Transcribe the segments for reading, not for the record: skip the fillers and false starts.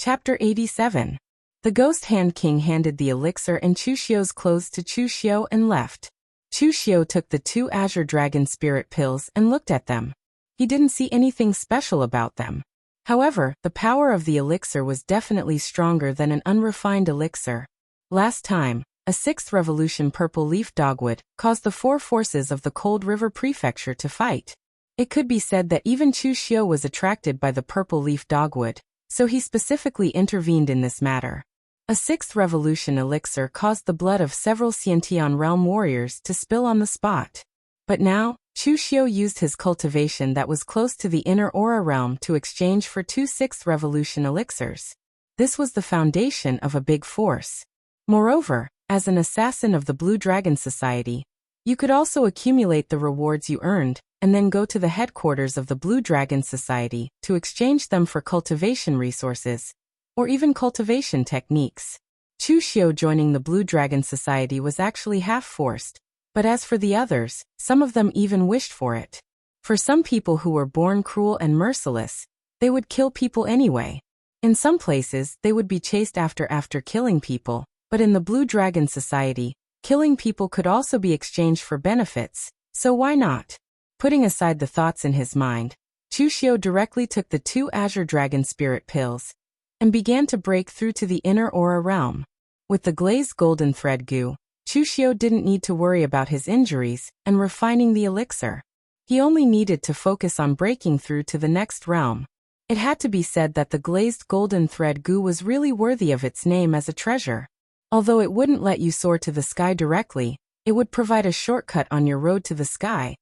Chapter 87. The Ghost Hand King handed the elixir and Chu Xiu's clothes to Chu Xiu and left. Chu Xiu took the 2 Azure Dragon Spirit pills and looked at them. He didn't see anything special about them. However, the power of the elixir was definitely stronger than an unrefined elixir. Last time, a 6th revolution purple leaf dogwood caused the 4 forces of the Cold River Prefecture to fight. It could be said that even Chu Xiu was attracted by the purple leaf dogwood, so he specifically intervened in this matter. A 6th revolution elixir caused the blood of several Xiantian realm warriors to spill on the spot. But now, Chu Xiu used his cultivation that was close to the inner aura realm to exchange for 2 6th revolution elixirs. This was the foundation of a big force. Moreover, as an assassin of the Blue Dragon Society, you could also accumulate the rewards you earned, and then go to the headquarters of the Blue Dragon Society to exchange them for cultivation resources, or even cultivation techniques. Chu Xiu joining the Blue Dragon Society was actually half-forced, but as for the others, some of them even wished for it. For some people who were born cruel and merciless, they would kill people anyway. In some places, they would be chased after killing people, but in the Blue Dragon Society, killing people could also be exchanged for benefits, so why not? Putting aside the thoughts in his mind, Chu Xiu directly took the 2 Azure Dragon Spirit pills and began to break through to the inner aura realm. With the glazed golden thread goo, Chu Xiu didn't need to worry about his injuries and refining the elixir. He only needed to focus on breaking through to the next realm. It had to be said that the glazed golden thread goo was really worthy of its name as a treasure. Although it wouldn't let you soar to the sky directly, it would provide a shortcut on your road to the sky,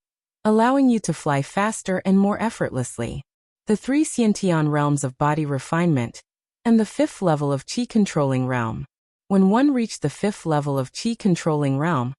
allowing you to fly faster and more effortlessly. The 3 Xiantian realms of body refinement, and the 5th level of Qi controlling realm. When one reached the 5th level of Qi controlling realm,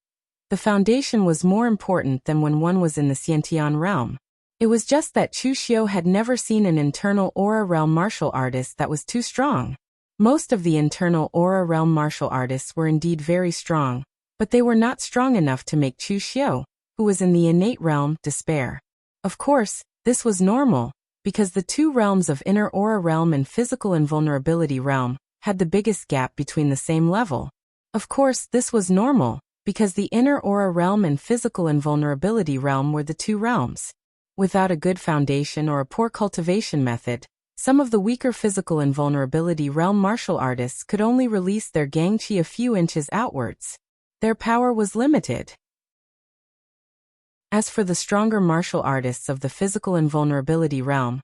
the foundation was more important than when one was in the Xiantian realm. It was just that Chu Xiu had never seen an internal aura realm martial artist that was too strong. Most of the internal aura realm martial artists were indeed very strong, but they were not strong enough to make Chu Xiu, who was in the innate realm, despair. Of course, this was normal, because the 2 realms of inner aura realm and physical invulnerability realm had the biggest gap between the same level. Of course, this was normal, because the inner aura realm and physical invulnerability realm were the 2 realms. Without a good foundation or a poor cultivation method, some of the weaker physical invulnerability realm martial artists could only release their gang qi a few inches outwards. Their power was limited. As for the stronger martial artists of the physical invulnerability realm,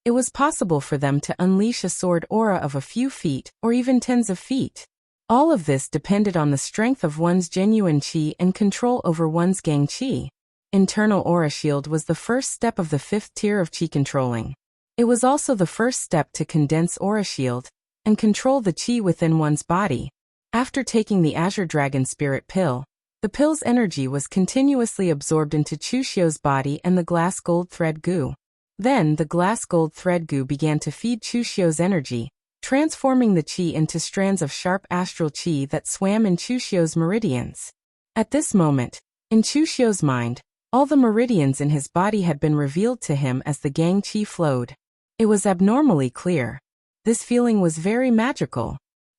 it was possible for them to unleash a sword aura of a few feet or even tens of feet. All of this depended on the strength of one's genuine qi and control over one's gang qi. Internal aura shield was the first step of the 5th tier of qi controlling. It was also the first step to condense aura shield and control the qi within one's body. After taking the Azure Dragon Spirit pill, the pill's energy was continuously absorbed into Chu Xiu's body and the glass gold thread goo. Then the glass gold thread goo began to feed Chu Xiu's energy, transforming the qi into strands of sharp astral qi that swam in Chu Xiu's meridians. At this moment, in Chu Xiu's mind, all the meridians in his body had been revealed to him as the gang qi flowed. It was abnormally clear. This feeling was very magical.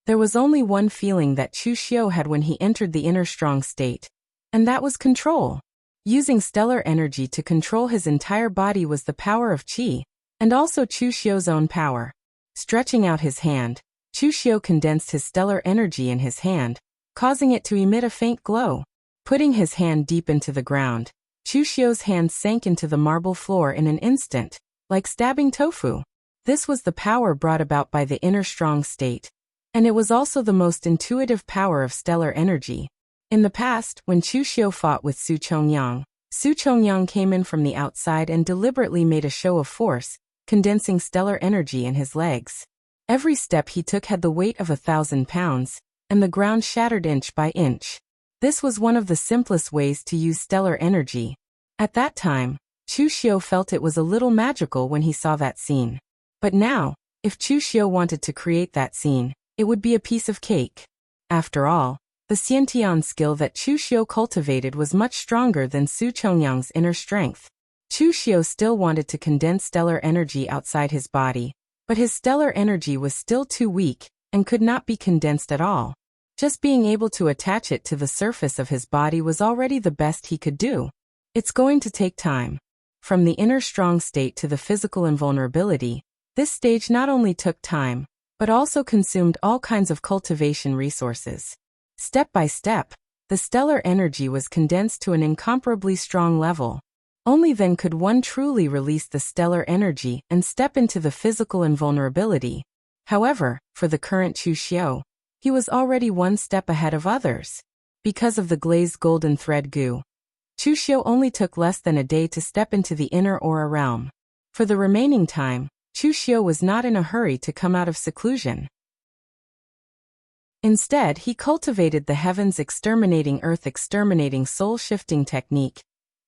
There was only one feeling that Chu Xiu had when he entered the inner strong state, and that was control. Using stellar energy to control his entire body was the power of qi, and also Chu Xiu's own power. Stretching out his hand, Chu Xiu condensed his stellar energy in his hand, causing it to emit a faint glow. Putting his hand deep into the ground, Chu Xiu's hand sank into the marble floor in an instant, like stabbing tofu. This was the power brought about by the inner strong state, and it was also the most intuitive power of stellar energy. In the past, when Chu Xiu fought with Su Chongyang came in from the outside and deliberately made a show of force, condensing stellar energy in his legs. Every step he took had the weight of 1,000 pounds, and the ground shattered inch by inch. This was one of the simplest ways to use stellar energy. At that time, Chu Xiu felt it was a little magical when he saw that scene. But now, if Chu Xiu wanted to create that scene, it would be a piece of cake. After all, the Xiantian skill that Chu Xiu cultivated was much stronger than Su Chongyang's inner strength. Chu Xiu still wanted to condense stellar energy outside his body, But his stellar energy was still too weak and could not be condensed at all. Just being able to attach it to the surface of his body was already the best he could do. It's going to take time. From the inner strong state to the physical invulnerability, this stage not only took time, but also consumed all kinds of cultivation resources. Step by step, the stellar energy was condensed to an incomparably strong level. Only then could one truly release the stellar energy and step into the physical invulnerability. However, for the current Chu Xiu, he was already one step ahead of others. Because of the glazed golden thread goo, Chu Xiu only took less than a day to step into the inner aura realm. For the remaining time, Chu Xiu was not in a hurry to come out of seclusion. Instead, he cultivated the heavens exterminating earth exterminating soul shifting technique,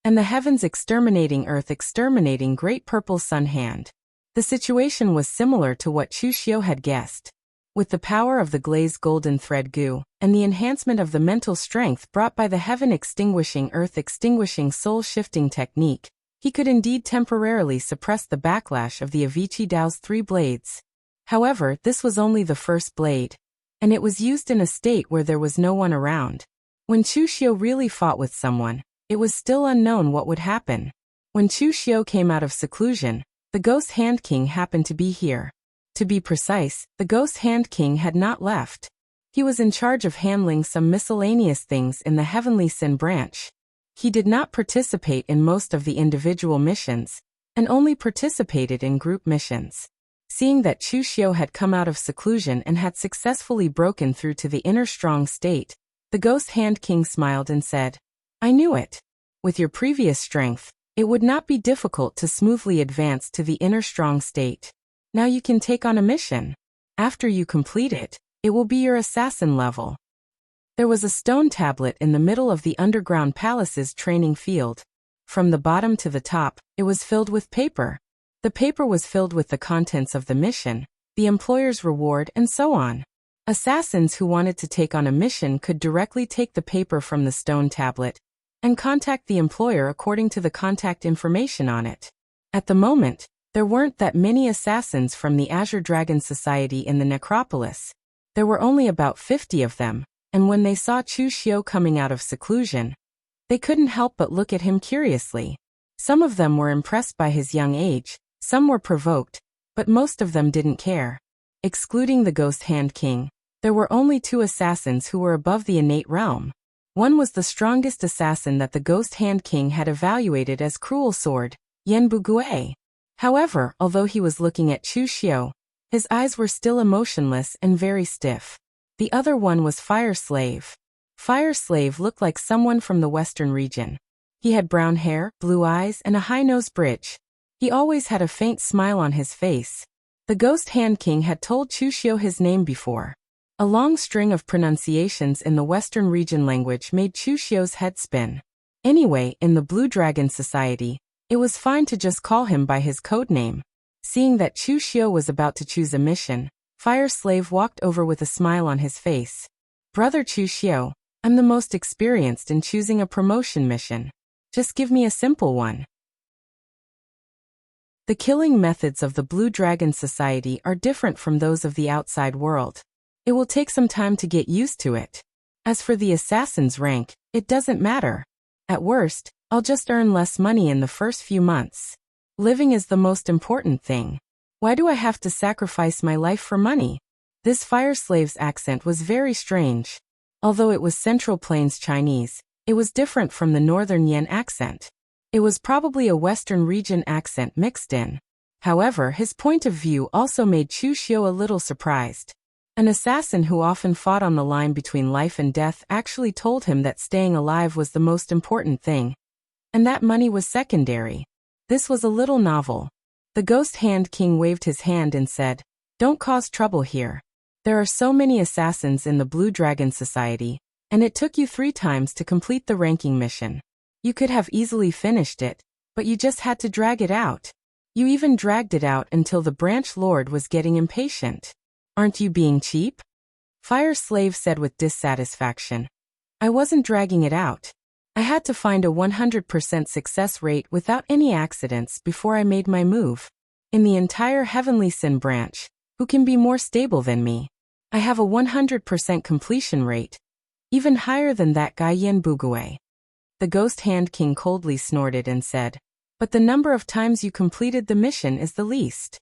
and the heavens exterminating earth exterminating great purple sun hand. The situation was similar to what Chu Xiu had guessed. With the power of the glazed golden thread goo, and the enhancement of the mental strength brought by the heaven extinguishing earth extinguishing soul shifting technique, he could indeed temporarily suppress the backlash of the Avicii Dao's 3 blades. However, this was only the first blade, and it was used in a state where there was no one around. When Chu Xiu really fought with someone, it was still unknown what would happen. When Chu Xiu came out of seclusion, the Ghost Hand King happened to be here. To be precise, the Ghost Hand King had not left. He was in charge of handling some miscellaneous things in the Heavenly Sin branch. He did not participate in most of the individual missions, and only participated in group missions. Seeing that Chu Xiu had come out of seclusion and had successfully broken through to the inner strong state, the Ghost Hand King smiled and said, "I knew it. With your previous strength, it would not be difficult to smoothly advance to the inner strong state. Now you can take on a mission. After you complete it, it will be your assassin level." There was a stone tablet in the middle of the underground palace's training field. From the bottom to the top, it was filled with paper. The paper was filled with the contents of the mission, the employer's reward, and so on. Assassins who wanted to take on a mission could directly take the paper from the stone tablet and contact the employer according to the contact information on it. At the moment, there weren't that many assassins from the Azure Dragon Society in the necropolis. There were only about 50 of them, and when they saw Chu Xiu coming out of seclusion, they couldn't help but look at him curiously. Some of them were impressed by his young age, some were provoked, but most of them didn't care. Excluding the Ghost Hand King, there were only 2 assassins who were above the innate realm. One was the strongest assassin that the Ghost Hand King had evaluated as Cruel Sword, Yan Bugue. However, although he was looking at Chu Xiu, his eyes were still emotionless and very stiff. The other one was Fire Slave. Fire Slave looked like someone from the western region. He had brown hair, blue eyes, and a high-nose bridge. He always had a faint smile on his face. The Ghost Hand King had told Chu Xiu his name before. A long string of pronunciations in the western region language made Chu Xiu's head spin. Anyway, in the Blue Dragon Society, it was fine to just call him by his code name. Seeing that Chu Xiu was about to choose a mission, Fire Slave walked over with a smile on his face. "Brother Chu Xiu, I'm the most experienced in choosing a promotion mission. Just give me a simple one." The killing methods of the Blue Dragon Society are different from those of the outside world. It will take some time to get used to it. As for the assassin's rank, it doesn't matter. At worst, I'll just earn less money in the first few months. Living is the most important thing. Why do I have to sacrifice my life for money? This Fire Slave's accent was very strange. Although it was Central Plains Chinese, it was different from the Northern Yan accent. It was probably a Western region accent mixed in. However, his point of view also made Chu Xiu a little surprised. An assassin who often fought on the line between life and death actually told him that staying alive was the most important thing, and that money was secondary. This was a little novel. The Ghost Hand King waved his hand and said, "Don't cause trouble here. There are so many assassins in the Blue Dragon Society, and it took you 3 times to complete the ranking mission. You could have easily finished it, but you just had to drag it out. You even dragged it out until the branch lord was getting impatient. Aren't you being cheap?" Fire Slave said with dissatisfaction. "I wasn't dragging it out. I had to find a 100% success rate without any accidents before I made my move. in the entire Heavenly Sin branch, who can be more stable than me. I have a 100% completion rate, even higher than that guy Yen Bugue. The Ghost Hand King coldly snorted and said, but the number of times you completed the mission is the least.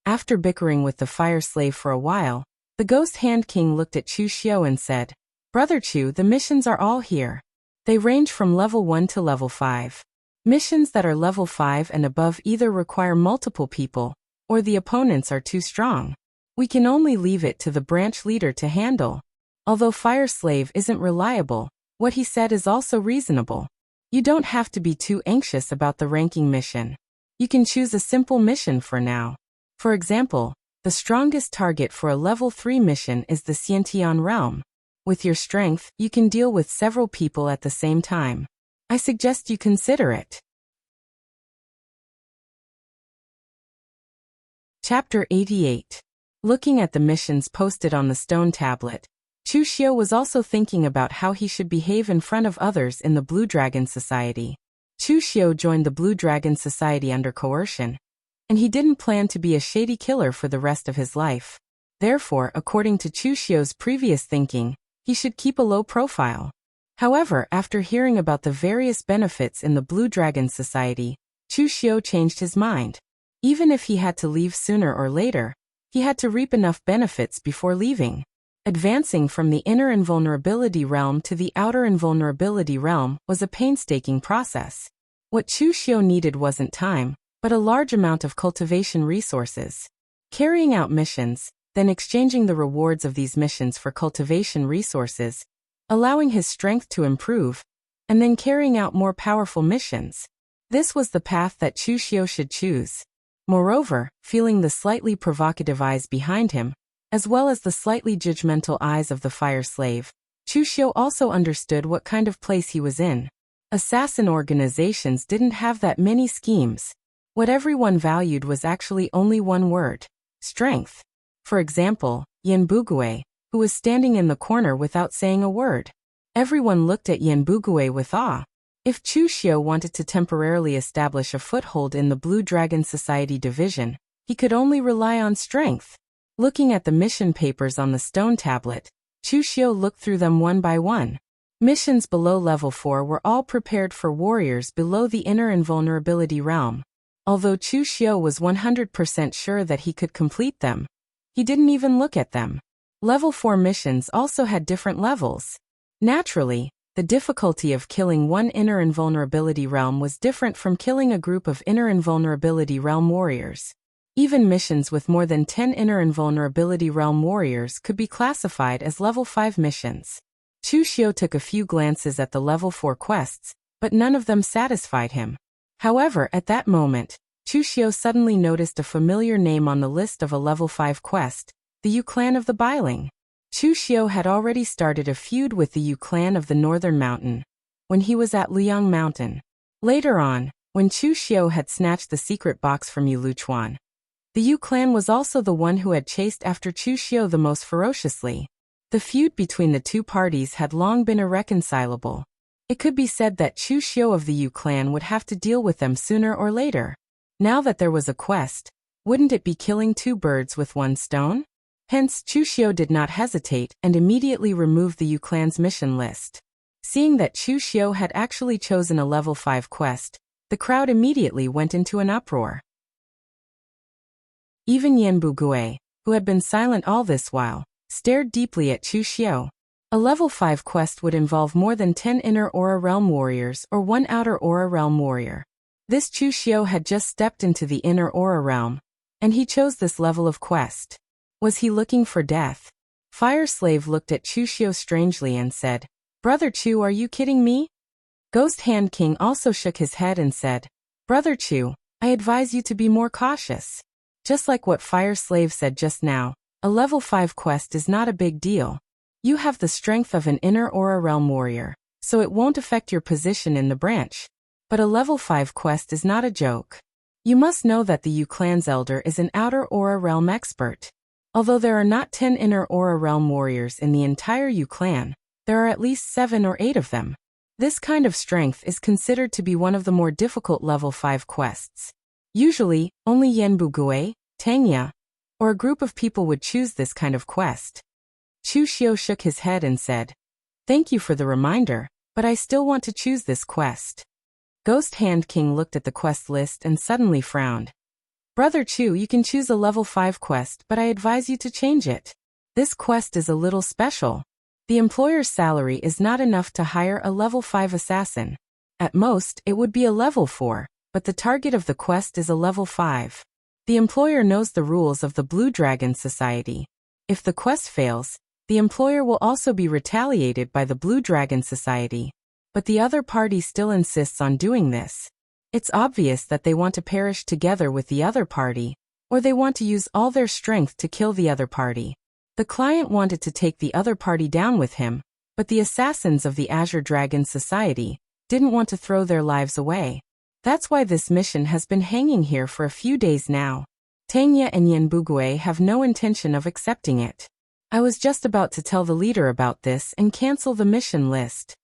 After bickering with the fire slave for a while, the Ghost Hand King looked at Chu Xiao and said, Brother Chu, the missions are all here. They range from level 1 to level 5. Missions that are level 5 and above either require multiple people, or the opponents are too strong. We can only leave it to the branch leader to handle. Although Fire Slave isn't reliable, what he said is also reasonable. You don't have to be too anxious about the ranking mission. You can choose a simple mission for now. For example, the strongest target for a level 3 mission is the Xiantian realm. With your strength, you can deal with several people at the same time. I suggest you consider it. Chapter 88. Looking at the missions posted on the stone tablet, Chu Xiao was also thinking about how he should behave in front of others in the Blue Dragon Society. Chu Xiao joined the Blue Dragon Society under coercion, and he didn't plan to be a shady killer for the rest of his life. Therefore, according to Chu Xiao's previous thinking, he should keep a low profile. However, after hearing about the various benefits in the Blue Dragon Society, Chu Xiao changed his mind. Even if he had to leave sooner or later, he had to reap enough benefits before leaving. Advancing from the inner invulnerability realm to the outer invulnerability realm was a painstaking process. What Chu Xiao needed wasn't time, but a large amount of cultivation resources. Carrying out missions, then exchanging the rewards of these missions for cultivation resources, allowing his strength to improve, and then carrying out more powerful missions. This was the path that Chu Xiao should choose. Moreover, feeling the slightly provocative eyes behind him, as well as the slightly judgmental eyes of the fire slave, Chu Xiao also understood what kind of place he was in. Assassin organizations didn't have that many schemes. What everyone valued was actually only one word: strength. For example, Yen Bugue, who was standing in the corner without saying a word. Everyone looked at Yen Bugue with awe. If Chu Xiao wanted to temporarily establish a foothold in the Blue Dragon Society division, he could only rely on strength. Looking at the mission papers on the stone tablet, Chu Xiao looked through them one by one. Missions below level 4 were all prepared for warriors below the inner invulnerability realm. Although Chu Xiao was 100% sure that he could complete them, he didn't even look at them. Level 4 missions also had different levels. Naturally, the difficulty of killing one inner invulnerability realm was different from killing a group of inner invulnerability realm warriors. Even missions with more than 10 inner invulnerability realm warriors could be classified as level 5 missions. Chu Xiao took a few glances at the level 4 quests, but none of them satisfied him. However, at that moment, Chu Xiao suddenly noticed a familiar name on the list of a level 5 quest, the Yu clan of the Biling. Chu Xiao had already started a feud with the Yu clan of the Northern Mountain, when he was at Liang Mountain. Later on, when Chu Xiao had snatched the secret box from Yu Luchuan, the Yu clan was also the one who had chased after Chu Xiao the most ferociously. The feud between the two parties had long been irreconcilable. It could be said that Chu Xiao of the Yu clan would have to deal with them sooner or later. Now that there was a quest, wouldn't it be killing two birds with one stone? Hence, Chu Xiao did not hesitate and immediately removed the Yu clan's mission list. Seeing that Chu Xiao had actually chosen a level 5 quest, the crowd immediately went into an uproar. Even Yen Bugue, who had been silent all this while, stared deeply at Chu Xiao. A level 5 quest would involve more than 10 inner Aura Realm warriors or 1 outer Aura Realm warrior. This Chu Xiao had just stepped into the inner Aura Realm, and he chose this level of quest. Was he looking for death? Fire Slave looked at Chu Xiao strangely and said, "Brother Chu, are you kidding me?" Ghost Hand King also shook his head and said, "Brother Chu, I advise you to be more cautious. Just like what Fire Slave said just now, a level 5 quest is not a big deal. You have the strength of an inner Aura Realm warrior, so it won't affect your position in the branch. But a level 5 quest is not a joke. You must know that the Yu clan's elder is an outer Aura Realm expert. Although there are not 10 inner Aura Realm warriors in the entire Yu clan, there are at least 7 or 8 of them. This kind of strength is considered to be one of the more difficult level 5 quests. Usually, only Yenbugue, Tangya, or a group of people would choose this kind of quest. Chushio shook his head and said, "Thank you for the reminder, but I still want to choose this quest." Ghost Hand King looked at the quest list and suddenly frowned. "Brother Chu, you can choose a level 5 quest, but I advise you to change it. This quest is a little special. The employer's salary is not enough to hire a level 5 assassin. At most, it would be a level 4, but the target of the quest is a level 5. The employer knows the rules of the Blue Dragon Society. If the quest fails, the employer will also be retaliated by the Blue Dragon Society. But the other party still insists on doing this. It's obvious that they want to perish together with the other party, or they want to use all their strength to kill the other party. The client wanted to take the other party down with him, but the assassins of the Azure Dragon Society didn't want to throw their lives away. That's why this mission has been hanging here for a few days now. Tangya and Yenbugue have no intention of accepting it. I was just about to tell the leader about this and cancel the mission list."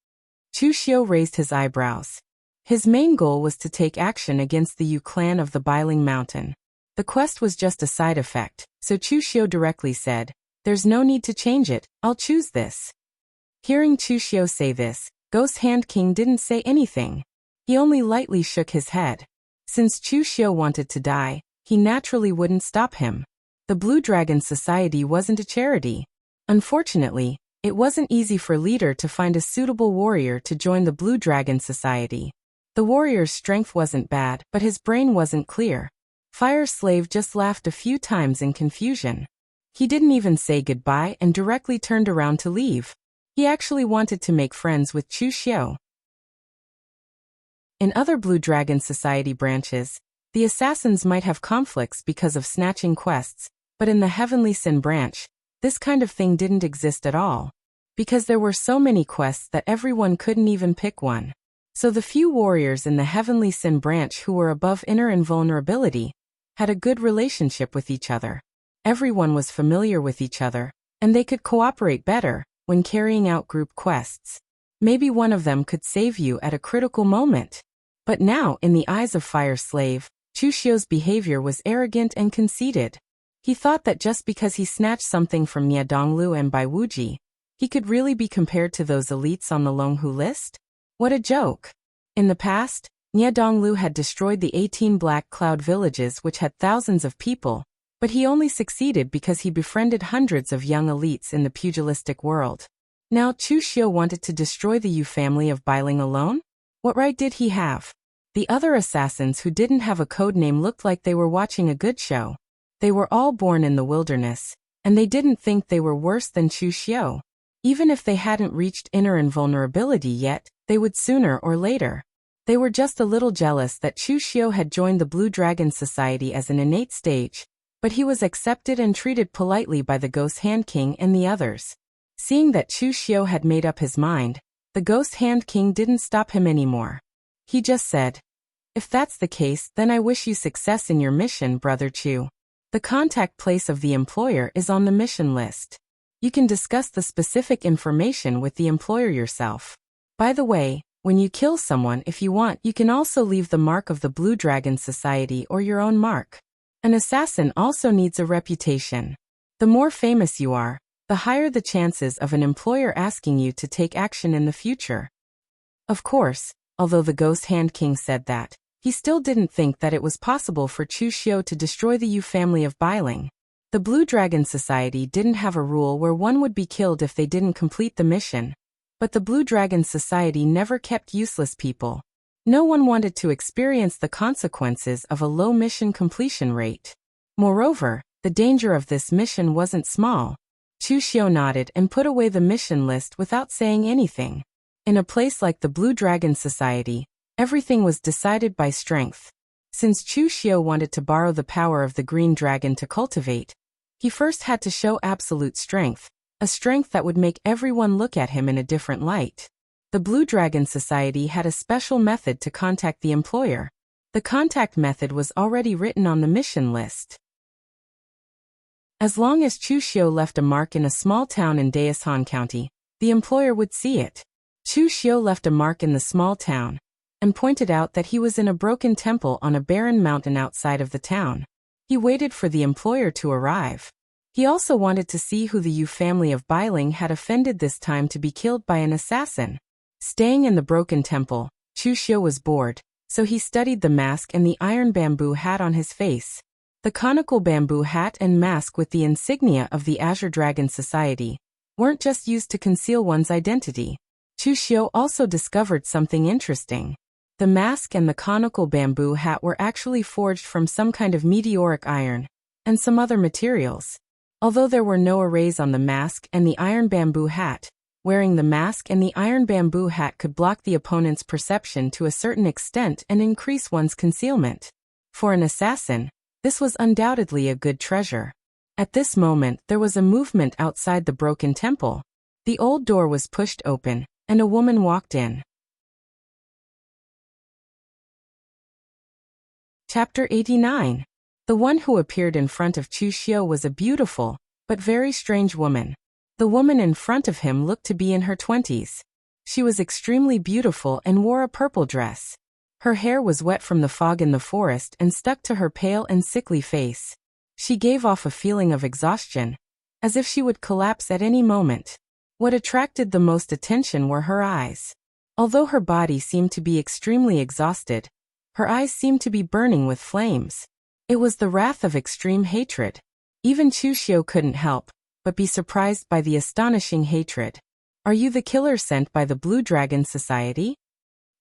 Chushio raised his eyebrows. His main goal was to take action against the Yu clan of the Biling Mountain. The quest was just a side effect, so Chushio directly said, "There's no need to change it, I'll choose this." Hearing Chushio say this, Ghost Hand King didn't say anything. He only lightly shook his head. Since Chushio wanted to die, he naturally wouldn't stop him. The Blue Dragon Society wasn't a charity. Unfortunately, it wasn't easy for leader to find a suitable warrior to join the Blue Dragon Society. The warrior's strength wasn't bad, but his brain wasn't clear. Fire Slave just laughed a few times in confusion. He didn't even say goodbye and directly turned around to leave. He actually wanted to make friends with Chushio. In other Blue Dragon Society branches, the assassins might have conflicts because of snatching quests, but in the Heavenly Sin branch, this kind of thing didn't exist at all. Because there were so many quests that everyone couldn't even pick one. So the few warriors in the Heavenly Sin branch who were above inner invulnerability had a good relationship with each other. Everyone was familiar with each other, and they could cooperate better when carrying out group quests. Maybe one of them could save you at a critical moment. But now, in the eyes of Fire Slave, Chushio's behavior was arrogant and conceited. He thought that just because he snatched something from Nia Donglu and Bai Wuji, he could really be compared to those elites on the Longhu list? What a joke! In the past, Nia Donglu had destroyed the 18 Black Cloud villages which had thousands of people, but he only succeeded because he befriended hundreds of young elites in the pugilistic world. Now Chushio wanted to destroy the Yu family of Biling alone? What right did he have? The other assassins who didn't have a code name looked like they were watching a good show. They were all born in the wilderness, and they didn't think they were worse than Chushio. Even if they hadn't reached inner invulnerability yet, they would sooner or later. They were just a little jealous that Chushio had joined the Blue Dragon Society as an innate stage, but he was accepted and treated politely by the Ghost Hand King and the others. Seeing that Chushio had made up his mind, the Ghost Hand King didn't stop him anymore. He just said, "If that's the case, then I wish you success in your mission, Brother Chu. The contact place of the employer is on the mission list. You can discuss the specific information with the employer yourself. By the way, when you kill someone, if you want, you can also leave the mark of the Blue Dragon Society or your own mark. An assassin also needs a reputation. The more famous you are, the higher the chances of an employer asking you to take action in the future." Of course, although the Ghost Hand King said that, he still didn't think that it was possible for Chushio to destroy the Yu family of Biling. The Blue Dragon Society didn't have a rule where one would be killed if they didn't complete the mission. But the Blue Dragon Society never kept useless people. No one wanted to experience the consequences of a low mission completion rate. Moreover, the danger of this mission wasn't small. Chushio nodded and put away the mission list without saying anything. In a place like the Blue Dragon Society, everything was decided by strength. Since Chushio wanted to borrow the power of the Green Dragon to cultivate, he first had to show absolute strength, a strength that would make everyone look at him in a different light. The Blue Dragon Society had a special method to contact the employer. The contact method was already written on the mission list. As long as Chushio left a mark in a small town in Daesan County, the employer would see it. Chushio left a mark in the small town, and pointed out that he was in a broken temple on a barren mountain outside of the town. He waited for the employer to arrive. He also wanted to see who the Yu family of Bailing had offended this time to be killed by an assassin. Staying in the broken temple, Chu Xiu was bored, so he studied the mask and the iron bamboo hat on his face. The conical bamboo hat and mask with the insignia of the Azure Dragon Society weren't just used to conceal one's identity. Chu Xiu also discovered something interesting. The mask and the conical bamboo hat were actually forged from some kind of meteoric iron and some other materials. Although there were no arrays on the mask and the iron bamboo hat, wearing the mask and the iron bamboo hat could block the opponent's perception to a certain extent and increase one's concealment. For an assassin, this was undoubtedly a good treasure. At this moment, there was a movement outside the broken temple. The old door was pushed open, and a woman walked in. Chapter 89. The one who appeared in front of Chu Xiu was a beautiful, but very strange woman. The woman in front of him looked to be in her 20s. She was extremely beautiful and wore a purple dress. Her hair was wet from the fog in the forest and stuck to her pale and sickly face. She gave off a feeling of exhaustion, as if she would collapse at any moment. What attracted the most attention were her eyes. Although her body seemed to be extremely exhausted, her eyes seemed to be burning with flames. It was the wrath of extreme hatred. Even Chu Xiu couldn't help but be surprised by the astonishing hatred. "Are you the killer sent by the Blue Dragon Society?"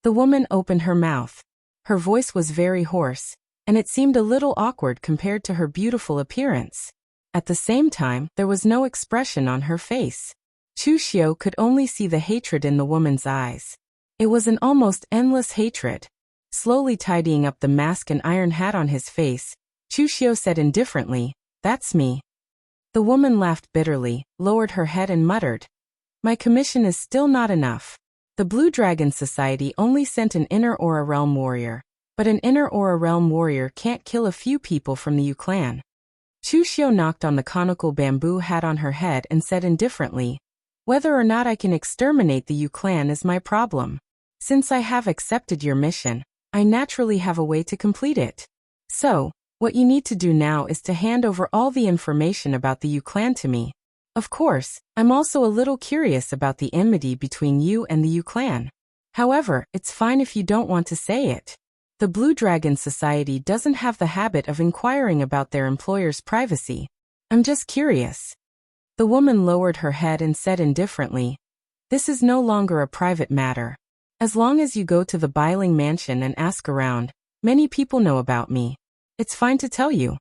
The woman opened her mouth. Her voice was very hoarse, and it seemed a little awkward compared to her beautiful appearance. At the same time, there was no expression on her face. Chu Xiu could only see the hatred in the woman's eyes. It was an almost endless hatred. Slowly tidying up the mask and iron hat on his face, Chu Xiu said indifferently, "That's me." The woman laughed bitterly, lowered her head and muttered, "My commission is still not enough. The Blue Dragon Society only sent an inner Aura Realm warrior, but an inner Aura Realm warrior can't kill a few people from the Yu clan." Chu Xiu knocked on the conical bamboo hat on her head and said indifferently, "Whether or not I can exterminate the Yu clan is my problem. Since I have accepted your mission, I naturally have a way to complete it. So, what you need to do now is to hand over all the information about the Yu clan to me. Of course, I'm also a little curious about the enmity between you and the Yu clan. However, it's fine if you don't want to say it. The Blue Dragon Society doesn't have the habit of inquiring about their employer's privacy. I'm just curious." The woman lowered her head and said indifferently, "This is no longer a private matter. As long as you go to the Bailing mansion and ask around, many people know about me. It's fine to tell you."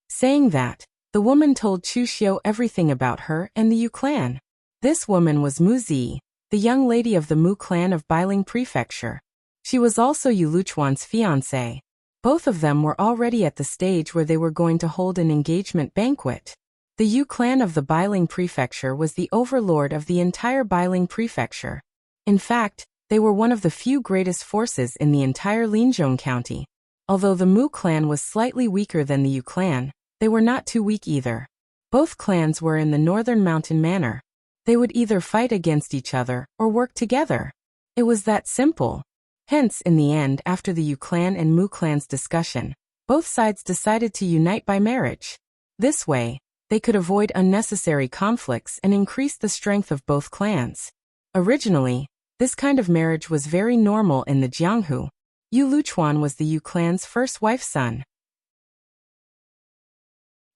Saying that, the woman told Chu Xiu everything about her and the Yu clan. This woman was Mu Zi, the young lady of the Mu clan of Bailing Prefecture. She was also Yu Luchuan's fiancée. Both of them were already at the stage where they were going to hold an engagement banquet. The Yu clan of the Bailing Prefecture was the overlord of the entire Bailing Prefecture. In fact, they were one of the few greatest forces in the entire Linzhong County. Although the Mu clan was slightly weaker than the Yu clan, they were not too weak either. Both clans were in the northern mountain manor. They would either fight against each other or work together. It was that simple. Hence, in the end, after the Yu clan and Mu clan's discussion, both sides decided to unite by marriage. This way, they could avoid unnecessary conflicts and increase the strength of both clans. Originally, this kind of marriage was very normal in the Jianghu. Yu Luchuan was the Yu clan's first wife's son.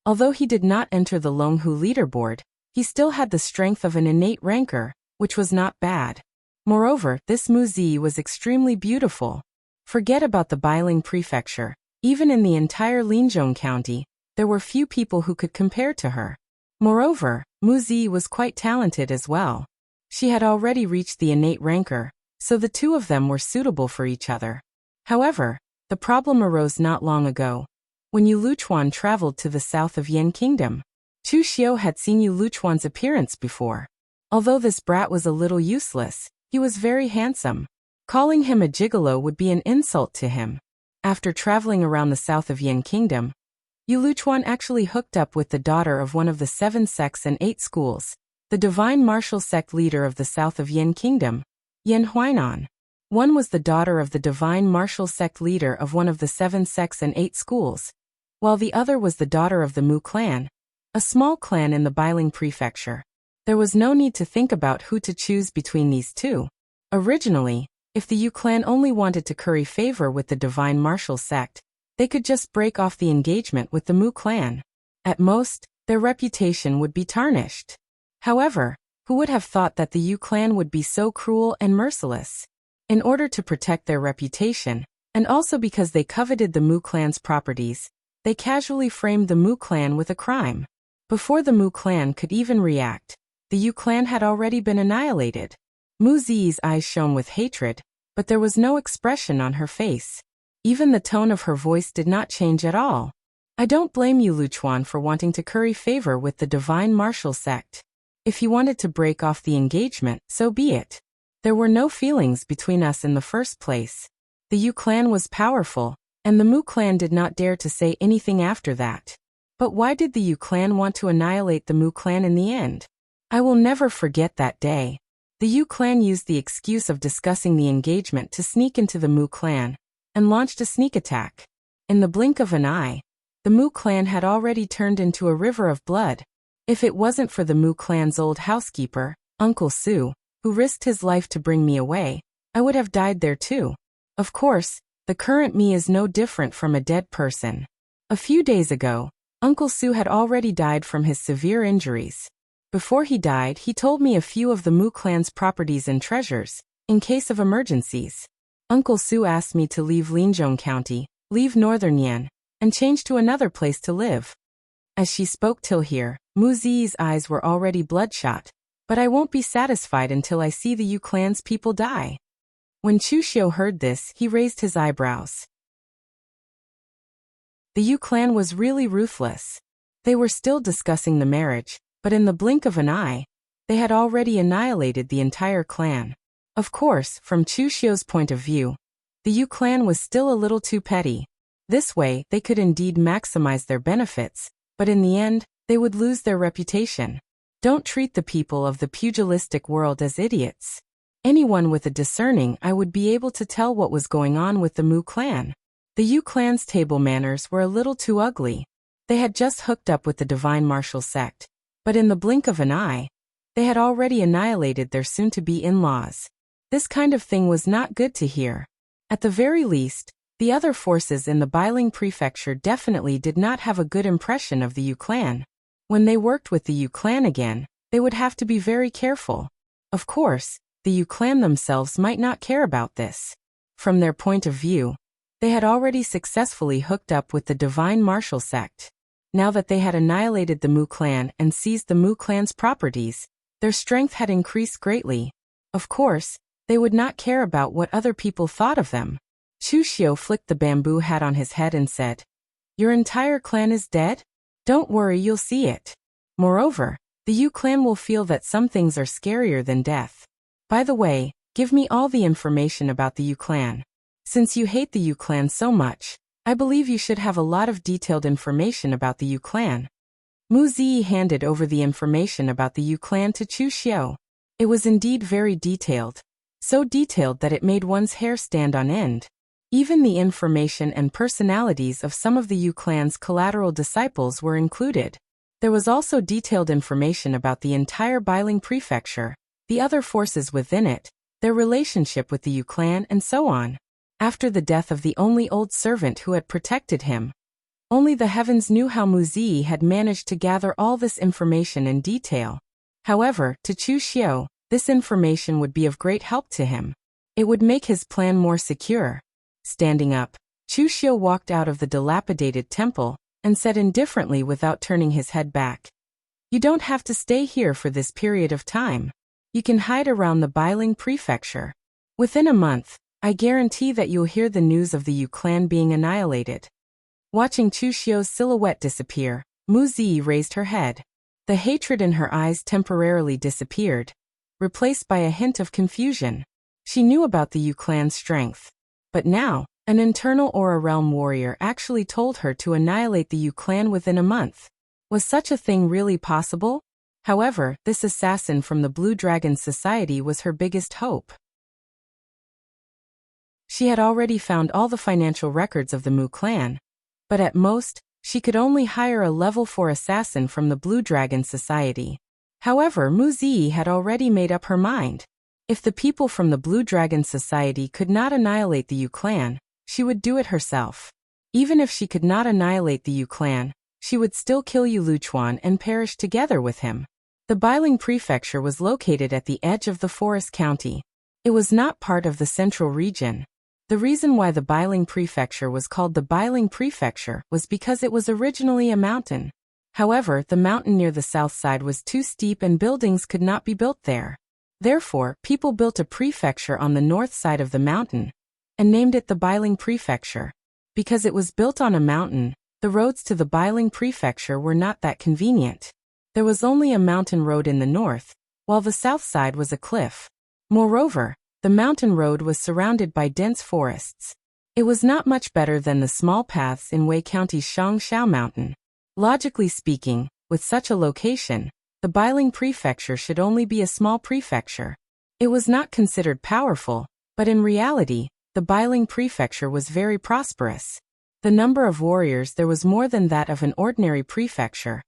Although he did not enter the Longhu leaderboard, he still had the strength of an innate rancor, which was not bad. Moreover, this Mu Zi was extremely beautiful. Forget about the Bailing Prefecture. Even in the entire Linzhong County, there were few people who could compare to her. Moreover, Mu Zi was quite talented as well. She had already reached the innate rancor, so the two of them were suitable for each other. However, the problem arose not long ago. When Yu Luchuan traveled to the south of Yan Kingdom, Chu Xiu had seen Yu Luchuan's appearance before. Although this brat was a little useless, he was very handsome. Calling him a gigolo would be an insult to him. After traveling around the south of Yan Kingdom, Yu Luchuan actually hooked up with the daughter of one of the 7 sects and 8 schools, the divine martial sect leader of the south of Yan Kingdom, Yan Huainan. One was the daughter of the divine martial sect leader of one of the 7 sects and 8 schools, while the other was the daughter of the Mu clan, a small clan in the Bailing prefecture. There was no need to think about who to choose between these two. Originally, if the Yu clan only wanted to curry favor with the divine martial sect, they could just break off the engagement with the Mu clan. At most, their reputation would be tarnished. However, who would have thought that the Yu clan would be so cruel and merciless? In order to protect their reputation, and also because they coveted the Mu clan's properties, they casually framed the Mu clan with a crime. Before the Mu clan could even react, the Yu clan had already been annihilated. Mu Ziyi's eyes shone with hatred, but there was no expression on her face. Even the tone of her voice did not change at all. I don't blame you, Luchuan, for wanting to curry favor with the divine martial sect. If you wanted to break off the engagement, so be it. There were no feelings between us in the first place. The Yu clan was powerful, and the Mu clan did not dare to say anything after that. But why did the Yu clan want to annihilate the Mu clan in the end? I will never forget that day. The Yu clan used the excuse of discussing the engagement to sneak into the Mu clan, and launched a sneak attack. In the blink of an eye, the Mu clan had already turned into a river of blood. If it wasn't for the Mu clan's old housekeeper, Uncle Su, who risked his life to bring me away, I would have died there too. Of course, the current me is no different from a dead person. A few days ago, Uncle Su had already died from his severe injuries. Before he died, he told me a few of the Mu clan's properties and treasures, in case of emergencies. Uncle Su asked me to leave Linzhong County, leave Northern Yan, and change to another place to live. As she spoke till here, Mu Ziyi's eyes were already bloodshot, but I won't be satisfied until I see the Yu clan's people die. When Chu Xiu heard this, he raised his eyebrows. The Yu clan was really ruthless. They were still discussing the marriage, but in the blink of an eye, they had already annihilated the entire clan. Of course, from Chu Xiu's point of view, the Yu clan was still a little too petty. This way, they could indeed maximize their benefits, but in the end, they would lose their reputation. Don't treat the people of the pugilistic world as idiots. Anyone with a discerning eye would be able to tell what was going on with the Mu clan. The Yu clan's table manners were a little too ugly. They had just hooked up with the divine martial sect, but in the blink of an eye, they had already annihilated their soon-to-be in-laws. This kind of thing was not good to hear. At the very least, the other forces in the Bailing prefecture definitely did not have a good impression of the Yu clan. When they worked with the Yu clan again, they would have to be very careful. Of course, the Yu clan themselves might not care about this. From their point of view, they had already successfully hooked up with the divine martial sect. Now that they had annihilated the Mu clan and seized the Mu clan's properties, their strength had increased greatly. Of course, they would not care about what other people thought of them. Chu Xiu flicked the bamboo hat on his head and said, "Your entire clan is dead? Don't worry, you'll see it. Moreover, the Yu clan will feel that some things are scarier than death. By the way, give me all the information about the Yu clan. Since you hate the Yu clan so much, I believe you should have a lot of detailed information about the Yu clan." Mu Ziyi handed over the information about the Yu clan to Chu Xiu. It was indeed very detailed. So detailed that it made one's hair stand on end. Even the information and personalities of some of the Yu clan's collateral disciples were included. There was also detailed information about the entire Bailing prefecture, the other forces within it, their relationship with the Yu clan, and so on. After the death of the only old servant who had protected him, only the heavens knew how Mu Ziyi had managed to gather all this information in detail. However, to Chu Xiu, this information would be of great help to him. It would make his plan more secure. Standing up, Chu Xiu walked out of the dilapidated temple and said indifferently without turning his head back, "You don't have to stay here for this period of time. You can hide around the Bailing prefecture. Within a month, I guarantee that you'll hear the news of the Yu clan being annihilated." Watching Chu Xiu's silhouette disappear, Mu Ziyi raised her head. The hatred in her eyes temporarily disappeared, replaced by a hint of confusion. She knew about the Yu clan's strength. But now, an internal Aura Realm warrior actually told her to annihilate the Yu clan within a month. Was such a thing really possible? However, this assassin from the Blue Dragon Society was her biggest hope. She had already found all the financial records of the Mu clan, but at most, she could only hire a level 4 assassin from the Blue Dragon Society. However, Mu Zi had already made up her mind. If the people from the Blue Dragon Society could not annihilate the Yu clan, she would do it herself. Even if she could not annihilate the Yu clan, she would still kill Yu Luchuan and perish together with him. The Bailing Prefecture was located at the edge of the Forest County. It was not part of the central region. The reason why the Bailing Prefecture was called the Bailing Prefecture was because it was originally a mountain. However, the mountain near the south side was too steep and buildings could not be built there. Therefore, people built a prefecture on the north side of the mountain and named it the Bailing Prefecture. Because it was built on a mountain, the roads to the Bailing Prefecture were not that convenient. There was only a mountain road in the north, while the south side was a cliff. Moreover, the mountain road was surrounded by dense forests. It was not much better than the small paths in Wei County's Shangshao Mountain. Logically speaking, with such a location, the Bailing Prefecture should only be a small prefecture. It was not considered powerful, but in reality, the Bailing Prefecture was very prosperous. The number of warriors there was more than that of an ordinary prefecture,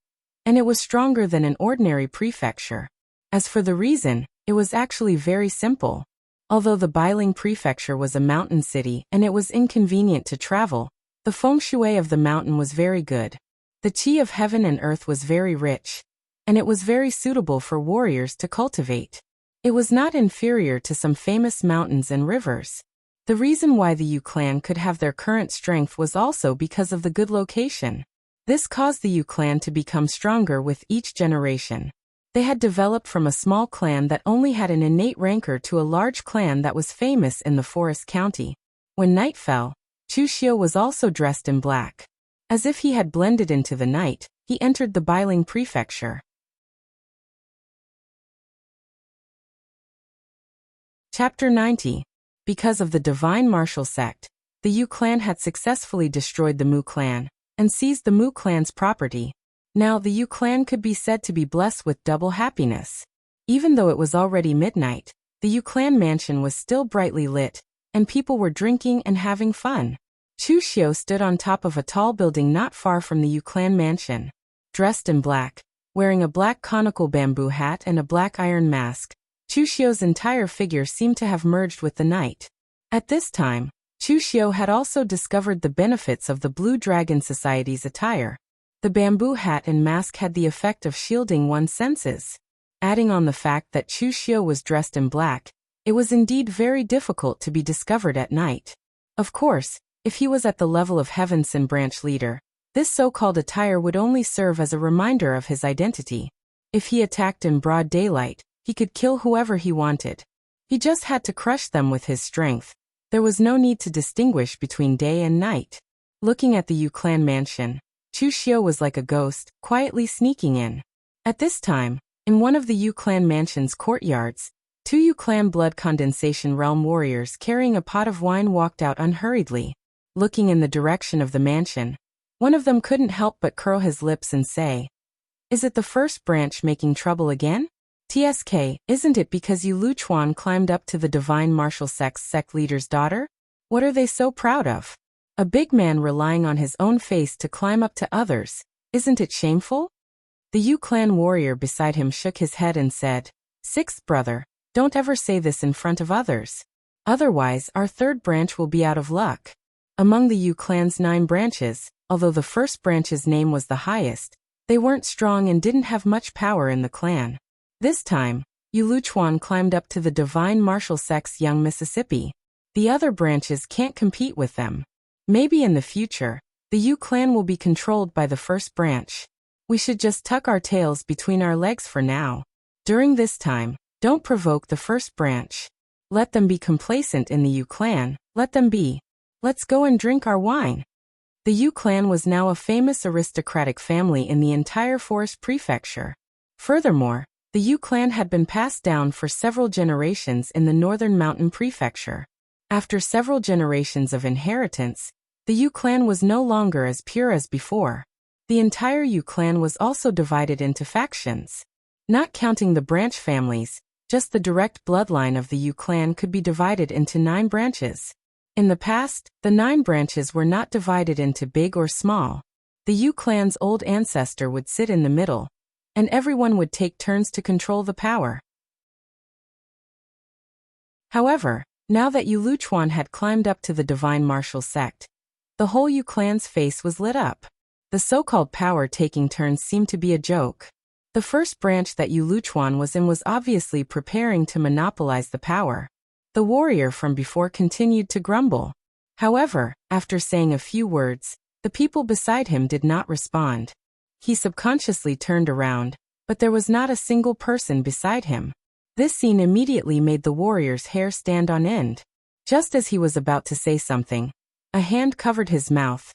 and it was stronger than an ordinary prefecture. As for the reason, it was actually very simple. Although the Bailing Prefecture was a mountain city and it was inconvenient to travel, the feng shui of the mountain was very good. The qi of heaven and earth was very rich, and it was very suitable for warriors to cultivate. It was not inferior to some famous mountains and rivers. The reason why the Yu clan could have their current strength was also because of the good location. This caused the Yu clan to become stronger with each generation. They had developed from a small clan that only had an innate rancor to a large clan that was famous in the Forest County. When night fell, Chu Xiu was also dressed in black. As if he had blended into the night, he entered the Bailing Prefecture. Chapter 90. Because of the Divine Martial Sect, the Yu clan had successfully destroyed the Mu clan and seized the Mu clan's property. Now the Yu clan could be said to be blessed with double happiness. Even though it was already midnight, the Yu clan mansion was still brightly lit, and people were drinking and having fun. Chu Xiu stood on top of a tall building not far from the Yu clan mansion. Dressed in black, wearing a black conical bamboo hat and a black iron mask, Chu Xiu's entire figure seemed to have merged with the night. At this time, Chu Xiu had also discovered the benefits of the Blue Dragon Society's attire. The bamboo hat and mask had the effect of shielding one's senses. Adding on the fact that Chu Xiu was dressed in black, it was indeed very difficult to be discovered at night. Of course, if he was at the level of Heaven Sin branch leader, this so-called attire would only serve as a reminder of his identity. If he attacked in broad daylight, he could kill whoever he wanted. He just had to crush them with his strength. There was no need to distinguish between day and night. Looking at the Yu clan mansion, Chu Xiu was like a ghost, quietly sneaking in. At this time, in one of the Yu clan mansion's courtyards, two Yu clan blood condensation realm warriors carrying a pot of wine walked out unhurriedly. Looking in the direction of the mansion, one of them couldn't help but curl his lips and say, "Is it the first branch making trouble again? TSK, isn't it because Yu Luchuan climbed up to the Divine Martial Sect's sect leader's daughter? What are they so proud of? A big man relying on his own face to climb up to others, isn't it shameful?" The Yu clan warrior beside him shook his head and said, "Sixth brother, don't ever say this in front of others. Otherwise, our third branch will be out of luck." Among the Yu clan's 9 branches, although the first branch's name was the highest, they weren't strong and didn't have much power in the clan. This time, Yu Luchuan climbed up to the Divine Martial Sect's Young Mississippi. The other branches can't compete with them. Maybe in the future, the Yu clan will be controlled by the first branch. We should just tuck our tails between our legs for now. During this time, don't provoke the first branch. Let them be complacent in the Yu clan, let them be. Let's go and drink our wine. The Yu clan was now a famous aristocratic family in the entire Forest Prefecture. Furthermore, the Yu clan had been passed down for several generations in the Northern Mountain Prefecture. After several generations of inheritance, the Yu clan was no longer as pure as before. The entire Yu clan was also divided into factions. Not counting the branch families, just the direct bloodline of the Yu clan could be divided into 9 branches. In the past, the 9 branches were not divided into big or small. The Yu clan's old ancestor would sit in the middle, and everyone would take turns to control the power. However, now that Yu Luchuan had climbed up to the divine martial sect, the whole Yu clan's face was lit up. The so-called power-taking turns seemed to be a joke. The first branch that Yu Luchuan was in was obviously preparing to monopolize the power. The warrior from before continued to grumble. However, after saying a few words, the people beside him did not respond. He subconsciously turned around, but there was not a single person beside him. This scene immediately made the warrior's hair stand on end. Just as he was about to say something, a hand covered his mouth,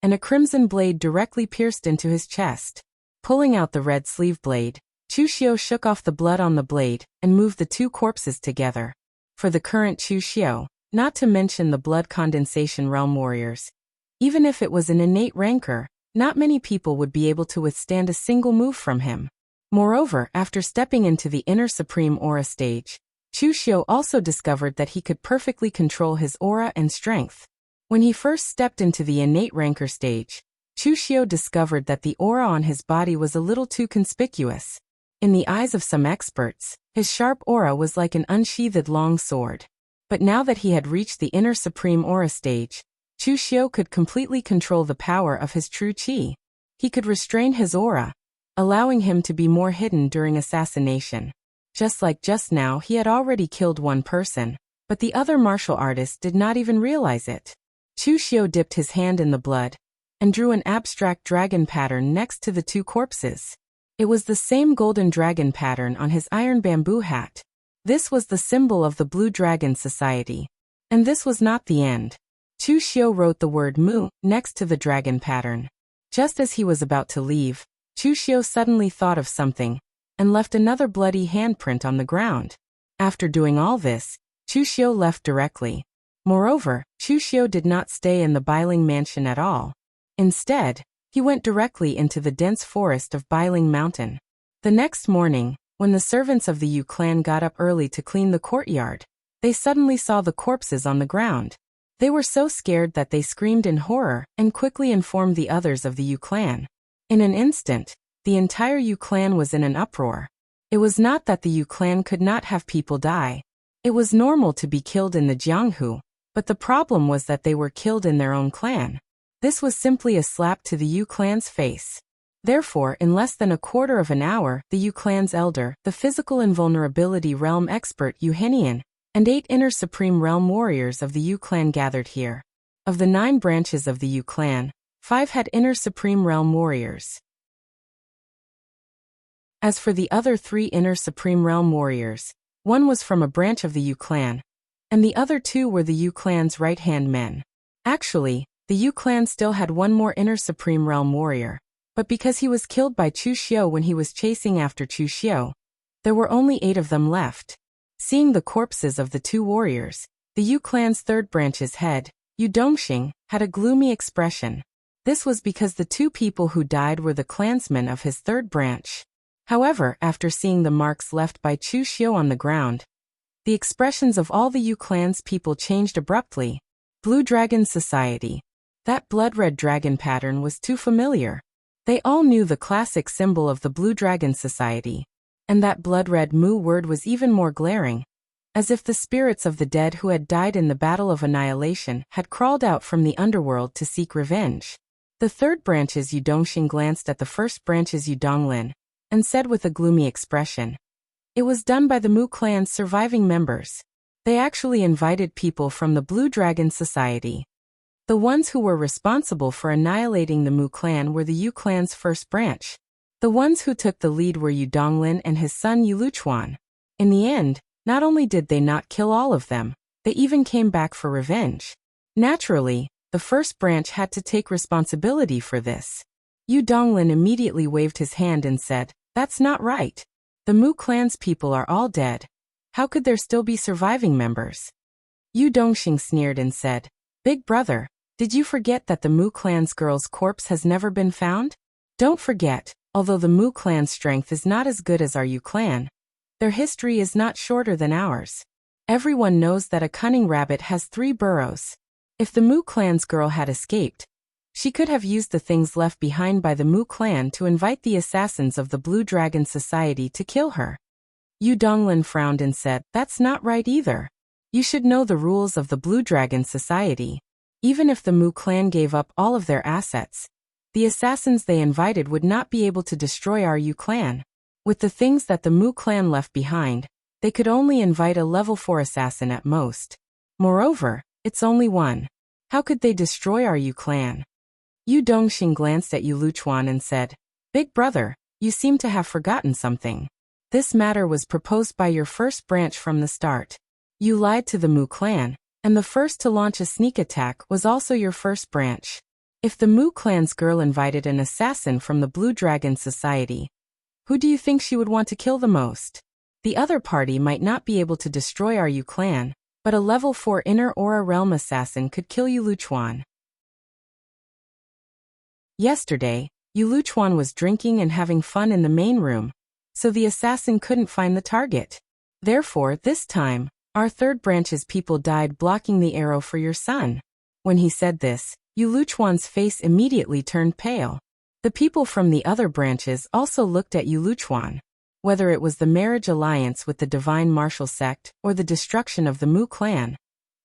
and a crimson blade directly pierced into his chest. Pulling out the red sleeve blade, Chu Xiu shook off the blood on the blade and moved the 2 corpses together. For the current Chu Xiu, not to mention the blood condensation realm warriors, even if it was an innate rancor, not many people would be able to withstand a single move from him. Moreover, after stepping into the inner supreme aura stage, Chu Xiu also discovered that he could perfectly control his aura and strength. When he first stepped into the innate rancor stage, Chu Xiu discovered that the aura on his body was a little too conspicuous. In the eyes of some experts, his sharp aura was like an unsheathed long sword. But now that he had reached the inner supreme aura stage, Chu Xiu could completely control the power of his true qi. He could restrain his aura, allowing him to be more hidden during assassination. Just like just now, he had already killed one person, but the other martial artist did not even realize it. Chu Xiu dipped his hand in the blood and drew an abstract dragon pattern next to the 2 corpses. It was the same golden dragon pattern on his iron bamboo hat. This was the symbol of the Blue Dragon Society. And this was not the end. Chu Xiu wrote the word Mu next to the dragon pattern. Just as he was about to leave, Chu Xiu suddenly thought of something and left another bloody handprint on the ground. After doing all this, Chu Xiu left directly. Moreover, Chu Xiu did not stay in the Bailing mansion at all. Instead, he went directly into the dense forest of Bailing Mountain. The next morning, when the servants of the Yu clan got up early to clean the courtyard, they suddenly saw the corpses on the ground. They were so scared that they screamed in horror and quickly informed the others of the Yu clan. In an instant, the entire Yu clan was in an uproar. It was not that the Yu clan could not have people die. It was normal to be killed in the Jianghu, but the problem was that they were killed in their own clan. This was simply a slap to the Yu clan's face. Therefore, in less than a quarter of an hour, the Yu clan's elder, the physical invulnerability realm expert Yu Henian, and 8 inner supreme realm warriors of the Yu clan gathered here. Of the 9 branches of the Yu clan, 5 had inner supreme realm warriors. As for the other 3 inner supreme realm warriors, one was from a branch of the Yu clan, and the other 2 were the Yu clan's right-hand men. Actually, the Yu clan still had one more inner supreme realm warrior, but because he was killed by Chu Xiu when he was chasing after Chu Xiu, there were only 8 of them left. Seeing the corpses of the 2 warriors, the Yu clan's 3rd branch's head, Yu Dongxing, had a gloomy expression. This was because the 2 people who died were the clansmen of his 3rd branch. However, after seeing the marks left by Chu Xiu on the ground, the expressions of all the Yu clan's people changed abruptly. Blue Dragon Society. That blood-red dragon pattern was too familiar. They all knew the classic symbol of the Blue Dragon Society. And that blood-red Mu word was even more glaring. As if the spirits of the dead who had died in the Battle of Annihilation had crawled out from the underworld to seek revenge. The 3rd branch's Yu Dongxing glanced at the 1st branch's Yu Donglin, and said with a gloomy expression, "It was done by the Mu clan's surviving members. They actually invited people from the Blue Dragon Society." The ones who were responsible for annihilating the Mu clan were the Yu clan's 1st branch. The ones who took the lead were Yu Donglin and his son Yu Luchuan. In the end, not only did they not kill all of them, they even came back for revenge. Naturally, the 1st branch had to take responsibility for this. Yu Donglin immediately waved his hand and said, "That's not right. The Mu clan's people are all dead. How could there still be surviving members?" Yu Dongxing sneered and said, "Big brother, did you forget that the Mu clan's girl's corpse has never been found? Don't forget, although the Mu clan's strength is not as good as our Yu clan, their history is not shorter than ours. Everyone knows that a cunning rabbit has 3 burrows. If the Mu clan's girl had escaped, she could have used the things left behind by the Mu clan to invite the assassins of the Blue Dragon Society to kill her. Yu Donglin frowned and said, "That's not right either. You should know the rules of the Blue Dragon Society. Even if the Mu clan gave up all of their assets, the assassins they invited would not be able to destroy our Yu clan. With the things that the Mu clan left behind, they could only invite a level 4 assassin at most. Moreover, it's only one. How could they destroy our Yu clan?" Yu Dongxing glanced at Yu Luchuan and said, "Big brother, you seem to have forgotten something. This matter was proposed by your first branch from the start. You lied to the Mu clan, and the first to launch a sneak attack was also your first branch. If the Mu clan's girl invited an assassin from the Blue Dragon Society, who do you think she would want to kill the most? The other party might not be able to destroy our Yu clan, but a level 4 inner aura realm assassin could kill Yu Luchuan." Yesterday, Yu Luchuan was drinking and having fun in the main room, so the assassin couldn't find the target. Therefore, this time, our third branch's people died blocking the arrow for your son. When he said this, Yu Luchuan's face immediately turned pale. The people from the other branches also looked at Yu Luchuan. Whether it was the marriage alliance with the Divine Martial Sect or the destruction of the Mu clan,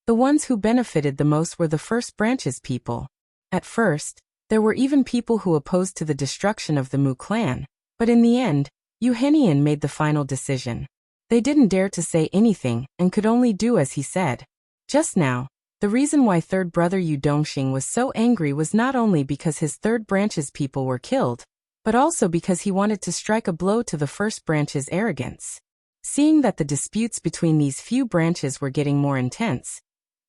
the ones who benefited the most were the first branch's people. At first, there were even people who opposed to the destruction of the Mu clan, but in the end, Yu Henian made the final decision. They didn't dare to say anything and could only do as he said. Just now, the reason why third brother Yu Dongxing was so angry was not only because his third branch's people were killed, but also because he wanted to strike a blow to the first branch's arrogance. Seeing that the disputes between these few branches were getting more intense,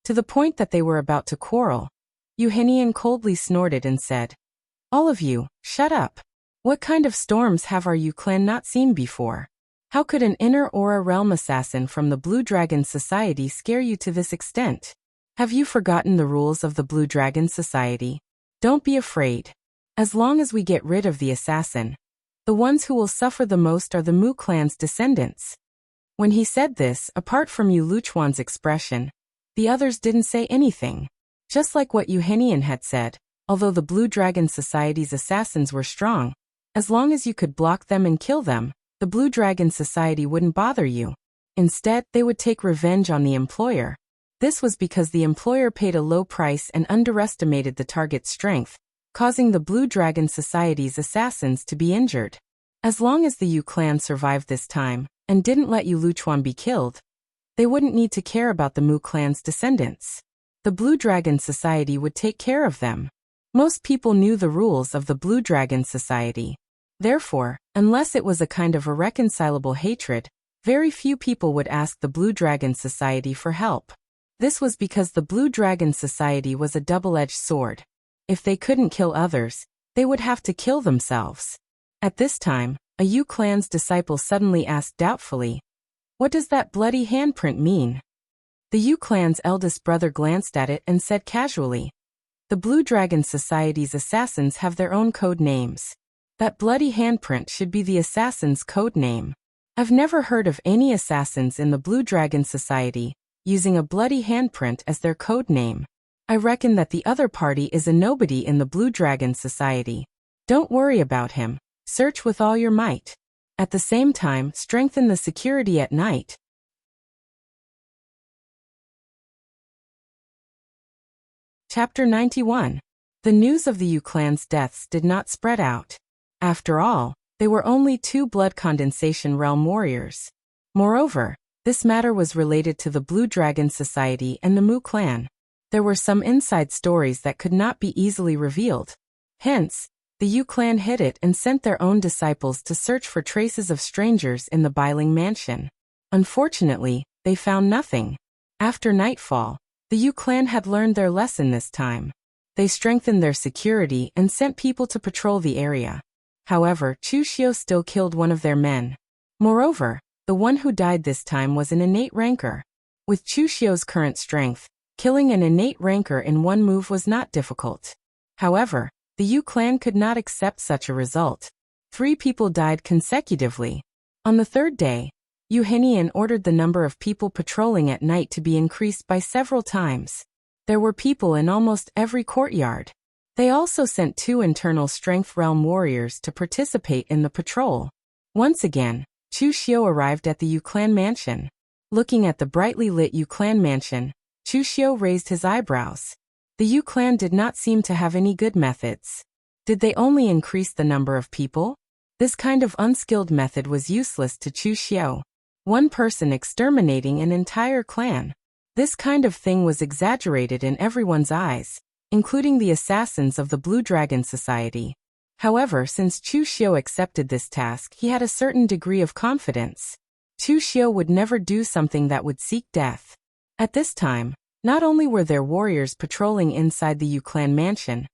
to the point that they were about to quarrel, Yu Henian coldly snorted and said, "All of you, shut up. What kind of storms have our Yu clan not seen before? How could an inner aura realm assassin from the Blue Dragon Society scare you to this extent? Have you forgotten the rules of the Blue Dragon Society? Don't be afraid. As long as we get rid of the assassin, the ones who will suffer the most are the Mu clan's descendants." When he said this, apart from Yu Luchuan's expression, the others didn't say anything. Just like what Yu Henian had said, although the Blue Dragon Society's assassins were strong, as long as you could block them and kill them, the Blue Dragon Society wouldn't bother you. Instead, they would take revenge on the employer. This was because the employer paid a low price and underestimated the target's strength, causing the Blue Dragon Society's assassins to be injured. As long as the Yu clan survived this time, and didn't let Yu Luchuan be killed, they wouldn't need to care about the Mu clan's descendants. The Blue Dragon Society would take care of them. Most people knew the rules of the Blue Dragon Society. Therefore, unless it was a kind of irreconcilable hatred, very few people would ask the Blue Dragon Society for help. This was because the Blue Dragon Society was a double-edged sword. If they couldn't kill others, they would have to kill themselves. At this time, a Yu clan's disciple suddenly asked doubtfully, "What does that bloody handprint mean?" The Yu clan's eldest brother glanced at it and said casually, "The Blue Dragon Society's assassins have their own code names. That bloody handprint should be the assassin's code name. I've never heard of any assassins in the Blue Dragon Society using a bloody handprint as their code name. I reckon that the other party is a nobody in the Blue Dragon Society. Don't worry about him. Search with all your might. At the same time, strengthen the security at night." Chapter 91. The news of the Yu clan's deaths did not spread out. After all, they were only 2 blood condensation realm warriors. Moreover, this matter was related to the Blue Dragon Society and the Mu clan. There were some inside stories that could not be easily revealed. Hence, the Yu clan hid it and sent their own disciples to search for traces of strangers in the Bailing mansion. Unfortunately, they found nothing. After nightfall, the Yu clan had learned their lesson this time. They strengthened their security and sent people to patrol the area. However, Chu Xiu still killed one of their men. Moreover, the one who died this time was an innate ranker. With Chu Xiu's current strength, killing an innate ranker in one move was not difficult. However, the Yu clan could not accept such a result. 3 people died consecutively. On the 3rd day, Yu Henian ordered the number of people patrolling at night to be increased by several times. There were people in almost every courtyard. They also sent 2 internal strength realm warriors to participate in the patrol. Once again, Chu Xiu arrived at the Yu clan mansion. Looking at the brightly lit Yu clan mansion, Chu Xiu raised his eyebrows. The Yu clan did not seem to have any good methods. Did they only increase the number of people? This kind of unskilled method was useless to Chu Xiu. One person exterminating an entire clan. This kind of thing was exaggerated in everyone's eyes, including the assassins of the Blue Dragon Society. However, since Chu Xiu accepted this task, he had a certain degree of confidence. Chu Xiu would never do something that would seek death. At this time, not only were there warriors patrolling inside the Yu clan mansion,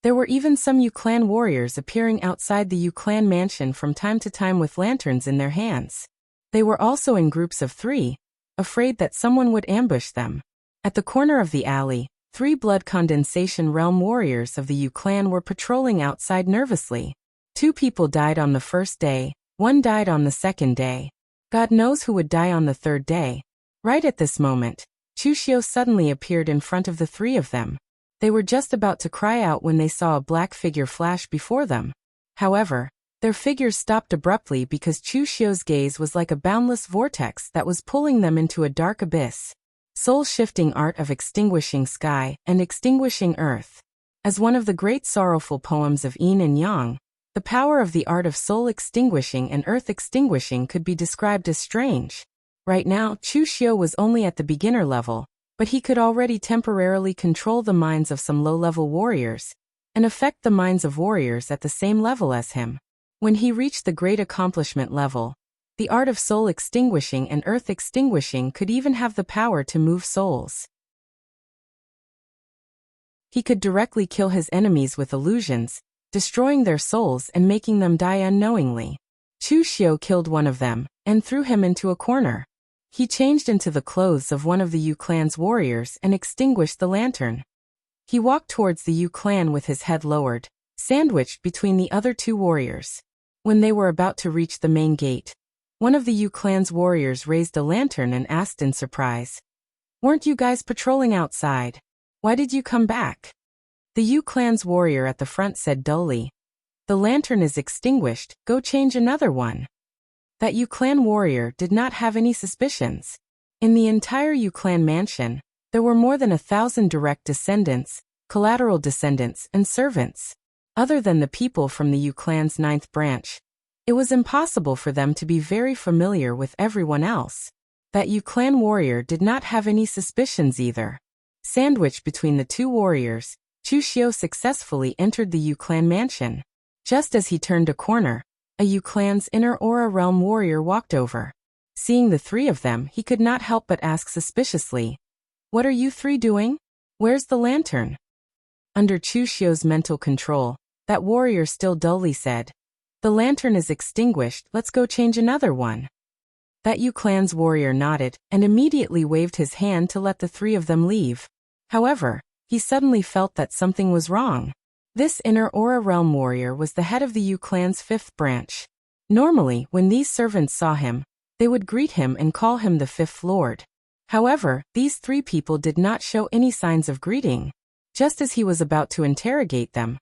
there were even some Yu clan warriors appearing outside the Yu clan mansion from time to time with lanterns in their hands. They were also in groups of 3, afraid that someone would ambush them. At the corner of the alley, 3 blood condensation realm warriors of the Yu clan were patrolling outside nervously. 2 people died on the first day, 1 died on the second day. God knows who would die on the 3rd day. Right at this moment, Chu Xiu suddenly appeared in front of the 3 of them. They were just about to cry out when they saw a black figure flash before them. However, their figures stopped abruptly because Chu Xiu's gaze was like a boundless vortex that was pulling them into a dark abyss. Soul-shifting art of extinguishing sky and extinguishing earth. As one of the great sorrowful poems of Yin and Yang, the power of the art of soul extinguishing and earth extinguishing could be described as strange. Right now, Chu Xiu was only at the beginner level, but he could already temporarily control the minds of some low-level warriors, and affect the minds of warriors at the same level as him. When he reached the great accomplishment level, the art of soul extinguishing and earth extinguishing could even have the power to move souls. He could directly kill his enemies with illusions, destroying their souls and making them die unknowingly. Chu Xiu killed one of them, and threw him into a corner. He changed into the clothes of one of the Yu clan's warriors and extinguished the lantern. He walked towards the Yu clan with his head lowered, sandwiched between the other 2 warriors. When they were about to reach the main gate, one of the Yu clan's warriors raised a lantern and asked in surprise, "Weren't you guys patrolling outside? Why did you come back?" The Yu clan's warrior at the front said dully, "The lantern is extinguished, go change another one." That Yu clan warrior did not have any suspicions. In the entire Yu clan mansion, there were more than 1,000 direct descendants, collateral descendants, and servants. Other than the people from the Yu clan's 9th branch, it was impossible for them to be very familiar with everyone else. That Yu clan warrior did not have any suspicions either. Sandwiched between the 2 warriors, Chu Xiu successfully entered the Yu clan mansion. Just as he turned a corner, a Yu clan's inner aura realm warrior walked over. Seeing the 3 of them, he could not help but ask suspiciously, "What are you 3 doing? Where's the lantern?" Under Chu Xiu's mental control, that warrior still dully said, "The lantern is extinguished, let's go change another one." That Yu clan's warrior nodded and immediately waved his hand to let the 3 of them leave. However, he suddenly felt that something was wrong. This inner aura realm warrior was the head of the Yu clan's 5th branch. Normally, when these servants saw him, they would greet him and call him the 5th lord. However, these 3 people did not show any signs of greeting. Just as he was about to interrogate them,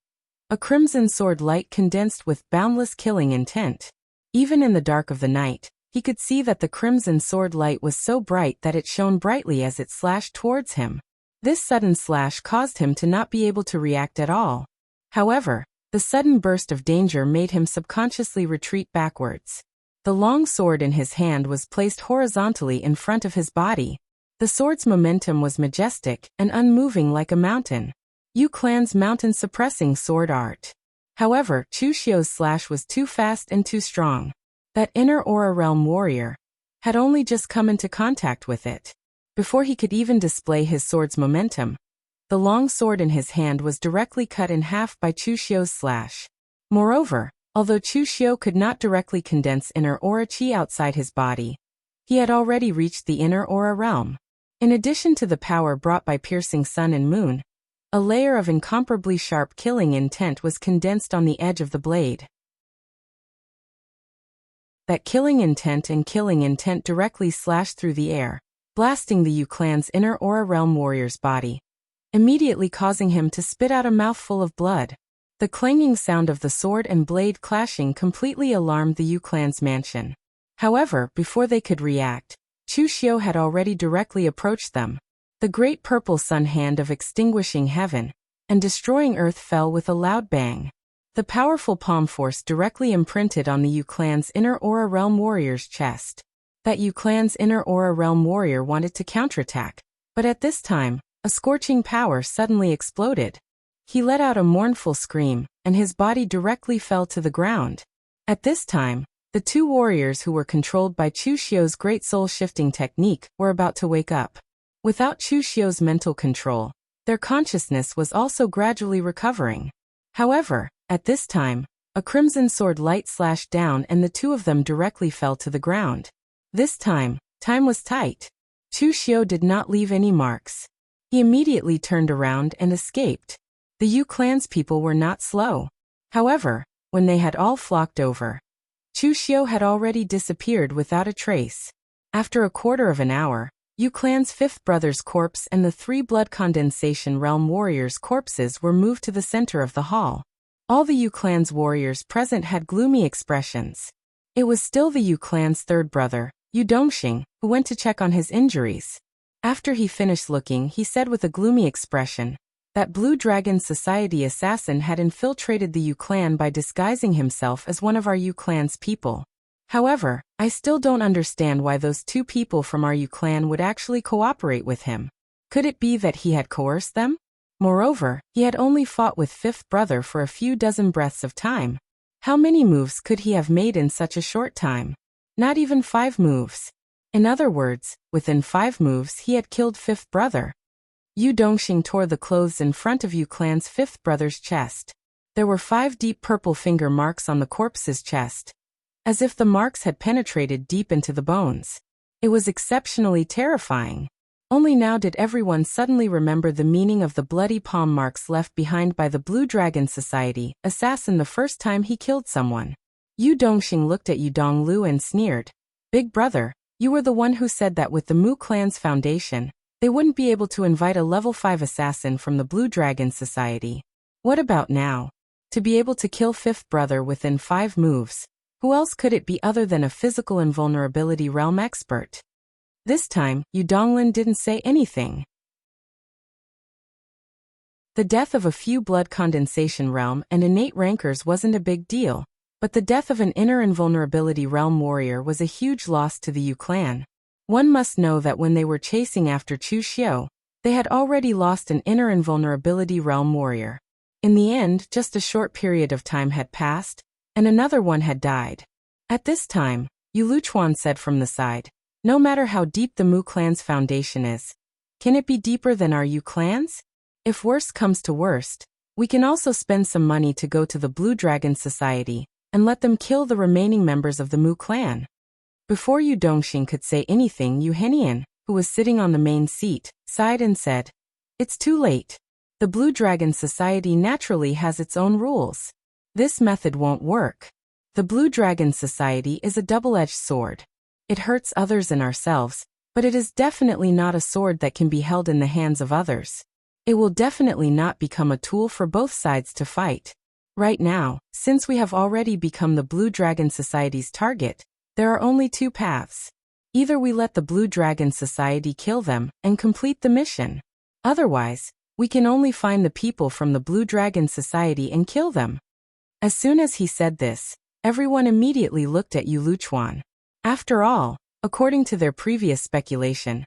a crimson sword light condensed with boundless killing intent. Even in the dark of the night, he could see that the crimson sword light was so bright that it shone brightly as it slashed towards him. This sudden slash caused him to not be able to react at all. However, the sudden burst of danger made him subconsciously retreat backwards. The long sword in his hand was placed horizontally in front of his body. The sword's momentum was majestic and unmoving like a mountain. Yu clan's mountain-suppressing sword art. However, Chu Xiu's slash was too fast and too strong. That inner aura realm warrior had only just come into contact with it. Before he could even display his sword's momentum, the long sword in his hand was directly cut in half by Chu Xiu's slash. Moreover, although Chu Xiu could not directly condense inner aura chi outside his body, he had already reached the inner aura realm. In addition to the power brought by piercing sun and moon, a layer of incomparably sharp killing intent was condensed on the edge of the blade. That killing intent directly slashed through the air, blasting the Yu clan's inner aura realm warrior's body. immediately causing him to spit out a mouthful of blood. The clanging sound of the sword and blade clashing completely alarmed the Yu clan's mansion. However, before they could react, Chu Xiu had already directly approached them. The great purple sun hand of extinguishing heaven and destroying earth fell with a loud bang. The powerful palm force directly imprinted on the Yu clan's inner Aura Realm warrior's chest. That Yu clan's inner Aura Realm warrior wanted to counterattack, but at this time, a scorching power suddenly exploded. He let out a mournful scream, and his body directly fell to the ground. At this time, the two warriors who were controlled by Chu Xiu's great soul-shifting technique were about to wake up. Without Chu Xiu's mental control, their consciousness was also gradually recovering. However, at this time, a crimson sword light slashed down and the two of them directly fell to the ground. This time was tight. Chu Xiu did not leave any marks. He immediately turned around and escaped. The Yu clan's people were not slow. However, when they had all flocked over, Chu Xiu had already disappeared without a trace. After a quarter of an hour, Yu clan's fifth brother's corpse and the 3 blood condensation realm warriors' corpses were moved to the center of the hall. All the Yu clan's warriors present had gloomy expressions. It was still the Yu clan's third brother, Yu Dongxing, who went to check on his injuries. After he finished looking, he said with a gloomy expression, that Blue Dragon Society assassin had infiltrated the Yu clan by disguising himself as one of our Yu clan's people. However, I still don't understand why those 2 people from our Yu clan would actually cooperate with him. Could it be that he had coerced them? Moreover, he had only fought with fifth brother for a few dozen breaths of time. How many moves could he have made in such a short time? Not even 5 moves. In other words, within 5 moves he had killed fifth brother. Yu Dongxing tore the clothes in front of Yu clan's fifth brother's chest. There were 5 deep purple finger marks on the corpse's chest, as if the marks had penetrated deep into the bones. It was exceptionally terrifying. Only now did everyone suddenly remember the meaning of the bloody palm marks left behind by the Blue Dragon Society assassin the first time he killed someone. Yu Dongxing looked at Yu Donglu and sneered. Big brother, you were the one who said that with the Mu clan's foundation, they wouldn't be able to invite a level 5 assassin from the Blue Dragon Society. What about now? To be able to kill fifth brother within 5 moves. Who else could it be other than a physical invulnerability realm expert? This time, Yu Donglin didn't say anything. The death of a few blood condensation realm and innate rankers wasn't a big deal, but the death of an inner invulnerability realm warrior was a huge loss to the Yu clan. One must know that when they were chasing after Chu Xiu, they had already lost an inner invulnerability realm warrior. In the end, just a short period of time had passed, and another one had died. At this time, Yu Luchuan said from the side, no matter how deep the Mu clan's foundation is, can it be deeper than our Yu clan's? If worst comes to worst, we can also spend some money to go to the Blue Dragon Society and let them kill the remaining members of the Mu clan. Before Yu Dongxing could say anything, Yu Henian, who was sitting on the main seat, sighed and said, it's too late. The Blue Dragon Society naturally has its own rules. This method won't work. The Blue Dragon Society is a double-edged sword. It hurts others and ourselves, but it is definitely not a sword that can be held in the hands of others. It will definitely not become a tool for both sides to fight. Right now, since we have already become the Blue Dragon Society's target, there are only 2 paths. Either we let the Blue Dragon Society kill them and complete the mission. Otherwise, we can only find the people from the Blue Dragon Society and kill them. As soon as he said this, everyone immediately looked at Yu Luchuan. After all, according to their previous speculation,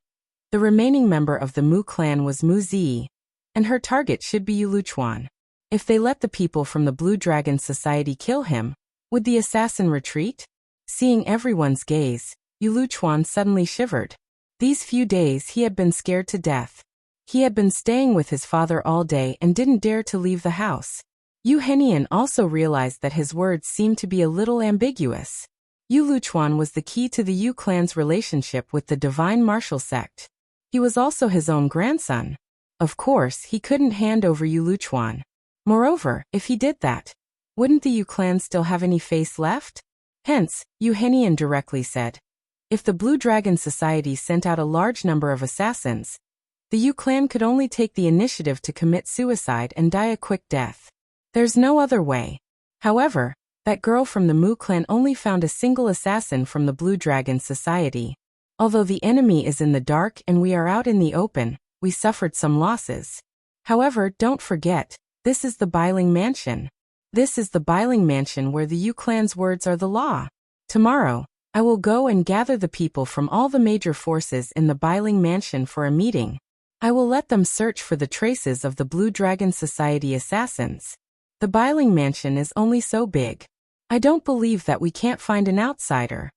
the remaining member of the Mu clan was Mu Zi, and her target should be Yu Luchuan. If they let the people from the Blue Dragon Society kill him, would the assassin retreat? Seeing everyone's gaze, Yu Luchuan suddenly shivered. These few days he had been scared to death. He had been staying with his father all day and didn't dare to leave the house. Yu Henian also realized that his words seemed to be a little ambiguous. Yu Luchuan was the key to the Yu clan's relationship with the Divine Martial Sect. He was also his own grandson. Of course, he couldn't hand over Yu Luchuan. Moreover, if he did that, wouldn't the Yu clan still have any face left? Hence, Yu Henian directly said, if the Blue Dragon Society sent out a large number of assassins, The Yu clan could only take the initiative to commit suicide and die a quick death. There's no other way. However, that girl from the Mu clan only found a single assassin from the Blue Dragon Society. Although the enemy is in the dark and we are out in the open, we suffered some losses. However, don't forget, this is the Biling Mansion. This is the Biling Mansion where the Yu clan's words are the law. Tomorrow, I will go and gather the people from all the major forces in the Biling Mansion for a meeting. I will let them search for the traces of the Blue Dragon Society assassins. The Biling Mansion is only so big. I don't believe that we can't find an outsider.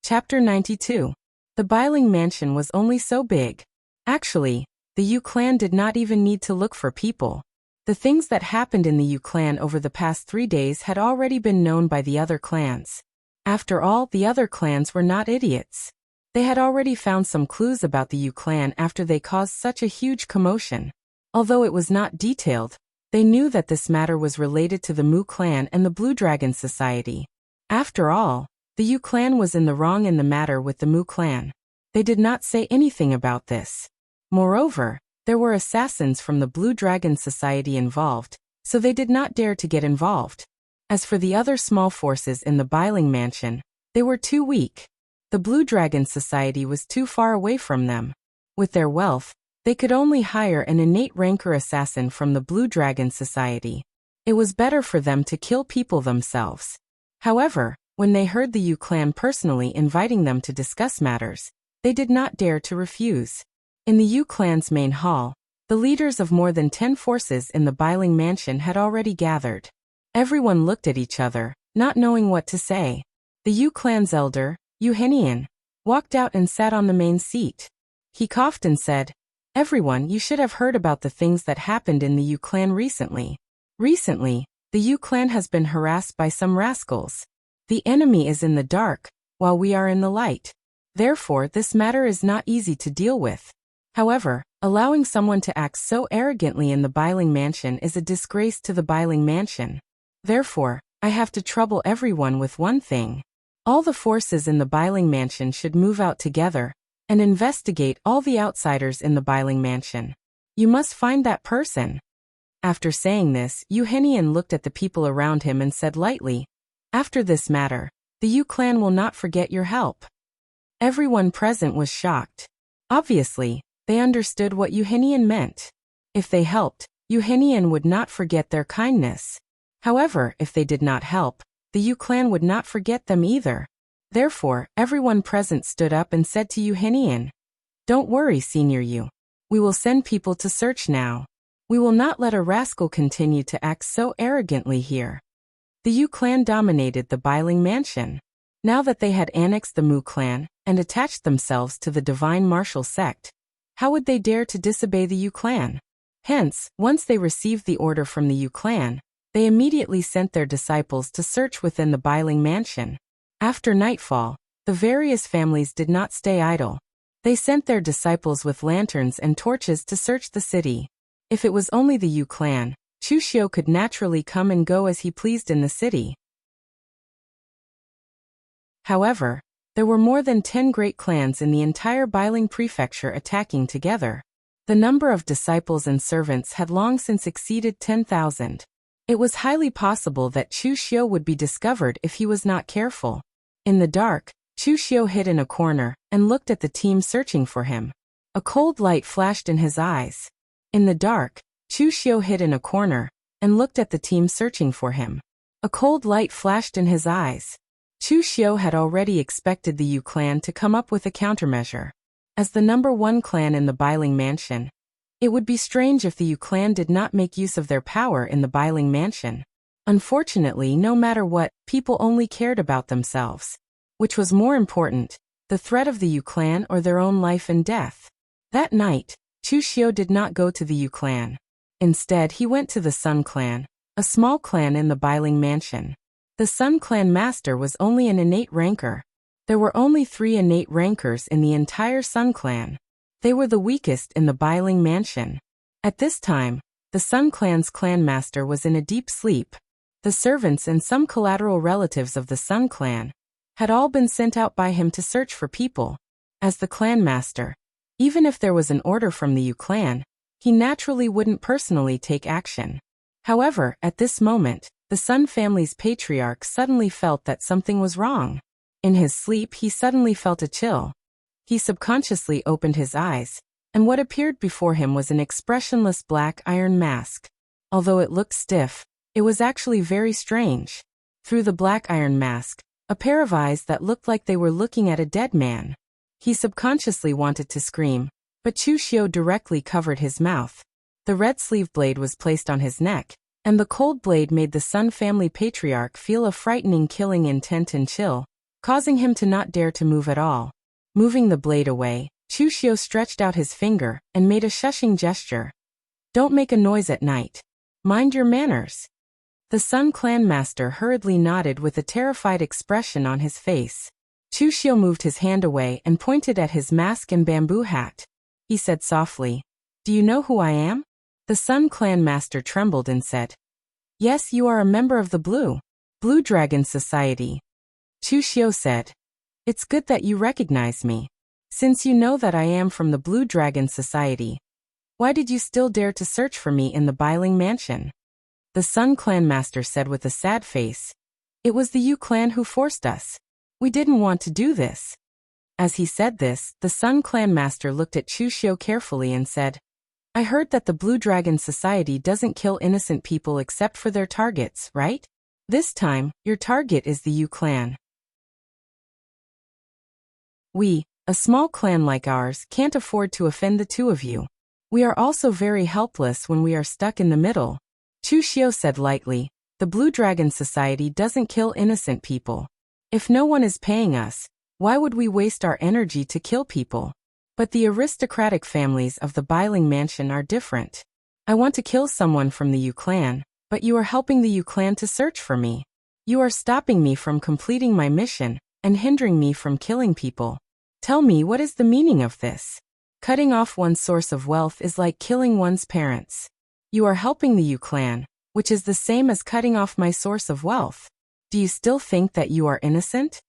Chapter 92. The Biling Mansion was only so big. Actually, the Yu clan did not even need to look for people. The things that happened in the Yu clan over the past 3 days had already been known by the other clans. After all, the other clans were not idiots. They had already found some clues about the Yu clan after they caused such a huge commotion. Although it was not detailed, they knew that this matter was related to the Mu clan and the Blue Dragon Society. After all, the Yu clan was in the wrong in the matter with the Mu clan. They did not say anything about this. Moreover, there were assassins from the Blue Dragon Society involved, so they did not dare to get involved. As for the other small forces in the Biling Mansion, they were too weak. The Blue Dragon Society was too far away from them. With their wealth, they could only hire an innate rancor assassin from the Blue Dragon Society. It was better for them to kill people themselves. However, when they heard the Yu clan personally inviting them to discuss matters, they did not dare to refuse. In the Yu clan's main hall, the leaders of more than 10 forces in the Biling Mansion had already gathered. Everyone looked at each other, not knowing what to say. The Yu clan's elder, Yu Henian, walked out and sat on the main seat. He coughed and said, "Everyone, you should have heard about the things that happened in the Yu clan recently. Recently, the Yu clan has been harassed by some rascals. The enemy is in the dark, while we are in the light. Therefore, this matter is not easy to deal with. However, allowing someone to act so arrogantly in the Biling Mansion is a disgrace to the Biling Mansion. Therefore, I have to trouble everyone with one thing. All the forces in the Biling Mansion should move out together and investigate all the outsiders in the Biling Mansion. You must find that person." After saying this, Yu Henian looked at the people around him and said lightly, "After this matter, the Yu clan will not forget your help." Everyone present was shocked. Obviously, they understood what Yu Henian meant. If they helped, Yu Henian would not forget their kindness. However, if they did not help, the Yu clan would not forget them either. Therefore, everyone present stood up and said to Yu Henian, "Don't worry, Senior Yu. We will send people to search now. We will not let a rascal continue to act so arrogantly here." The Yu clan dominated the Biling Mansion. Now that they had annexed the Mu clan and attached themselves to the Divine Martial Sect, how would they dare to disobey the Yu clan? Hence, once they received the order from the Yu clan, they immediately sent their disciples to search within the Biling Mansion. After nightfall, the various families did not stay idle. They sent their disciples with lanterns and torches to search the city. If it was only the Yu clan, Chushio could naturally come and go as he pleased in the city. However, there were more than 10 great clans in the entire Biling prefecture attacking together. The number of disciples and servants had long since exceeded 10,000. It was highly possible that Chushio would be discovered if he was not careful. In the dark, Chushio hid in a corner and looked at the team searching for him. A cold light flashed in his eyes. In the dark, Chushio hid in a corner and looked at the team searching for him. A cold light flashed in his eyes. Chushio had already expected the Yu clan to come up with a countermeasure. As the #1 clan in the Biling Mansion, it would be strange if the Yu clan did not make use of their power in the Biling Mansion. Unfortunately, no matter what, people only cared about themselves. Which was more important, the threat of the Yu clan or their own life and death? That night, Chushio did not go to the Yu clan. Instead, he went to the Sun clan, a small clan in the Biling Mansion. The Sun clan master was only an innate rancor. There were only 3 innate rancors in the entire Sun clan. They were the weakest in the Biling Mansion. At this time, the Sun clan's clan master was in a deep sleep. The servants and some collateral relatives of the Sun clan had all been sent out by him to search for people. As the clan master, even if there was an order from the Yu clan, he naturally wouldn't personally take action. However, at this moment, the Sun family's patriarch suddenly felt that something was wrong. In his sleep, he suddenly felt a chill. He subconsciously opened his eyes, and what appeared before him was an expressionless black iron mask. Although it looked stiff, it was actually very strange. Through the black iron mask, a pair of eyes that looked like they were looking at a dead man. He subconsciously wanted to scream, but Chushio directly covered his mouth. The red sleeve blade was placed on his neck, and the cold blade made the Sun family patriarch feel a frightening killing intent and chill, causing him to not dare to move at all. Moving the blade away, Chushio stretched out his finger and made a shushing gesture. "Don't make a noise at night. Mind your manners." The Sun clan master hurriedly nodded with a terrified expression on his face. Chushio moved his hand away and pointed at his mask and bamboo hat. He said softly, "Do you know who I am?" The Sun clan master trembled and said, "Yes, you are a member of the Blue Dragon Society." Chushio said, "It's good that you recognize me. Since you know that I am from the Blue Dragon Society, why did you still dare to search for me in the Biling Mansion?" The Sun clan master said with a sad face, "It was the Yu clan who forced us. We didn't want to do this." As he said this, the Sun clan master looked at Chushio carefully and said, "I heard that the Blue Dragon Society doesn't kill innocent people except for their targets, right? This time, your target is the Yu clan. We, a small clan like ours, can't afford to offend the two of you. We are also very helpless when we are stuck in the middle." Chushio said lightly, "The Blue Dragon Society doesn't kill innocent people. If no one is paying us, why would we waste our energy to kill people? But the aristocratic families of the Biling Mansion are different. I want to kill someone from the Yu clan, but you are helping the Yu clan to search for me. You are stopping me from completing my mission and hindering me from killing people. Tell me, what is the meaning of this? Cutting off one's source of wealth is like killing one's parents. You are helping the Yu clan, which is the same as cutting off my source of wealth. Do you still think that you are innocent?"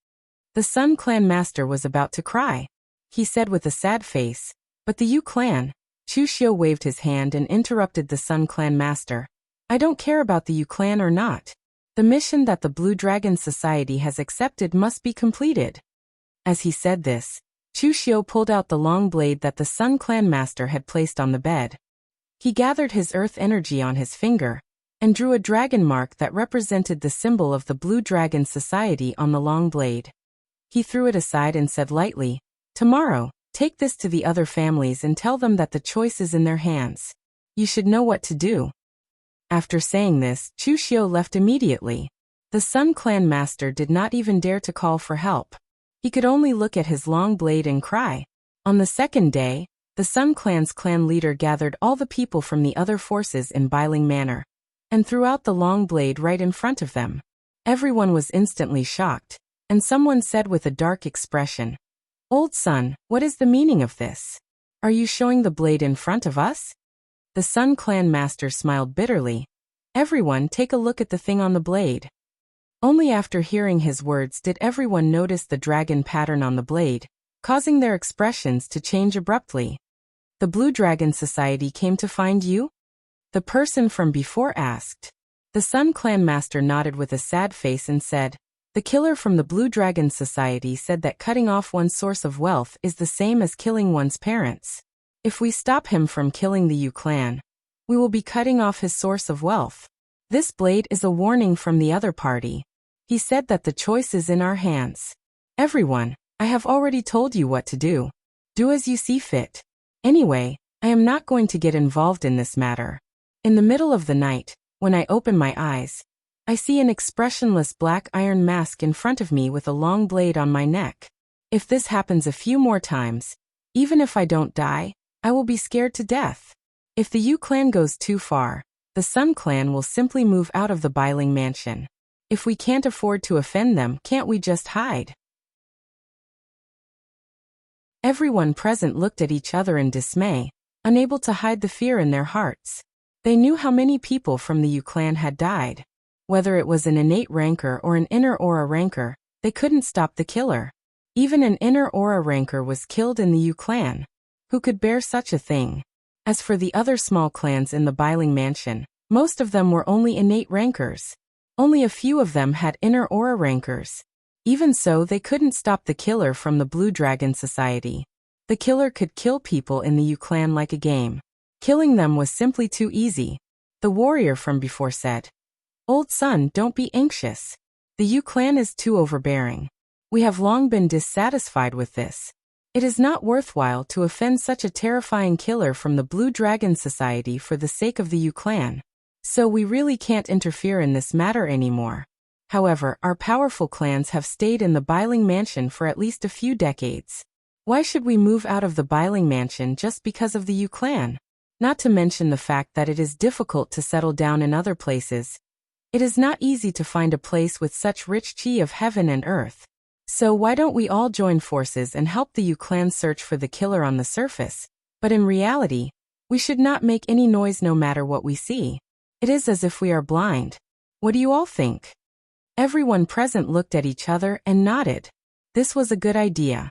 The Sun clan master was about to cry. He said with a sad face, "But the Yu clan." Chushio waved his hand and interrupted the Sun clan master. "I don't care about the Yu clan or not. The mission that the Blue Dragon Society has accepted must be completed." As he said this, Chushio pulled out the long blade that the Sun clan master had placed on the bed. He gathered his earth energy on his finger and drew a dragon mark that represented the symbol of the Blue Dragon Society on the long blade. He threw it aside and said lightly, "Tomorrow, take this to the other families and tell them that the choice is in their hands. You should know what to do." After saying this, Chushio left immediately. The Sun clan master did not even dare to call for help. He could only look at his long blade and cry. On the second day, the Sun clan's clan leader gathered all the people from the other forces in Biling Manor and threw out the long blade right in front of them. Everyone was instantly shocked, and someone said with a dark expression, "Old Sun, what is the meaning of this? Are you showing the blade in front of us?" The Sun clan master smiled bitterly. "Everyone, take a look at the thing on the blade." Only after hearing his words did everyone notice the dragon pattern on the blade, causing their expressions to change abruptly. "The Blue Dragon Society came to find you?" the person from before asked. The Sun clan master nodded with a sad face and said, "The killer from the Blue Dragon Society said that cutting off one's source of wealth is the same as killing one's parents. If we stop him from killing the Yu clan, we will be cutting off his source of wealth. This blade is a warning from the other party. He said that the choice is in our hands. Everyone, I have already told you what to do. Do as you see fit. Anyway, I am not going to get involved in this matter." In the middle of the night, when I open my eyes, I see an expressionless black iron mask in front of me with a long blade on my neck. If this happens a few more times, even if I don't die, I will be scared to death. If the Yu clan goes too far, the Sun clan will simply move out of the Biling Mansion. If we can't afford to offend them, can't we just hide? Everyone present looked at each other in dismay, unable to hide the fear in their hearts. They knew how many people from the Yu clan had died. Whether it was an innate rancor or an inner aura rancor, They couldn't stop the killer. Even an inner aura ranker was killed in the U clan. Who could bear such a thing? As for the other small clans in the Biling Mansion, most of them were only innate rankers. Only a few of them had inner aura rankers. Even so, they couldn't stop the killer from the Blue Dragon Society. The killer could kill people in the U clan like a game. Killing them was simply too easy. The warrior from before said, "Old son, don't be anxious. The U clan is too overbearing. We have long been dissatisfied with this. It is not worthwhile to offend such a terrifying killer from the Blue Dragon Society for the sake of the U clan. So we really can't interfere in this matter anymore. However, our powerful clans have stayed in the Biling Mansion for at least a few decades. Why should we move out of the Biling Mansion just because of the U clan? Not to mention the fact that it is difficult to settle down in other places. It is not easy to find a place with such rich chi of heaven and earth. So why don't we all join forces and help the U clan search for the killer on the surface? But in reality, we should not make any noise no matter what we see. It is as if we are blind. What do you all think?" Everyone present looked at each other and nodded. This was a good idea.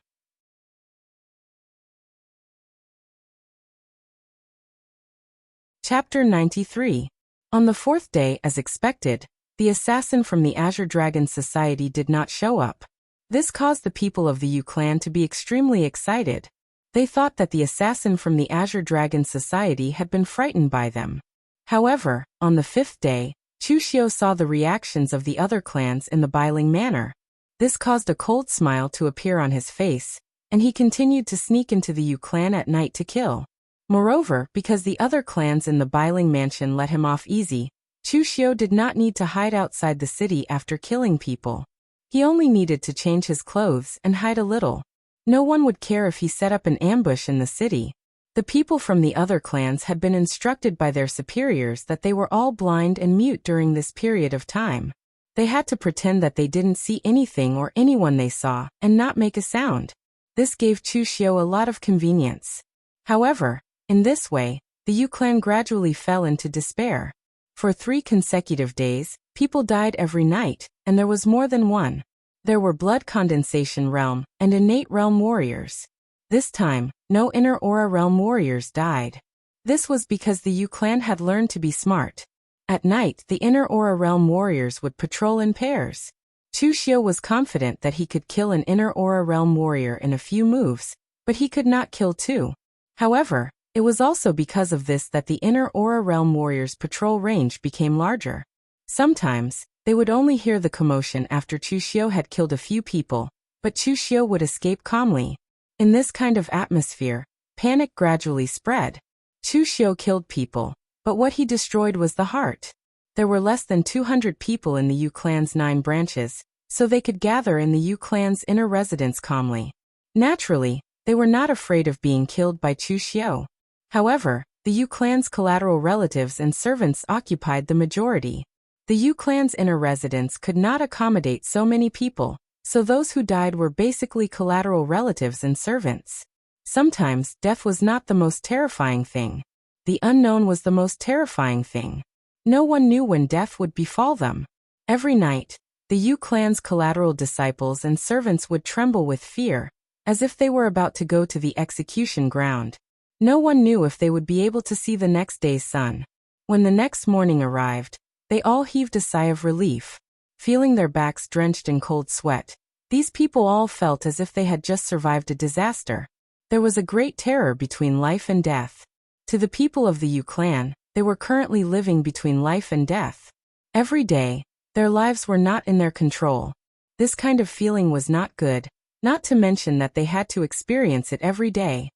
Chapter 93. On the fourth day, as expected, the assassin from the Azure Dragon Society did not show up. This caused the people of the U clan to be extremely excited. They thought that the assassin from the Azure Dragon Society had been frightened by them. However, on the fifth day, Chushio saw the reactions of the other clans in the Biling manner. This caused a cold smile to appear on his face, and he continued to sneak into the U clan at night to kill. Moreover, because the other clans in the Biling Mansion let him off easy, Chushio did not need to hide outside the city after killing people. He only needed to change his clothes and hide a little. No one would care if he set up an ambush in the city. The people from the other clans had been instructed by their superiors that they were all blind and mute during this period of time. They had to pretend that they didn't see anything or anyone they saw and not make a sound. This gave Chushio a lot of convenience. However, in this way, the U clan gradually fell into despair. For 3 consecutive days, people died every night, and there was more than one. There were Blood Condensation Realm and Innate Realm warriors. This time, no Inner Aura Realm warriors died. This was because the U clan had learned to be smart. At night, the Inner Aura Realm warriors would patrol in pairs. Chushio was confident that he could kill an Inner Aura Realm warrior in a few moves, but he could not kill 2. However, it was also because of this that the Inner Aura Realm warriors' patrol range became larger. Sometimes, they would only hear the commotion after Chushio had killed a few people, but Chushio would escape calmly. In this kind of atmosphere, panic gradually spread. Chushio killed people, but what he destroyed was the heart. There were less than 200 people in the U clan's 9 branches, so they could gather in the U clan's inner residence calmly. Naturally, they were not afraid of being killed by Chushio. However, the U clan's collateral relatives and servants occupied the majority. The U clan's inner residence could not accommodate so many people, so those who died were basically collateral relatives and servants. Sometimes, death was not the most terrifying thing. The unknown was the most terrifying thing. No one knew when death would befall them. Every night, the U clan's collateral disciples and servants would tremble with fear, as if they were about to go to the execution ground. No one knew if they would be able to see the next day's sun. When the next morning arrived, they all heaved a sigh of relief. Feeling their backs drenched in cold sweat, these people all felt as if they had just survived a disaster. There was a great terror between life and death. To the people of the U clan, they were currently living between life and death. Every day, their lives were not in their control. This kind of feeling was not good, not to mention that they had to experience it every day.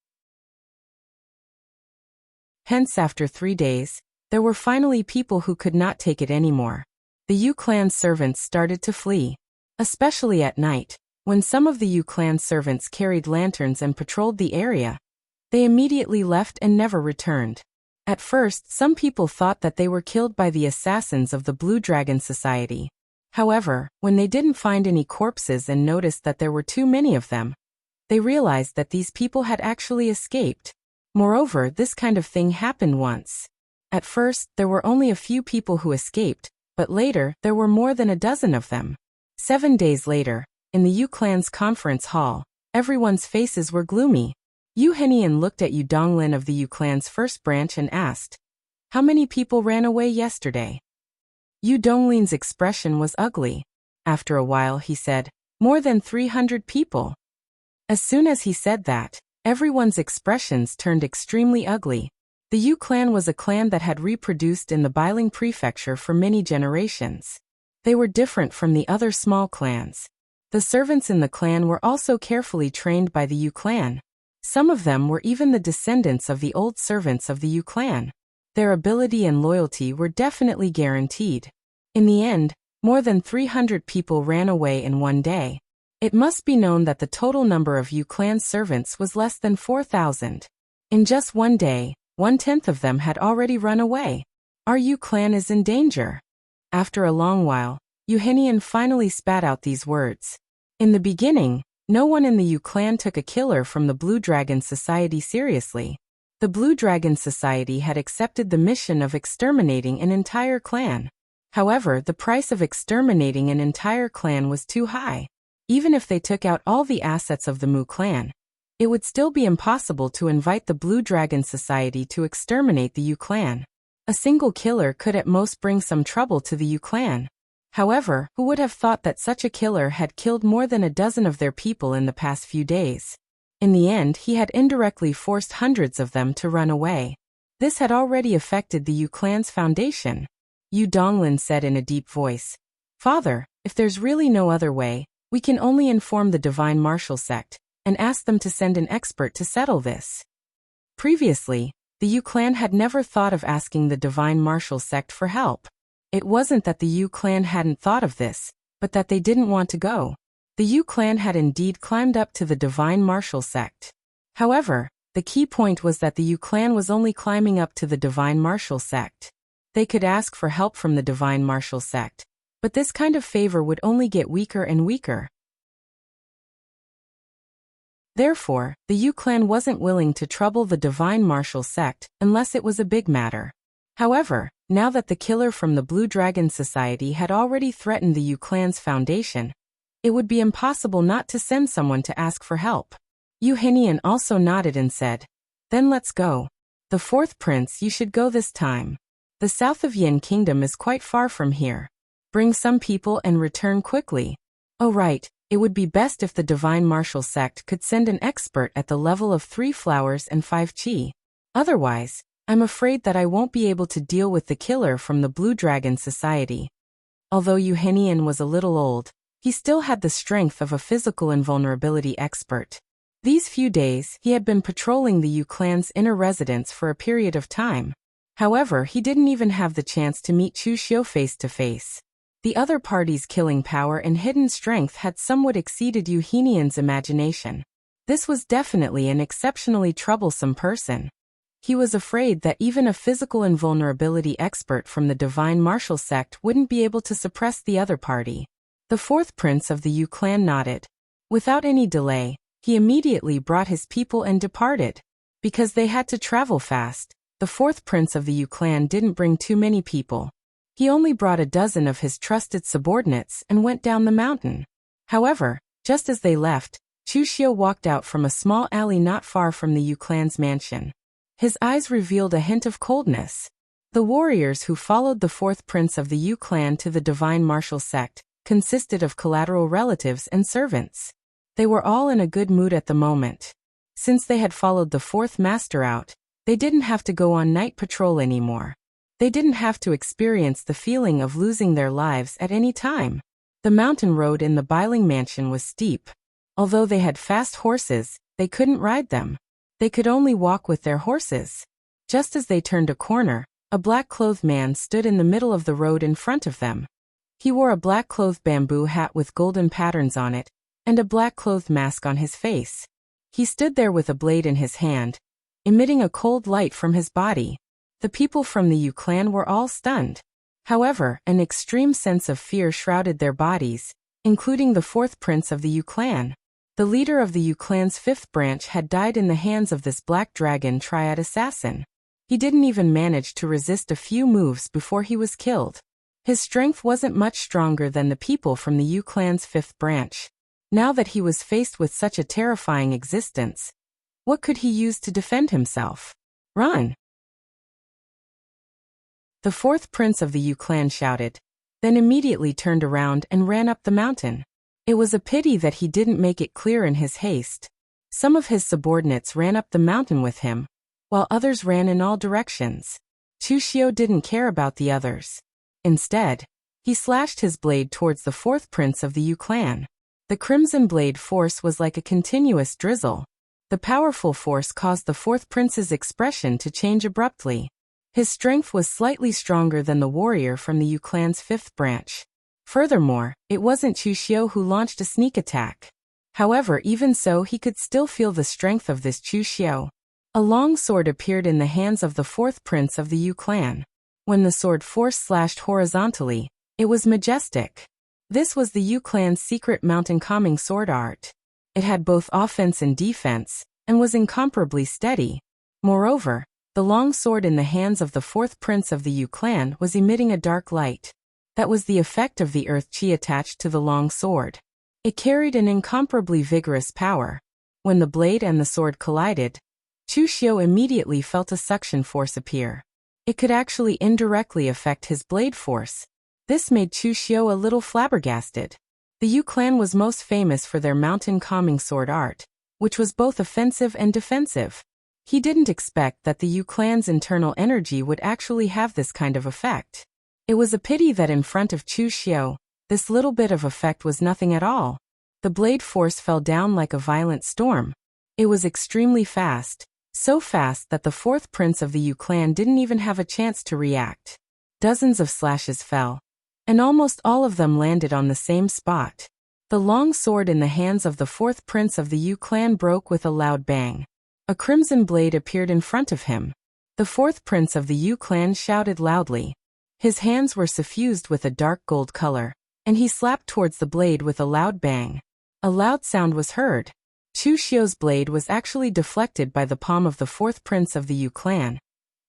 Hence, after 3 days, there were finally people who could not take it anymore. The U clan's servants started to flee. Especially at night, when some of the U clan servants carried lanterns and patrolled the area. They immediately left and never returned. At first, some people thought that they were killed by the assassins of the Blue Dragon Society. However, when they didn't find any corpses and noticed that there were too many of them, they realized that these people had actually escaped. Moreover, this kind of thing happened once. At first, there were only a few people who escaped, but later, there were more than a dozen of them. 7 days later, In the Yu clan's conference hall, everyone's faces were gloomy. Yu Henian looked at Yu Donglin of the Yu clan's first branch and asked, "How many people ran away yesterday?" Yu Donglin's expression was ugly. After a while he said, "More than 300 people." As soon as he said that, everyone's expressions turned extremely ugly. The Yu clan was a clan that had reproduced in the Bailing prefecture for many generations. They were different from the other small clans. The servants in the clan were also carefully trained by the Yu clan. Some of them were even the descendants of the old servants of the Yu clan. Their ability and loyalty were definitely guaranteed. In the end, more than 300 people ran away in one day. It must be known that the total number of Yu clan's servants was less than 4,000. In just one day, 1/10 of them had already run away. Our Yu clan is in danger. After a long while, Yu Henian finally spat out these words. In the beginning, no one in the Yu clan took a killer from the Blue Dragon Society seriously. The Blue Dragon Society had accepted the mission of exterminating an entire clan. However, the price of exterminating an entire clan was too high. Even if they took out all the assets of the Mu clan, it would still be impossible to invite the Blue Dragon Society to exterminate the Yu clan. A single killer could at most bring some trouble to the Yu clan. However, who would have thought that such a killer had killed more than a dozen of their people in the past few days? In the end, he had indirectly forced hundreds of them to run away. This had already affected the Yu clan's foundation. Yu Donglin said in a deep voice, "Father, if there's really no other way, we can only inform the Divine Martial Sect and ask them to send an expert to settle this." Previously, the Yu clan had never thought of asking the Divine Martial Sect for help. It wasn't that the Yu clan hadn't thought of this, but that they didn't want to go. The Yu clan had indeed climbed up to the Divine Martial Sect. However, the key point was that the Yu clan was only climbing up to the Divine Martial Sect. They could ask for help from the Divine Martial Sect, but this kind of favor would only get weaker and weaker. Therefore, the Yu clan wasn't willing to trouble the Divine Martial Sect unless it was a big matter. However, now that the killer from the Blue Dragon Society had already threatened the Yu clan's foundation, it would be impossible not to send someone to ask for help. Yu Henian also nodded and said, "Then let's go. The fourth prince, you should go this time. The south of Yin Kingdom is quite far from here. Bring some people and return quickly. Oh right, it would be best if the Divine Martial Sect could send an expert at the level of 3 flowers and 5 chi. Otherwise, I'm afraid that I won't be able to deal with the killer from the Blue Dragon Society." Although Yu Henian was a little old, he still had the strength of a physical invulnerability expert. These few days, he had been patrolling the Yu clan's inner residence for a period of time. However, he didn't even have the chance to meet Chu Xiu face to face. The other party's killing power and hidden strength had somewhat exceeded Yu Henian's imagination. This was definitely an exceptionally troublesome person. He was afraid that even a physical invulnerability expert from the Divine Martial Sect wouldn't be able to suppress the other party. The fourth prince of the Yu clan nodded. Without any delay, he immediately brought his people and departed. Because they had to travel fast, the fourth prince of the Yu clan didn't bring too many people. He only brought a dozen of his trusted subordinates and went down the mountain. However, just as they left, Chu Xiu walked out from a small alley not far from the Yu clan's mansion. His eyes revealed a hint of coldness. The warriors who followed the fourth prince of the Yu clan to the Divine Martial Sect consisted of collateral relatives and servants. They were all in a good mood at the moment. Since they had followed the fourth master out, they didn't have to go on night patrol anymore. They didn't have to experience the feeling of losing their lives at any time. The mountain road in the Bailing mansion was steep. Although they had fast horses, they couldn't ride them. They could only walk with their horses. Just as they turned a corner, a black-clothed man stood in the middle of the road in front of them. He wore a black-clothed bamboo hat with golden patterns on it, and a black-clothed mask on his face. He stood there with a blade in his hand, emitting a cold light from his body. The people from the Yu clan were all stunned. However, an extreme sense of fear shrouded their bodies, including the fourth prince of the Yu clan. The leader of the Yu clan's fifth branch had died in the hands of this black dragon triad assassin. He didn't even manage to resist a few moves before he was killed. His strength wasn't much stronger than the people from the Yu clan's fifth branch. Now that he was faced with such a terrifying existence, what could he use to defend himself? Run! The fourth prince of the Yu clan shouted, then immediately turned around and ran up the mountain. It was a pity that he didn't make it clear in his haste. Some of his subordinates ran up the mountain with him, while others ran in all directions. Chushio didn't care about the others. Instead, he slashed his blade towards the fourth prince of the Yu clan. The crimson blade force was like a continuous drizzle. The powerful force caused the fourth prince's expression to change abruptly. His strength was slightly stronger than the warrior from the Yu clan's fifth branch. Furthermore, it wasn't Chushio who launched a sneak attack. However, even so, he could still feel the strength of this Chushio. A long sword appeared in the hands of the fourth prince of the Yu clan. When the sword force slashed horizontally, it was majestic. This was the Yu clan's secret mountain calming sword art. It had both offense and defense, and was incomparably steady. Moreover, the long sword in the hands of the fourth prince of the Yu clan was emitting a dark light. That was the effect of the earth chi attached to the long sword. It carried an incomparably vigorous power. When the blade and the sword collided, Chushio immediately felt a suction force appear. It could actually indirectly affect his blade force. This made Chushio a little flabbergasted. The Yu clan was most famous for their mountain calming sword art, which was both offensive and defensive. He didn't expect that the Yu clan's internal energy would actually have this kind of effect. It was a pity that in front of Chushio, this little bit of effect was nothing at all. The blade force fell down like a violent storm. It was extremely fast, so fast that the fourth prince of the Yu clan didn't even have a chance to react. Dozens of slashes fell, and almost all of them landed on the same spot. The long sword in the hands of the fourth prince of the Yu clan broke with a loud bang. A crimson blade appeared in front of him. The fourth prince of the Yu clan shouted loudly. His hands were suffused with a dark gold color, and he slapped towards the blade with a loud bang. A loud sound was heard. Chushio's blade was actually deflected by the palm of the fourth prince of the Yu clan,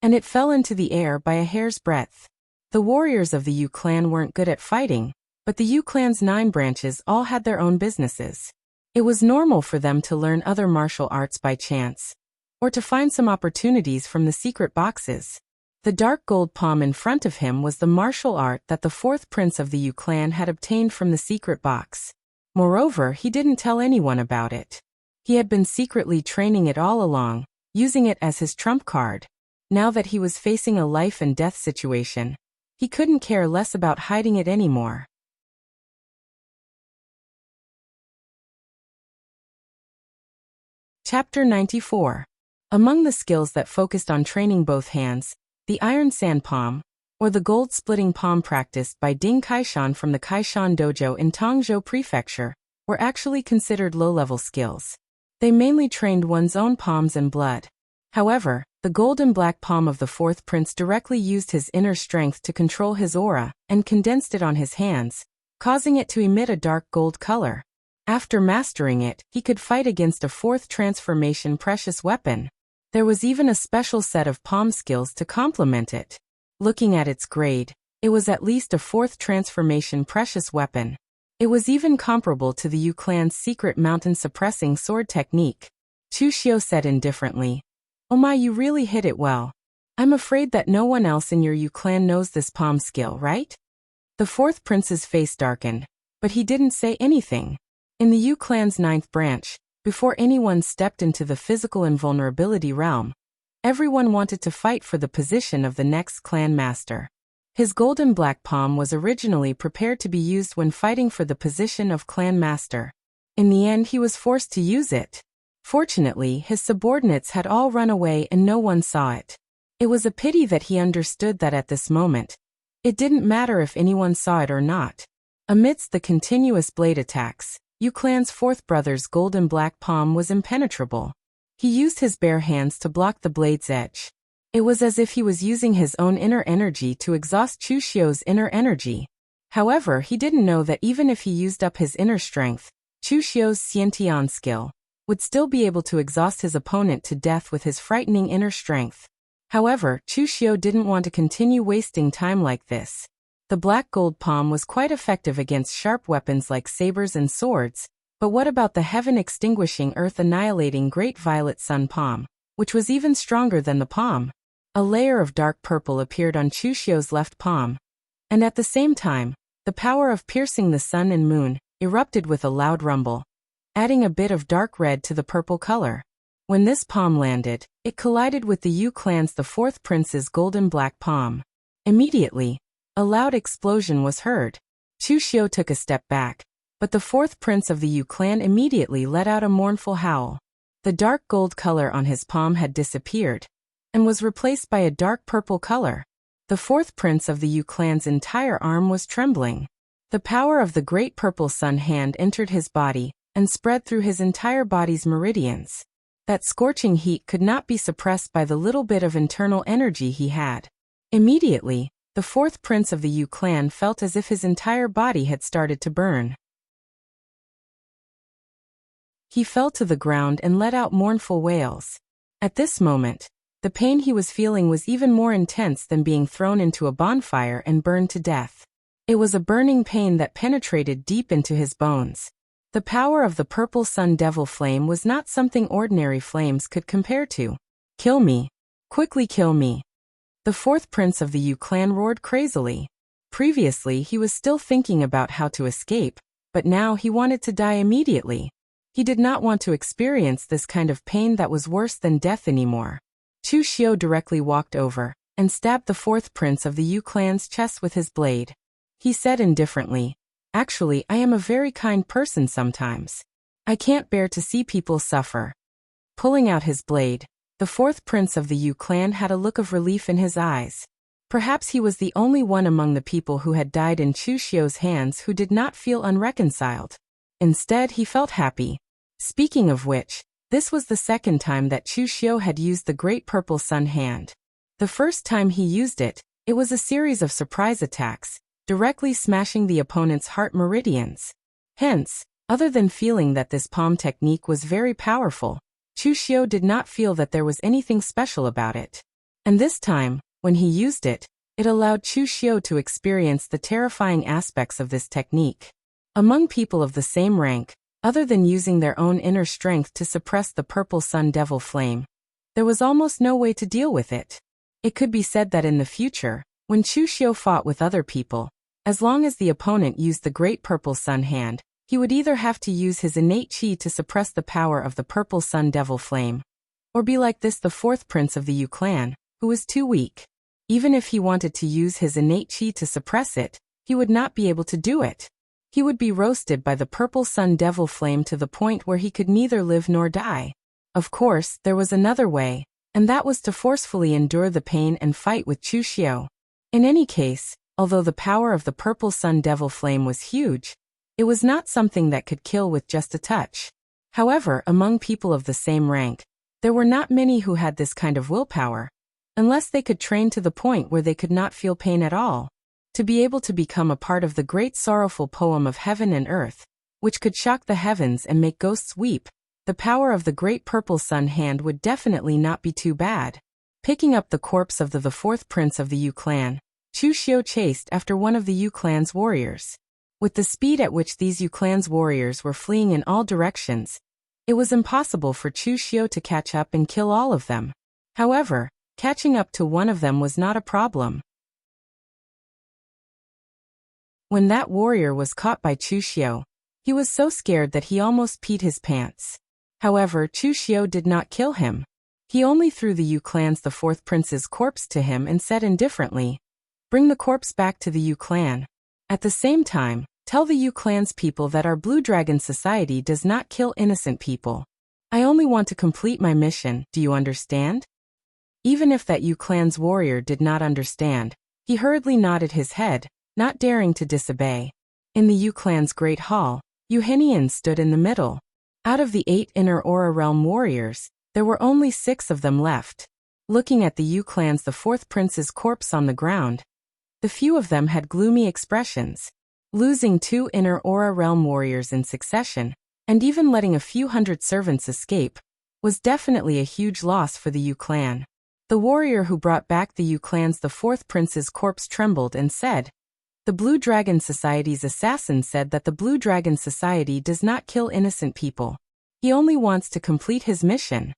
and it fell into the air by a hair's breadth. The warriors of the Yu clan weren't good at fighting, but the Yu clan's 9 branches all had their own businesses. It was normal for them to learn other martial arts by chance, or to find some opportunities from the secret boxes. The dark gold palm in front of him was the martial art that the fourth prince of the Yu clan had obtained from the secret box. Moreover, he didn't tell anyone about it. He had been secretly training it all along, using it as his trump card. Now that he was facing a life and death situation, he couldn't care less about hiding it anymore. Chapter 94. Among the skills that focused on training both hands, the iron sand palm, or the gold-splitting palm practiced by Ding Kaishan from the Kaishan Dojo in Tongzhou Prefecture, were actually considered low-level skills. They mainly trained one's own palms and blood. However, the gold and black palm of the fourth prince directly used his inner strength to control his aura and condensed it on his hands, causing it to emit a dark gold color. After mastering it, he could fight against a fourth transformation precious weapon. There was even a special set of palm skills to complement it. Looking at its grade, it was at least a fourth transformation precious weapon. It was even comparable to the Yu clan's secret mountain suppressing sword technique. Chushio said indifferently, "Oh my, you really hit it well. I'm afraid that no one else in your Yu clan knows this palm skill, right?" The fourth prince's face darkened, but he didn't say anything. In the Yu clan's 9th branch, before anyone stepped into the physical invulnerability realm, everyone wanted to fight for the position of the next clan master. His golden black palm was originally prepared to be used when fighting for the position of clan master. In the end, he was forced to use it. Fortunately, his subordinates had all run away and no one saw it. It was a pity that he understood that at this moment, it didn't matter if anyone saw it or not. Amidst the continuous blade attacks, Yu clan's fourth brother's golden black palm was impenetrable. He used his bare hands to block the blade's edge. It was as if he was using his own inner energy to exhaust Chushio's inner energy. However, he didn't know that even if he used up his inner strength, Chushio's Xiantian skill would still be able to exhaust his opponent to death with his frightening inner strength. However, Chushio didn't want to continue wasting time like this. The black gold palm was quite effective against sharp weapons like sabers and swords, But what about the heaven-extinguishing, earth-annihilating great violet sun palm, which was even stronger than the palm? A layer of dark purple appeared on Chushio's left palm, and at the same time, the power of piercing the sun and moon erupted with a loud rumble, adding a bit of dark red to the purple color. When this palm landed, it collided with the Yu clan's the fourth prince's golden black palm. Immediately, a loud explosion was heard. Chushio took a step back, but the fourth prince of the Yu clan immediately let out a mournful howl. The dark gold color on his palm had disappeared, and was replaced by a dark purple color. The fourth prince of the Yu clan's entire arm was trembling. The power of the great purple sun hand entered his body, and spread through his entire body's meridians. That scorching heat could not be suppressed by the little bit of internal energy he had. Immediately, the fourth prince of the Yu clan felt as if his entire body had started to burn. He fell to the ground and let out mournful wails. At this moment, the pain he was feeling was even more intense than being thrown into a bonfire and burned to death. It was a burning pain that penetrated deep into his bones. The power of the purple sun devil flame was not something ordinary flames could compare to. "Kill me! Quickly kill me!" The fourth prince of the Yu clan roared crazily. Previously he was still thinking about how to escape, but now he wanted to die immediately. He did not want to experience this kind of pain that was worse than death anymore. Chushio directly walked over, and stabbed the fourth prince of the Yu clan's chest with his blade. He said indifferently, "Actually, I am a very kind person sometimes. I can't bear to see people suffer." Pulling out his blade, the fourth prince of the Yu clan had a look of relief in his eyes. Perhaps he was the only one among the people who had died in Chushio's hands who did not feel unreconciled. Instead, he felt happy. Speaking of which, this was the second time that Chushio had used the Great Purple Sun hand. The first time he used it, it was a series of surprise attacks, directly smashing the opponent's heart meridians. Hence, other than feeling that this palm technique was very powerful, Chushio did not feel that there was anything special about it. And this time, when he used it, it allowed Chushio to experience the terrifying aspects of this technique. Among people of the same rank, other than using their own inner strength to suppress the purple sun devil flame, there was almost no way to deal with it. It could be said that in the future, when Chushio fought with other people, as long as the opponent used the Great Purple Sun hand, he would either have to use his innate chi to suppress the power of the purple sun devil flame, or be like the fourth prince of the Yu clan, who was too weak. Even if he wanted to use his innate chi to suppress it, he would not be able to do it. He would be roasted by the purple sun devil flame to the point where he could neither live nor die. Of course, there was another way, and that was to forcefully endure the pain and fight with Chushio. In any case, although the power of the purple sun devil flame was huge, it was not something that could kill with just a touch. However, among people of the same rank, there were not many who had this kind of willpower, unless they could train to the point where they could not feel pain at all. To be able to become a part of the great sorrowful poem of heaven and earth, which could shock the heavens and make ghosts weep, the power of the Great Purple Sun hand would definitely not be too bad. Picking up the corpse of the fourth prince of the Yu clan, Chushio chased after one of the Yu clan's warriors. With the speed at which these Yu clan's warriors were fleeing in all directions, it was impossible for Chushio to catch up and kill all of them. However, catching up to one of them was not a problem. When that warrior was caught by Chushio, he was so scared that he almost peed his pants. However, Chushio did not kill him. He only threw the Yu clan's the fourth prince's corpse to him and said indifferently, "Bring the corpse back to the Yu clan. At the same time, tell the Yu clan's people that our Blue Dragon Society does not kill innocent people. I only want to complete my mission, do you understand?" Even if that Yu clan's warrior did not understand, he hurriedly nodded his head, not daring to disobey. In the Yu clan's great hall, Euhenian stood in the middle. Out of the 8 inner Aura Realm warriors, there were only 6 of them left. Looking at the Yu clan's the fourth prince's corpse on the ground, the few of them had gloomy expressions. Losing 2 inner Aura Realm warriors in succession, and even letting a few hundred servants escape, was definitely a huge loss for the Yu clan. The warrior who brought back the Yu clan's the fourth prince's corpse trembled and said, The Blue Dragon Society's assassin said that the Blue Dragon Society does not kill innocent people. He only wants to complete his mission.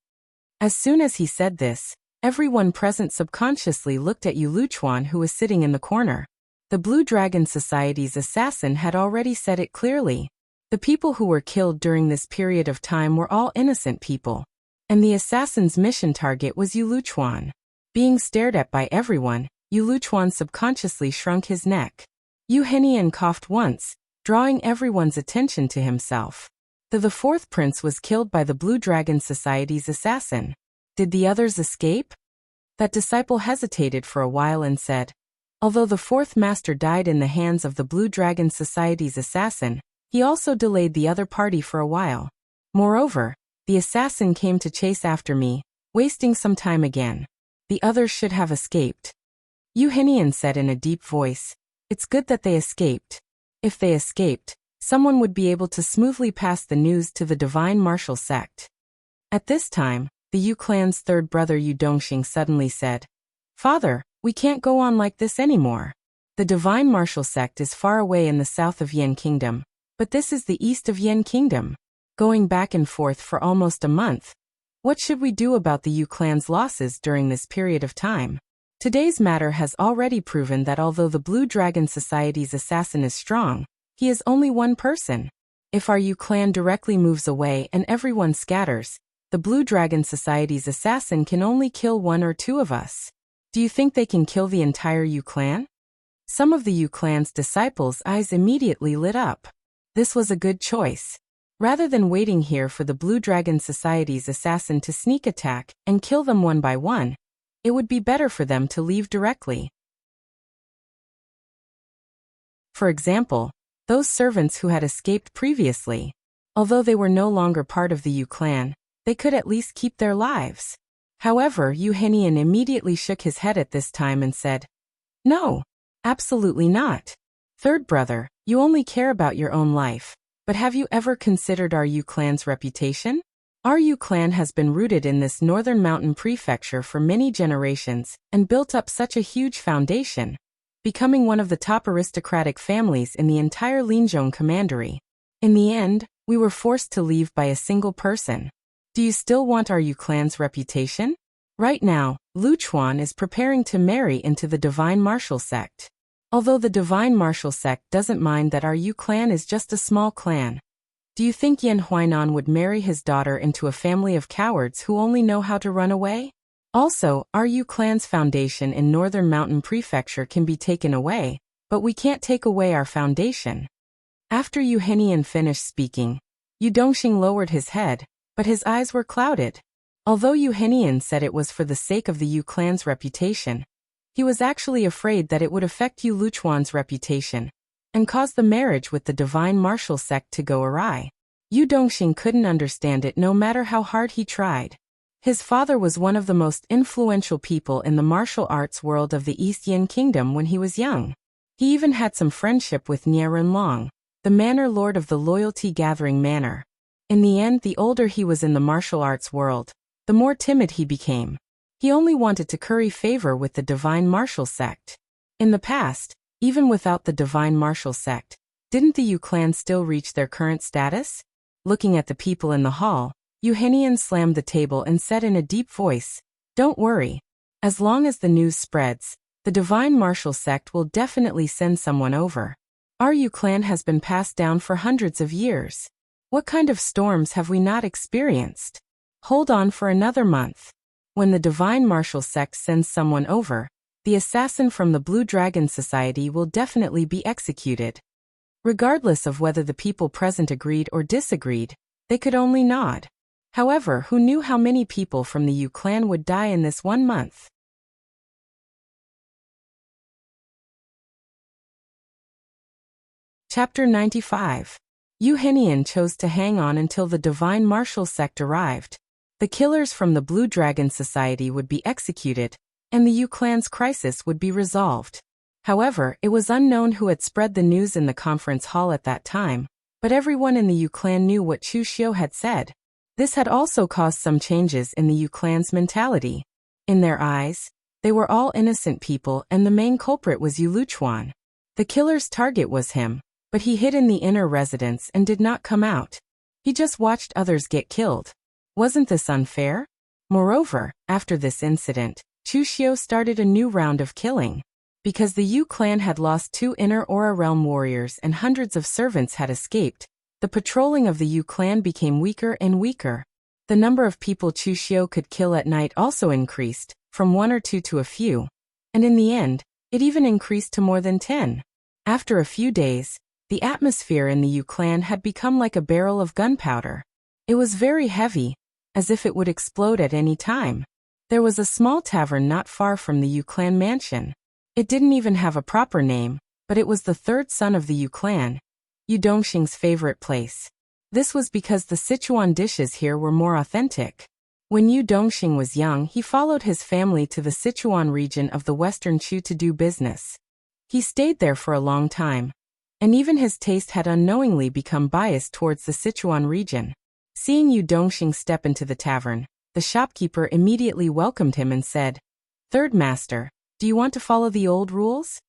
As soon as he said this, everyone present subconsciously looked at Yu Luchuan, who was sitting in the corner. The Blue Dragon Society's assassin had already said it clearly. The people who were killed during this period of time were all innocent people. And the assassin's mission target was Yu Luchuan. Being stared at by everyone, Yu Luchuan subconsciously shrunk his neck. Yu Henian coughed once, drawing everyone's attention to himself. The fourth prince was killed by the Blue Dragon Society's assassin. Did the others escape? That disciple hesitated for a while and said, although the fourth master died in the hands of the Blue Dragon Society's assassin, he also delayed the other party for a while. Moreover, the assassin came to chase after me, wasting some time again. The others should have escaped. Yu Henian said in a deep voice, it's good that they escaped. If they escaped, someone would be able to smoothly pass the news to the Divine Martial Sect. At this time, the Yu clan's third brother Yu Dongxing suddenly said, Father, we can't go on like this anymore. The Divine Martial Sect is far away in the south of Yan Kingdom, but this is the east of Yan Kingdom. Going back and forth for almost a month. What should we do about the Yu clan's losses during this period of time? Today's matter has already proven that although the Blue Dragon Society's assassin is strong, he is only one person. If our Yu clan directly moves away and everyone scatters, the Blue Dragon Society's assassin can only kill one or two of us. Do you think they can kill the entire Yu clan? Some of the Yu clan's disciples' eyes immediately lit up. This was a good choice. Rather than waiting here for the Blue Dragon Society's assassin to sneak attack and kill them one by one, it would be better for them to leave directly. For example, those servants who had escaped previously. Although they were no longer part of the Yu clan, they could at least keep their lives. However, Yu Henian immediately shook his head at this time and said, no, absolutely not. Third brother, you only care about your own life, but have you ever considered our Yu clan's reputation? Our Yu clan has been rooted in this northern mountain prefecture for many generations and built up such a huge foundation, becoming one of the top aristocratic families in the entire Linzhong commandery. In the end, we were forced to leave by a single person. Do you still want our Yu clan's reputation? Right now, Luchuan is preparing to marry into the Divine Martial Sect. Although the Divine Martial Sect doesn't mind that our Yu clan is just a small clan. Do you think Yan Huainan would marry his daughter into a family of cowards who only know how to run away? Also, our Yu clan's foundation in Northern Mountain Prefecture can be taken away, but we can't take away our foundation. After Yu Henian finished speaking, Yu Dongxing lowered his head, but his eyes were clouded. Although Yu Henian said it was for the sake of the Yu clan's reputation, he was actually afraid that it would affect Yu Luchuan's reputation and cause the marriage with the Divine Martial Sect to go awry. Yu Dongxing couldn't understand it no matter how hard he tried. His father was one of the most influential people in the martial arts world of the East Yan Kingdom when he was young. He even had some friendship with Nie Renlong, the manor lord of the Loyalty Gathering Manor. In the end, the older he was in the martial arts world, the more timid he became. He only wanted to curry favor with the Divine Martial Sect. In the past, even without the Divine Martial Sect, didn't the Yu clan still reach their current status? Looking at the people in the hall, Yu Henian slammed the table and said in a deep voice, don't worry. As long as the news spreads, the Divine Martial Sect will definitely send someone over. Our Yu clan has been passed down for hundreds of years. What kind of storms have we not experienced? Hold on for another month. When the Divine Martial Sect sends someone over, the assassin from the Blue Dragon Society will definitely be executed. Regardless of whether the people present agreed or disagreed, they could only nod. However, who knew how many people from the Yu clan would die in this 1 month? Chapter 95. Yu Henian chose to hang on until the Divine Martial Sect arrived. The killers from the Blue Dragon Society would be executed, and the Yu clan's crisis would be resolved. However, it was unknown who had spread the news in the conference hall at that time, but everyone in the Yu clan knew what Chu Xiu had said. This had also caused some changes in the Yu clan's mentality. In their eyes, they were all innocent people and the main culprit was Yu Luchuan. The killer's target was him, but he hid in the inner residence and did not come out. He just watched others get killed. Wasn't this unfair? Moreover, after this incident, Chushio started a new round of killing. Because the Yu clan had lost 2 inner Aura Realm warriors and hundreds of servants had escaped, the patrolling of the Yu clan became weaker and weaker. The number of people Chushio could kill at night also increased, from 1 or 2 to a few. And in the end, it even increased to more than 10. After a few days, the atmosphere in the Yu clan had become like a barrel of gunpowder. It was very heavy, as if it would explode at any time. There was a small tavern not far from the Yu clan mansion. It didn't even have a proper name, but it was the 3rd son of the Yu clan, Yu Dongxing's favorite place. This was because the Sichuan dishes here were more authentic. When Yu Dongxing was young, he followed his family to the Sichuan region of the Western Chu to do business. He stayed there for a long time, and even his taste had unknowingly become biased towards the Sichuan region. Seeing Yu Dongxing step into the tavern, the shopkeeper immediately welcomed him and said, "Third master, do you want to follow the old rules?"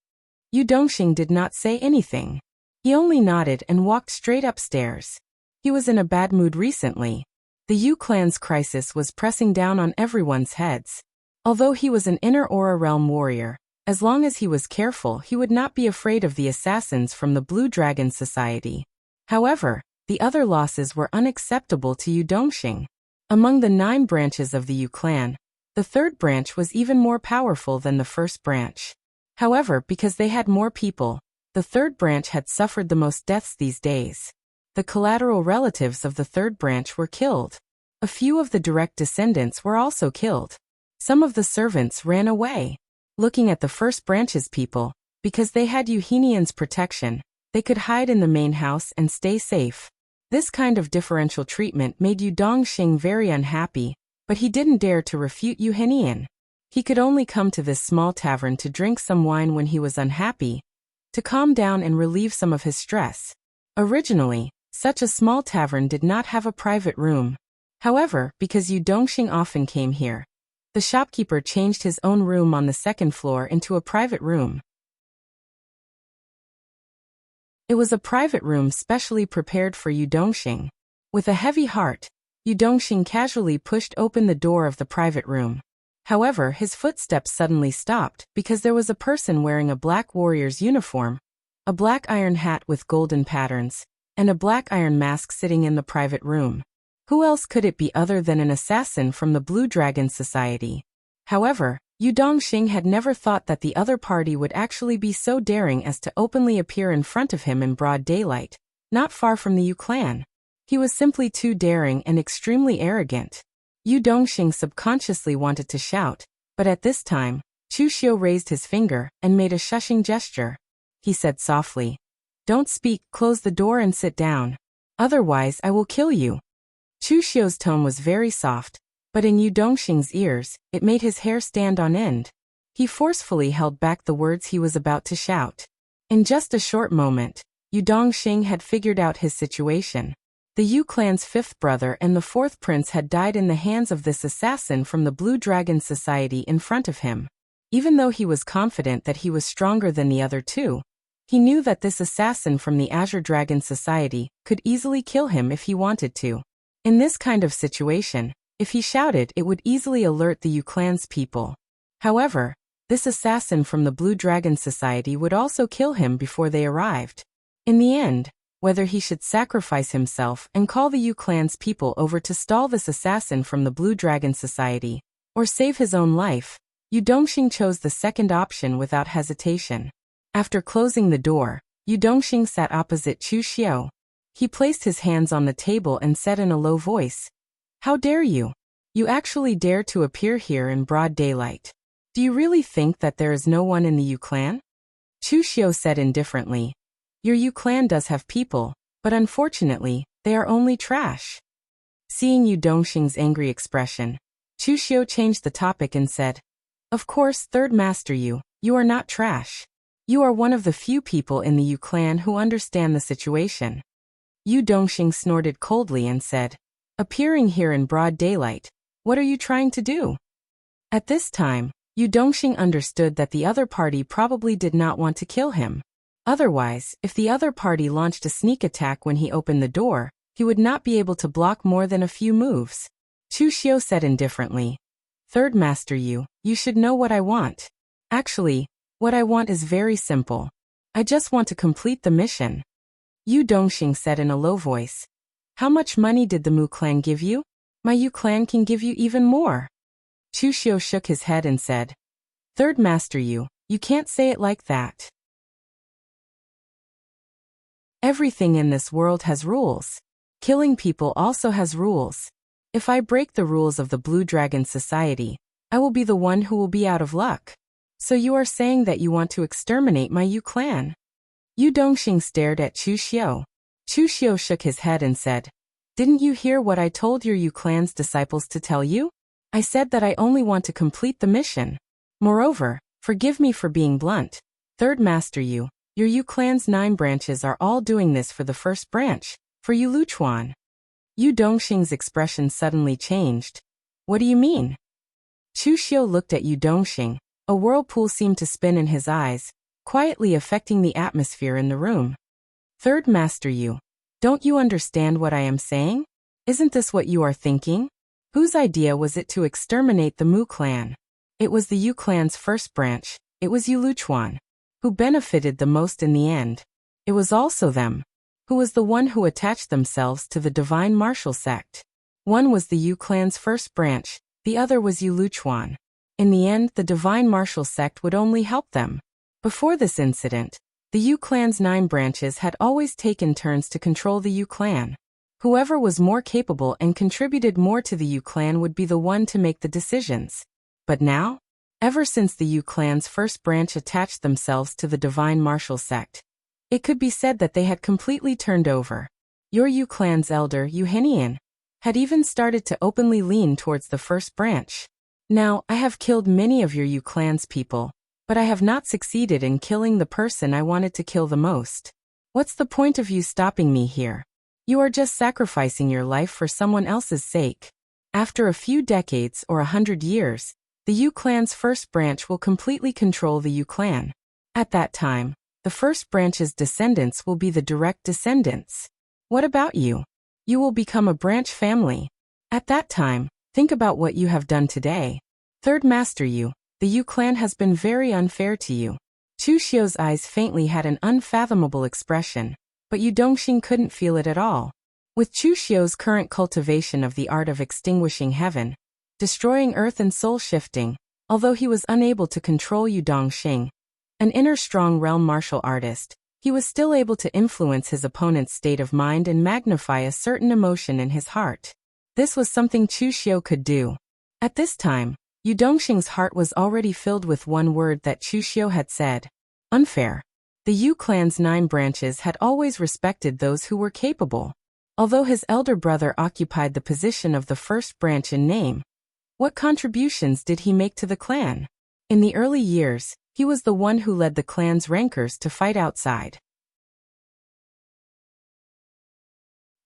Yu Dongxing did not say anything. He only nodded and walked straight upstairs. He was in a bad mood recently. The Yu clan's crisis was pressing down on everyone's heads. Although he was an inner Aura Realm warrior, as long as he was careful, he would not be afraid of the assassins from the Blue Dragon Society. However, the other losses were unacceptable to Yu Dongxing. Among the 9 branches of the Yu clan, the 3rd branch was even more powerful than the 1st branch. However, because they had more people, the 3rd branch had suffered the most deaths these days. The collateral relatives of the 3rd branch were killed. A few of the direct descendants were also killed. Some of the servants ran away. Looking at the 1st branch's people, because they had Euhenian's protection, they could hide in the main house and stay safe. This kind of differential treatment made Yu Dongxing very unhappy, but he didn't dare to refute Euhenian. He could only come to this small tavern to drink some wine when he was unhappy, to calm down and relieve some of his stress. Originally, such a small tavern did not have a private room. However, because Yu Dongxing often came here, the shopkeeper changed his own room on the 2nd floor into a private room. It was a private room specially prepared for Yu Dongxing. With a heavy heart, Yu Dongxing casually pushed open the door of the private room. However, his footsteps suddenly stopped because there was a person wearing a black warrior's uniform, a black iron hat with golden patterns, and a black iron mask sitting in the private room. Who else could it be other than an assassin from the Blue Dragon Society? However, Yu Dongxing had never thought that the other party would actually be so daring as to openly appear in front of him in broad daylight, not far from the Yu clan. He was simply too daring and extremely arrogant. Yu Dongxing subconsciously wanted to shout, but at this time, Chushio raised his finger and made a shushing gesture. He said softly, "Don't speak, close the door and sit down. Otherwise I will kill you." Chushio's tone was very soft, but in Yu Dongxing's ears, it made his hair stand on end. He forcefully held back the words he was about to shout. In just a short moment, Yu Dongxing had figured out his situation. The Yu clan's 5th brother and the 4th prince had died in the hands of this assassin from the Blue Dragon Society in front of him. Even though he was confident that he was stronger than the other 2, he knew that this assassin from the Azure Dragon Society could easily kill him if he wanted to. In this kind of situation, if he shouted, it would easily alert the Yu clan's people. However, this assassin from the Blue Dragon Society would also kill him before they arrived. In the end, whether he should sacrifice himself and call the Yu clan's people over to stall this assassin from the Blue Dragon Society, or save his own life, Yu Dongxing chose the second option without hesitation. After closing the door, Yu Dongxing sat opposite Chushio. He placed his hands on the table and said in a low voice, "How dare you? You actually dare to appear here in broad daylight. Do you really think that there is no one in the Yu clan?" Chushio said indifferently, "Your Yu clan does have people, but unfortunately, they are only trash." Seeing Yu Dongxing's angry expression, Chushio changed the topic and said, "Of course, Third Master you are not trash. You are one of the few people in the Yu clan who understand the situation." Yu Dongxing snorted coldly and said, "Appearing here in broad daylight, what are you trying to do?" At this time, Yu Dongxing understood that the other party probably did not want to kill him. Otherwise, if the other party launched a sneak attack when he opened the door, he would not be able to block more than a few moves. Chu Xiu said indifferently. Third Master Yu, you should know what I want. Actually, what I want is very simple. I just want to complete the mission. Yu Dongxing said in a low voice. How much money did the Mu clan give you? My Yu clan can give you even more. Chu Xiu shook his head and said. Third Master Yu, you can't say it like that. Everything in this world has rules. Killing people also has rules. If I break the rules of the Blue Dragon Society, I will be the one who will be out of luck. So you are saying that you want to exterminate my Yu clan? Yu Dongxing stared at Chu Xiu. Chu Xiu shook his head and said, Didn't you hear what I told your Yu clan's disciples to tell you? I said that I only want to complete the mission. Moreover, forgive me for being blunt. Third Master Yu, your Yu clan's 9 branches are all doing this for the first branch, for Yu Luchuan. Yu Dongxing's expression suddenly changed. What do you mean? Chu Xiu looked at Yu Dongxing. A whirlpool seemed to spin in his eyes, quietly affecting the atmosphere in the room. Third Master Yu, don't you understand what I am saying? Isn't this what you are thinking? Whose idea was it to exterminate the Mu clan? It was the Yu clan's first branch. It was Yu Luchuan. Who benefited the most in the end. It was also them. Who was the one who attached themselves to the Divine Martial Sect. One was the Yu clan's first branch, the other was Yu Luchuan. In the end, the Divine Martial Sect would only help them. Before this incident, the Yu clan's 9 branches had always taken turns to control the Yu clan. Whoever was more capable and contributed more to the Yu clan would be the one to make the decisions. But now? Ever since the Yu clan's first branch attached themselves to the Divine Martial Sect, it could be said that they had completely turned over. Your Yu clan's elder, Yu Henian, had even started to openly lean towards the first branch. Now, I have killed many of your Yu clan's people, but I have not succeeded in killing the person I wanted to kill the most. What's the point of you stopping me here? You are just sacrificing your life for someone else's sake. After a few decades or 100 years, the Yu clan's first branch will completely control the Yu clan. At that time, the first branch's descendants will be the direct descendants. What about you? You will become a branch family. At that time, think about what you have done today. Third Master Yu, the Yu clan has been very unfair to you. Chu Xiu's eyes faintly had an unfathomable expression, but Yu Dongxing couldn't feel it at all. With Chu Xiu's current cultivation of the art of extinguishing heaven, destroying earth and soul shifting, although he was unable to control Yu Dongxing, an inner strong realm martial artist, he was still able to influence his opponent's state of mind and magnify a certain emotion in his heart. This was something Chu Xiu could do. At this time, Yu Dongxing's heart was already filled with one word that Chu Xiu had said. Unfair. The Yu clan's 9 branches had always respected those who were capable. Although his elder brother occupied the position of the first branch in name, what contributions did he make to the clan? In the early years, he was the one who led the clan's rankers to fight outside.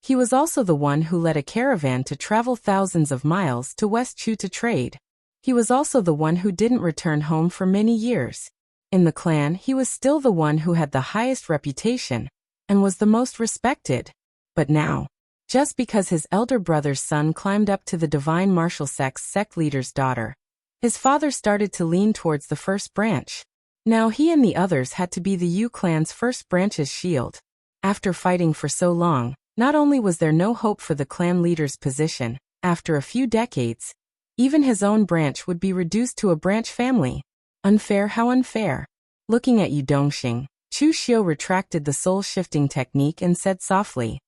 He was also the one who led a caravan to travel thousands of miles to West Chu to trade. He was also the one who didn't return home for many years. In the clan, he was still the one who had the highest reputation and was the most respected. But now, just because his elder brother's son climbed up to the Divine Martial Sect's sect leader's daughter, his father started to lean towards the first branch. Now he and the others had to be the Yu clan's first branch's shield. After fighting for so long, not only was there no hope for the clan leader's position, after a few decades, even his own branch would be reduced to a branch family. Unfair, how unfair. Looking at Yu Dongxing, Chu Xiu retracted the soul-shifting technique and said softly,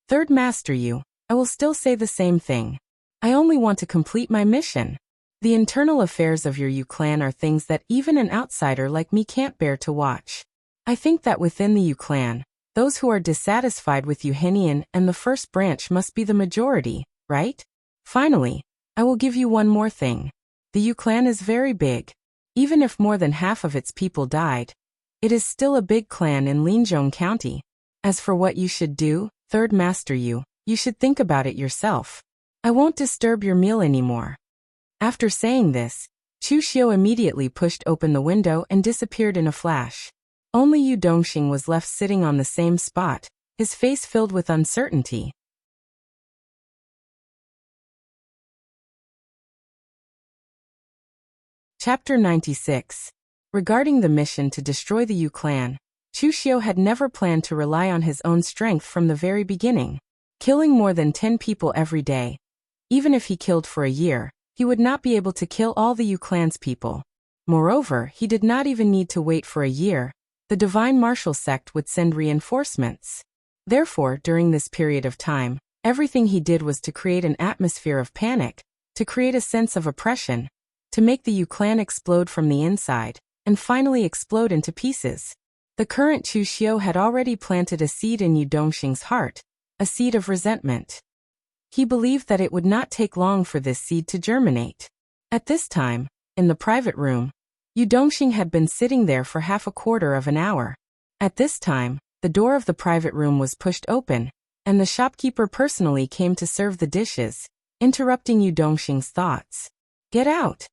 Third Master Yu, I will still say the same thing. I only want to complete my mission. The internal affairs of your Yu clan are things that even an outsider like me can't bear to watch. I think that within the Yu clan, those who are dissatisfied with Yu Henian and the first branch must be the majority, right? Finally, I will give you one more thing. The Yu clan is very big. Even if more than half of its people died, it is still a big clan in Linzhong County. As for what you should do, Third Master Yu, you should think about it yourself. I won't disturb your meal anymore. After saying this, Chu Xiu immediately pushed open the window and disappeared in a flash. Only Yu Dongxing was left sitting on the same spot, his face filled with uncertainty. Chapter 96. Regarding the mission to destroy the Yu clan, Chu Xiu had never planned to rely on his own strength from the very beginning. Killing more than 10 people every day. Even if he killed for a year, he would not be able to kill all the Yu clan's people. Moreover, he did not even need to wait for a year. The divine martial sect would send reinforcements. Therefore, during this period of time, everything he did was to create an atmosphere of panic, to create a sense of oppression, to make the Yu clan explode from the inside, and finally explode into pieces. The current Chu Xiu had already planted a seed in Yu Dongxing's heart, a seed of resentment. He believed that it would not take long for this seed to germinate. At this time, in the private room, Yu Dongxing had been sitting there for half a quarter of an hour. At this time, the door of the private room was pushed open, and the shopkeeper personally came to serve the dishes, interrupting Yu Dongxing's thoughts. "Get out!"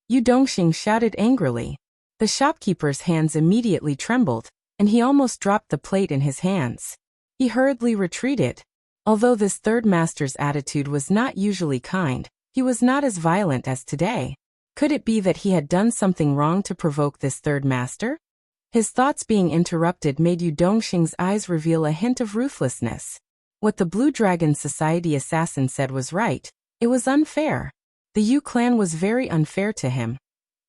Yu Dongxing shouted angrily. The shopkeeper's hands immediately trembled, and he almost dropped the plate in his hands. He hurriedly retreated. Although this third master's attitude was not usually kind, he was not as violent as today. Could it be that he had done something wrong to provoke this third master? His thoughts being interrupted made Yu Dongxing's eyes reveal a hint of ruthlessness. What the Blue Dragon Society assassin said was right. It was unfair. The Yu clan was very unfair to him.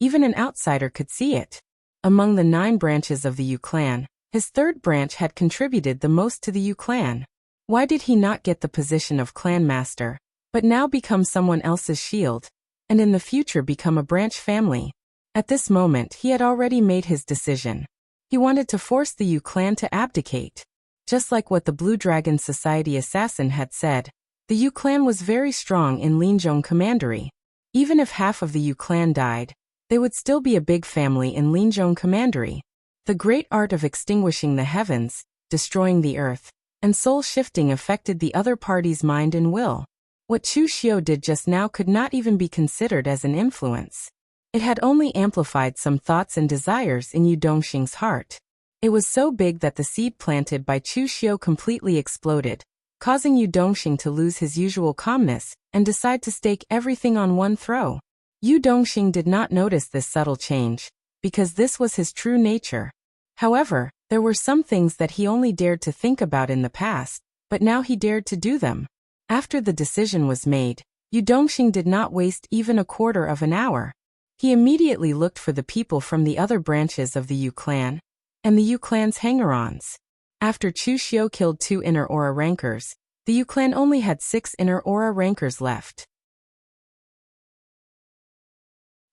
Even an outsider could see it. Among the 9 branches of the Yu clan, his third branch had contributed the most to the Yu clan. Why did he not get the position of clan master, but now become someone else's shield, and in the future become a branch family? At this moment he had already made his decision. He wanted to force the Yu clan to abdicate. Just like what the Blue Dragon Society assassin had said, the Yu clan was very strong in Linzhong Commandery. Even if half of the Yu clan died, they would still be a big family in Linzhong Commandery. The great art of extinguishing the heavens, destroying the earth, and soul shifting affected the other party's mind and will. What Chu Xiu did just now could not even be considered as an influence. It had only amplified some thoughts and desires in Yu Dongxing's heart. It was so big that the seed planted by Chu Xiu completely exploded, causing Yu Dongxing to lose his usual calmness and decide to stake everything on one throw. Yu Dongxing did not notice this subtle change, because this was his true nature. However, there were some things that he only dared to think about in the past, but now he dared to do them. After the decision was made, Yu Dongxing did not waste even a quarter of an hour. He immediately looked for the people from the other branches of the Yu clan, and the Yu clan's hanger-ons. After Chu Xiu killed 2 inner aura rankers, the Yu clan only had 6 inner aura rankers left.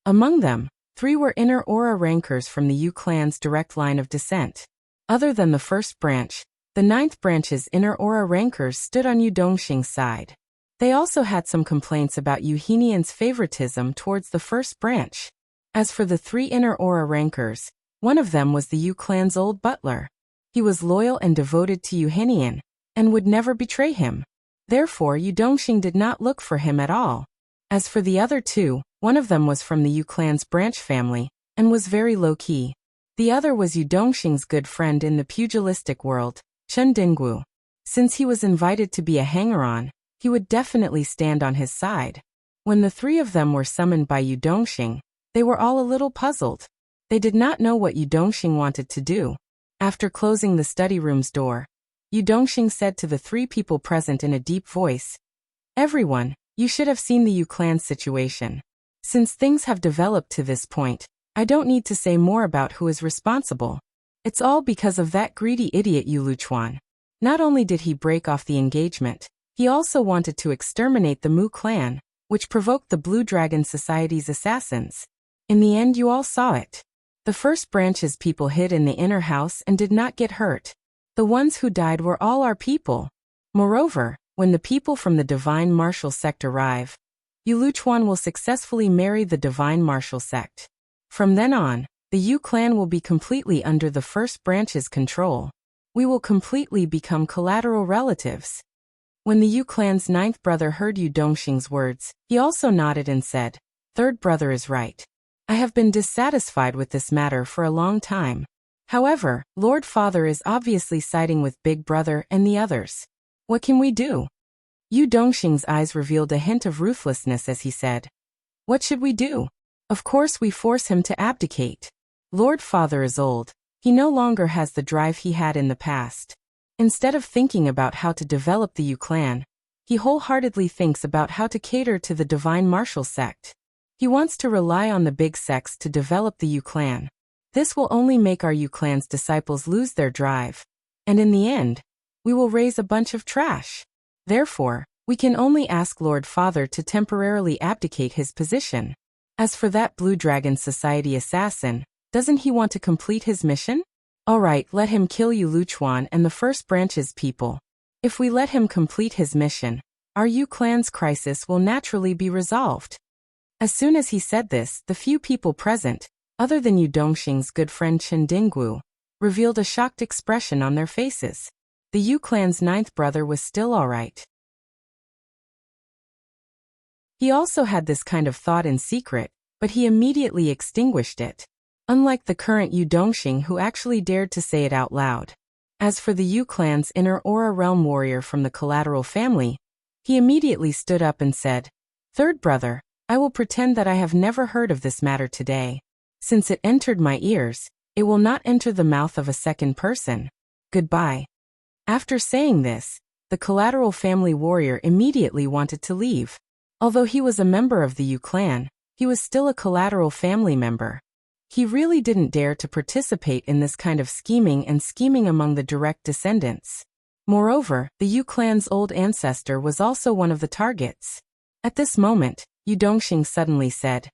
Among them, 3 were inner aura rankers from the Yu clan's direct line of descent. Other than the first branch, the 9th branch's inner aura rankers stood on Yu Dongxing's side. They also had some complaints about Yu Henian's favoritism towards the first branch. As for the 3 inner aura rankers, one of them was the Yu clan's old butler. He was loyal and devoted to Yu Henian, and would never betray him. Therefore, Yu Dongxing did not look for him at all. As for the other 2, one of them was from the Yu clan's branch family, and was very low-key. The other was Yu Dongxing's good friend in the pugilistic world, Chen Dinggu. Since he was invited to be a hanger-on, he would definitely stand on his side. When the 3 of them were summoned by Yu Dongxing, they were all a little puzzled. They did not know what Yu Dongxing wanted to do. After closing the study room's door, Yu Dongxing said to the 3 people present in a deep voice, "Everyone, you should have seen the Yu clan's situation. Since things have developed to this point, I don't need to say more about who is responsible. It's all because of that greedy idiot Yu Luchuan. Not only did he break off the engagement, he also wanted to exterminate the Mu clan, which provoked the Blue Dragon Society's assassins. In the end you all saw it. The first branch's people hid in the inner house and did not get hurt. The ones who died were all our people. Moreover, when the people from the Divine Martial Sect arrive, Yu Luchuan will successfully marry the Divine Martial Sect. From then on, the Yu clan will be completely under the first branch's control. We will completely become collateral relatives." When the Yu clan's 9th brother heard Yu Dongxing's words, he also nodded and said, "Third brother is right. I have been dissatisfied with this matter for a long time. However, Lord Father is obviously siding with Big Brother and the others. What can we do? Yu Dongxing's eyes revealed a hint of ruthlessness as he said, "What should we do? Of course we force him to abdicate. Lord Father is old. He no longer has the drive he had in the past. Instead of thinking about how to develop the Yu clan, he wholeheartedly thinks about how to cater to the divine martial sect. He wants to rely on the big sects to develop the Yu clan. This will only make our Yu clan's disciples lose their drive. And in the end, we will raise a bunch of trash. Therefore, we can only ask Lord Father to temporarily abdicate his position. As for that Blue Dragon Society assassin, doesn't he want to complete his mission? Alright, let him kill Yu Luchuan and the First Branch's people. If we let him complete his mission, our Yu clan's crisis will naturally be resolved." As soon as he said this, the few people present, other than Yu Dongxing's good friend Chen Dinggu, revealed a shocked expression on their faces. The Yu clan's 9th brother was still alright. He also had this kind of thought in secret, but he immediately extinguished it. Unlike the current Yu Dongxing who actually dared to say it out loud. As for the Yu clan's inner Aura Realm warrior from the Collateral family, he immediately stood up and said, "Third brother, I will pretend that I have never heard of this matter today. Since it entered my ears, it will not enter the mouth of a second person. Goodbye." After saying this, the Collateral family warrior immediately wanted to leave. Although he was a member of the Yu clan, he was still a Collateral family member. He really didn't dare to participate in this kind of scheming among the direct descendants. Moreover, the Yu clan's old ancestor was also one of the targets. At this moment, Yu Dongxing suddenly said,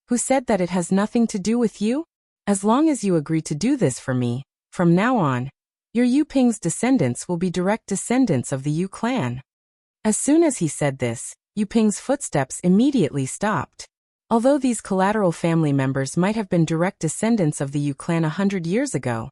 "Who said that it has nothing to do with you? As long as you agree to do this for me, from now on, your Yu Ping's descendants will be direct descendants of the Yu clan." As soon as he said this, Yu Ping's footsteps immediately stopped. Although these Collateral family members might have been direct descendants of the Yu clan 100 years ago,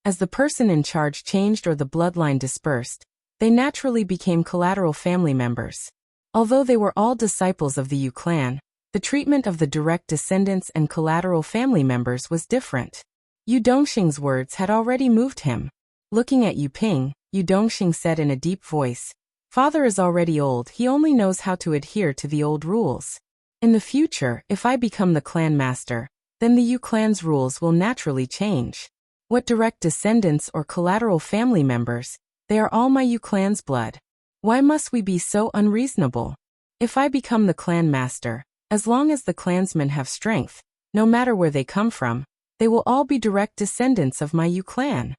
as the person in charge changed or the bloodline dispersed, they naturally became Collateral family members. Although they were all disciples of the Yu clan, the treatment of the direct descendants and Collateral family members was different. Yu Dongxing's words had already moved him. Looking at Yu Ping, Yu Dongxing said in a deep voice, "Father is already old, he only knows how to adhere to the old rules. In the future, if I become the clan master, then the Yu clan's rules will naturally change. What direct descendants or Collateral family members, they are all my Yu clan's blood. Why must we be so unreasonable? If I become the clan master, as long as the clansmen have strength, no matter where they come from, they will all be direct descendants of my Yu clan."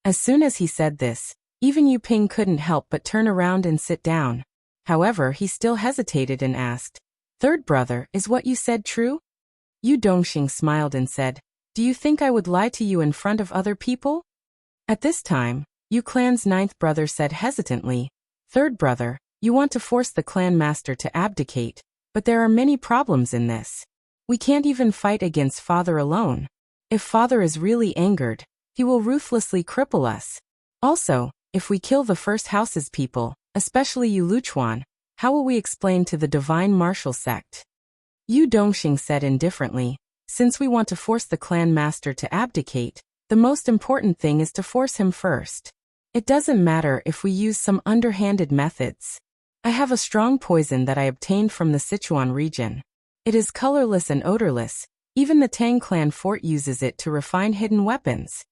As soon as he said this, even Yu Ping couldn't help but turn around and sit down. However, he still hesitated and asked, "Third brother, is what you said true?" Yu Dongxing smiled and said, "Do you think I would lie to you in front of other people?" At this time, Yu clan's 9th brother said hesitantly, "Third brother, you want to force the clan master to abdicate, but there are many problems in this. We can't even fight against Father alone. If Father is really angered, he will ruthlessly cripple us. Also, if we kill the first house's people, especially Yu Luchuan, how will we explain to the divine martial sect?" Yu Dongxing said indifferently, "Since we want to force the clan master to abdicate, the most important thing is to force him first. It doesn't matter if we use some underhanded methods. I have a strong poison that I obtained from the Sichuan region. It is colorless and odorless, even the Tang clan fort uses it to refine hidden weapons.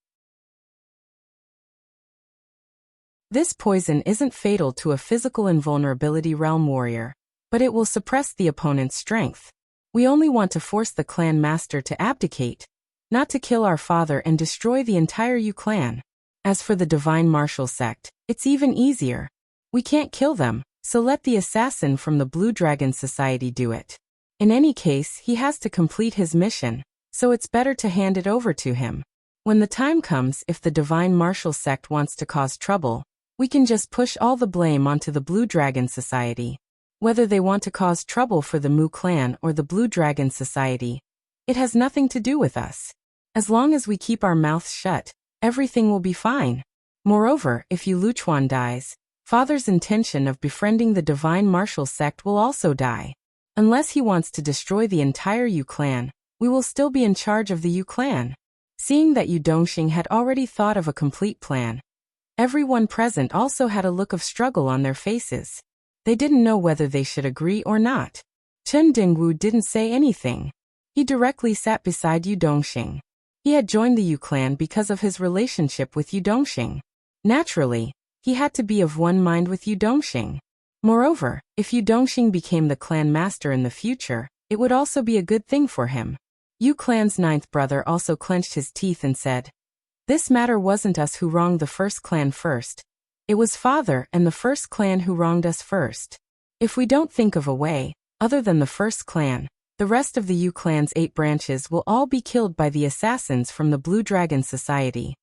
This poison isn't fatal to a physical invulnerability realm warrior, but it will suppress the opponent's strength. We only want to force the clan master to abdicate, not to kill our father and destroy the entire Yu clan. As for the divine martial sect, it's even easier. We can't kill them, so let the assassin from the Blue Dragon Society do it. In any case, he has to complete his mission, so it's better to hand it over to him. When the time comes, if the divine martial sect wants to cause trouble, we can just push all the blame onto the Blue Dragon Society. Whether they want to cause trouble for the Mu clan or the Blue Dragon Society, it has nothing to do with us. As long as we keep our mouths shut, everything will be fine. Moreover, if Yu Luchuan dies, Father's intention of befriending the divine martial sect will also die. Unless he wants to destroy the entire Yu clan, we will still be in charge of the Yu clan. Seeing that Yu Dongxing had already thought of a complete plan, everyone present also had a look of struggle on their faces. They didn't know whether they should agree or not. Chen Dingwu didn't say anything. He directly sat beside Yu Dongxing. He had joined the Yu clan because of his relationship with Yu Dongxing. Naturally, he had to be of one mind with Yu Dongxing. Moreover, if Yu Dongxing became the clan master in the future, it would also be a good thing for him. Yu clan's ninth brother also clenched his teeth and said, "This matter wasn't us who wronged the first clan first. It was father and the first clan who wronged us first. If we don't think of a way, other than the first clan, the rest of the Yu clan's 8 branches will all be killed by the assassins from the Blue Dragon Society."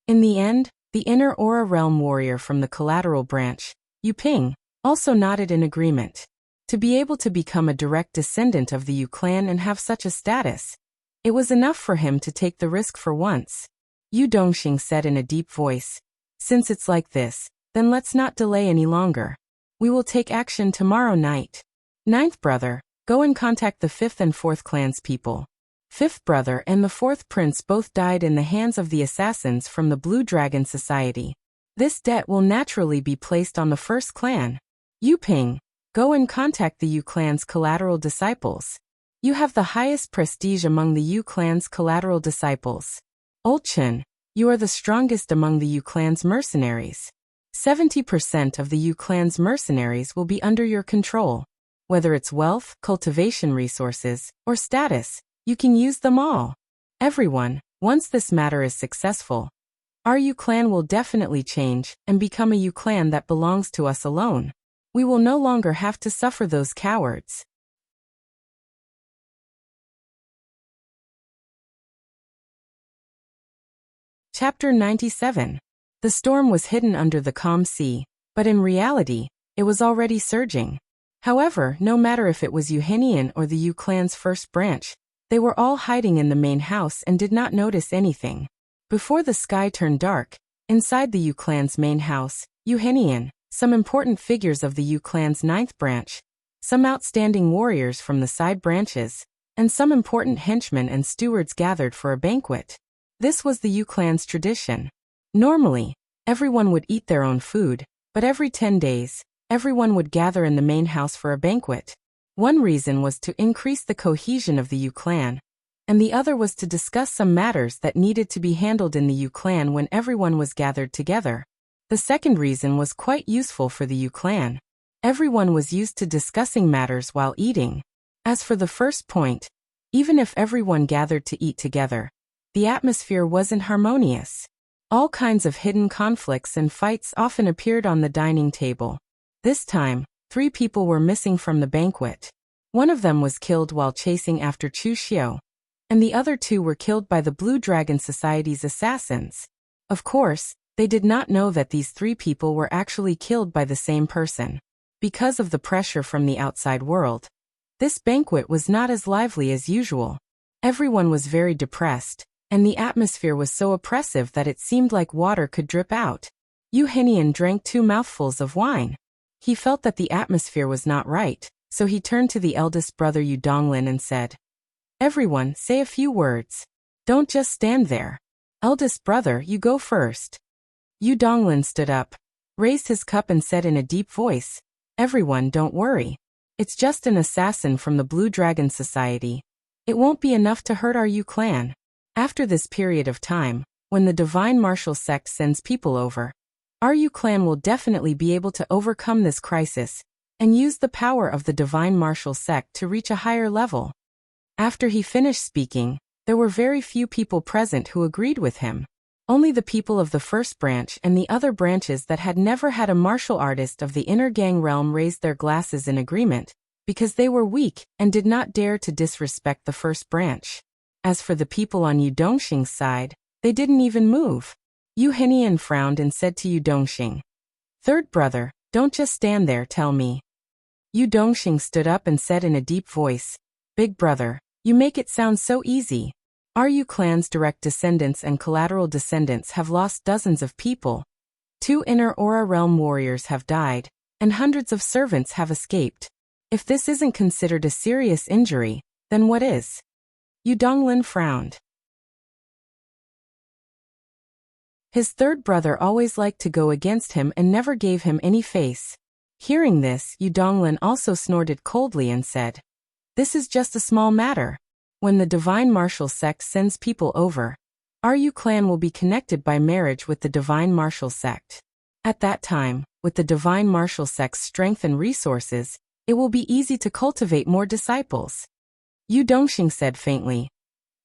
In the end, the inner Aura Realm warrior from the collateral branch, Yu Ping, also nodded in agreement. To be able to become a direct descendant of the Yu clan and have such a status, it was enough for him to take the risk for once. Yu Dongxing said in a deep voice, "Since it's like this, then let's not delay any longer. We will take action tomorrow night. Ninth brother, go and contact the 5th and 4th clans people. 5th brother and the 4th prince both died in the hands of the assassins from the Blue Dragon Society. This debt will naturally be placed on the 1st clan. Yu Ping, go and contact the Yu clan's collateral disciples. You have the highest prestige among the Yu clan's collateral disciples. Old Chen, you are the strongest among the Yu clan's mercenaries. 70% of the Yu clan's mercenaries will be under your control. Whether it's wealth, cultivation resources, or status, you can use them all. Everyone, once this matter is successful, our Yu clan will definitely change and become a Yu clan that belongs to us alone. We will no longer have to suffer those cowards." Chapter 97. The storm was hidden under the calm sea, but in reality, it was already surging. However, no matter if it was Yu Henian or the Yu clan's first branch, they were all hiding in the main house and did not notice anything. Before the sky turned dark, inside the Yu clan's main house, Yu Henian, some important figures of the Yu clan's 9th branch, some outstanding warriors from the side branches, and some important henchmen and stewards gathered for a banquet. This was the Yu clan's tradition. Normally, everyone would eat their own food, but every 10 days, everyone would gather in the main house for a banquet. One reason was to increase the cohesion of the Yu clan, and the other was to discuss some matters that needed to be handled in the Yu clan when everyone was gathered together. The second reason was quite useful for the Yu clan. Everyone was used to discussing matters while eating. As for the first point, even if everyone gathered to eat together, the atmosphere wasn't harmonious. All kinds of hidden conflicts and fights often appeared on the dining table. This time, 3 people were missing from the banquet. One of them was killed while chasing after Chu Xiu, and the other 2 were killed by the Blue Dragon Society's assassins. Of course, they did not know that these 3 people were actually killed by the same person. Because of the pressure from the outside world, this banquet was not as lively as usual. Everyone was very depressed, and the atmosphere was so oppressive that it seemed like water could drip out. Yu Henian drank 2 mouthfuls of wine. He felt that the atmosphere was not right, so he turned to the eldest brother Yu Donglin and said, "Everyone, say a few words. Don't just stand there. Eldest brother, you go first." Yu Donglin stood up, raised his cup and said in a deep voice, "Everyone, don't worry. It's just an assassin from the Blue Dragon Society. It won't be enough to hurt our Yu clan. After this period of time, when the Divine Martial Sect sends people over, our Yu clan will definitely be able to overcome this crisis and use the power of the Divine Martial Sect to reach a higher level." After he finished speaking, there were very few people present who agreed with him. Only the people of the first branch and the other branches that had never had a martial artist of the inner gang realm raised their glasses in agreement, because they were weak and did not dare to disrespect the first branch. As for the people on Yu Dongxing's side, they didn't even move. Yu Henian frowned and said to Yu Dongxing, "Third brother, don't just stand there, tell me." Yu Dongxing stood up and said in a deep voice, "Big brother, you make it sound so easy. Our Yu clan's direct descendants and collateral descendants have lost dozens of people. 2 inner Aura Realm warriors have died, and hundreds of servants have escaped. If this isn't considered a serious injury, then what is?" Yu Donglin frowned. His third brother always liked to go against him and never gave him any face. Hearing this, Yu Donglin also snorted coldly and said, "This is just a small matter. When the Divine Martial Sect sends people over, our Yu clan will be connected by marriage with the Divine Martial Sect. At that time, with the Divine Martial Sect's strength and resources, it will be easy to cultivate more disciples." Yu Dongxing said faintly,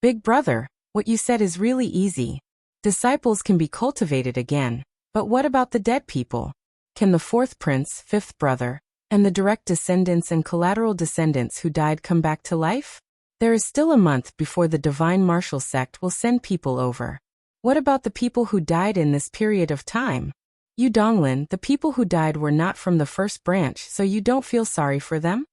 "Big brother, what you said is really easy. Disciples can be cultivated again, but what about the dead people? Can the fourth prince, fifth brother, and the direct descendants and collateral descendants who died come back to life? There is still a month before the Divine Martial Sect will send people over. What about the people who died in this period of time? Yu Donglin, the people who died were not from the first branch, so you don't feel sorry for them?"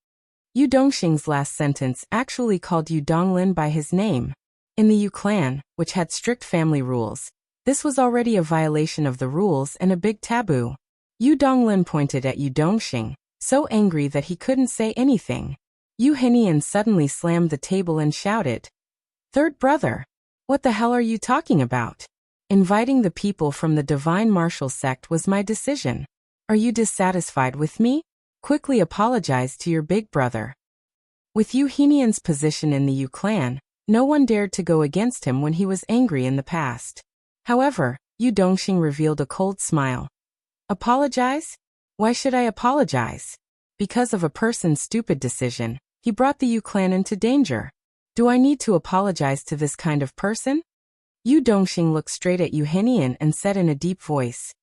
Yu Dongxing's last sentence actually called Yu Donglin by his name. In the Yu clan, which had strict family rules, this was already a violation of the rules and a big taboo. Yu Donglin pointed at Yu Dongxing, so angry that he couldn't say anything. Yu Henian suddenly slammed the table and shouted, "Third brother! What the hell are you talking about? Inviting the people from the Divine Martial Sect was my decision. Are you dissatisfied with me? Quickly apologize to your big brother." With Yu Henian's position in the Yu clan, no one dared to go against him when he was angry in the past. However, Yu Dongxing revealed a cold smile. "Apologize? Why should I apologize? Because of a person's stupid decision, he brought the Yu clan into danger. Do I need to apologize to this kind of person?" Yu Dongxing looked straight at Yu Henian and said in a deep voice,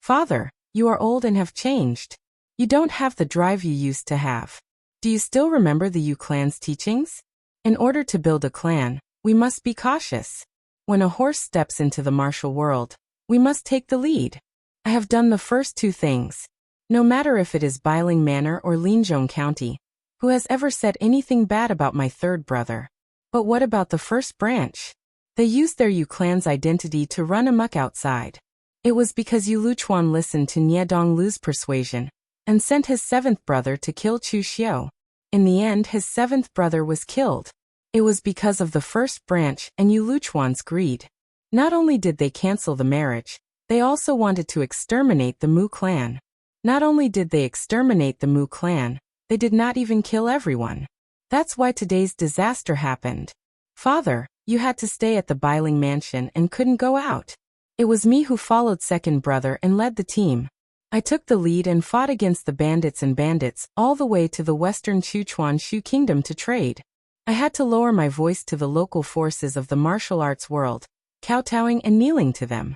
"Father, you are old and have changed. You don't have the drive you used to have. Do you still remember the Yu clan's teachings? In order to build a clan, we must be cautious. When a horse steps into the martial world, we must take the lead. I have done the first two things. No matter if it is Bailing Manor or Linzhong County, who has ever said anything bad about my third brother? But what about the first branch? They used their Yu clan's identity to run amok outside. It was because Yu Luchuan listened to Nie Donglu's persuasion and sent his seventh brother to kill Chu Xiu. In the end, his seventh brother was killed. It was because of the first branch and Yu Luchuan's greed. Not only did they cancel the marriage, they also wanted to exterminate the Mu clan. Not only did they exterminate the Mu clan, they did not even kill everyone. That's why today's disaster happened. Father, you had to stay at the Bailing mansion and couldn't go out. It was me who followed second brother and led the team. I took the lead and fought against the bandits all the way to the western Sichuan Shu kingdom to trade. I had to lower my voice to the local forces of the martial arts world, kowtowing and kneeling to them.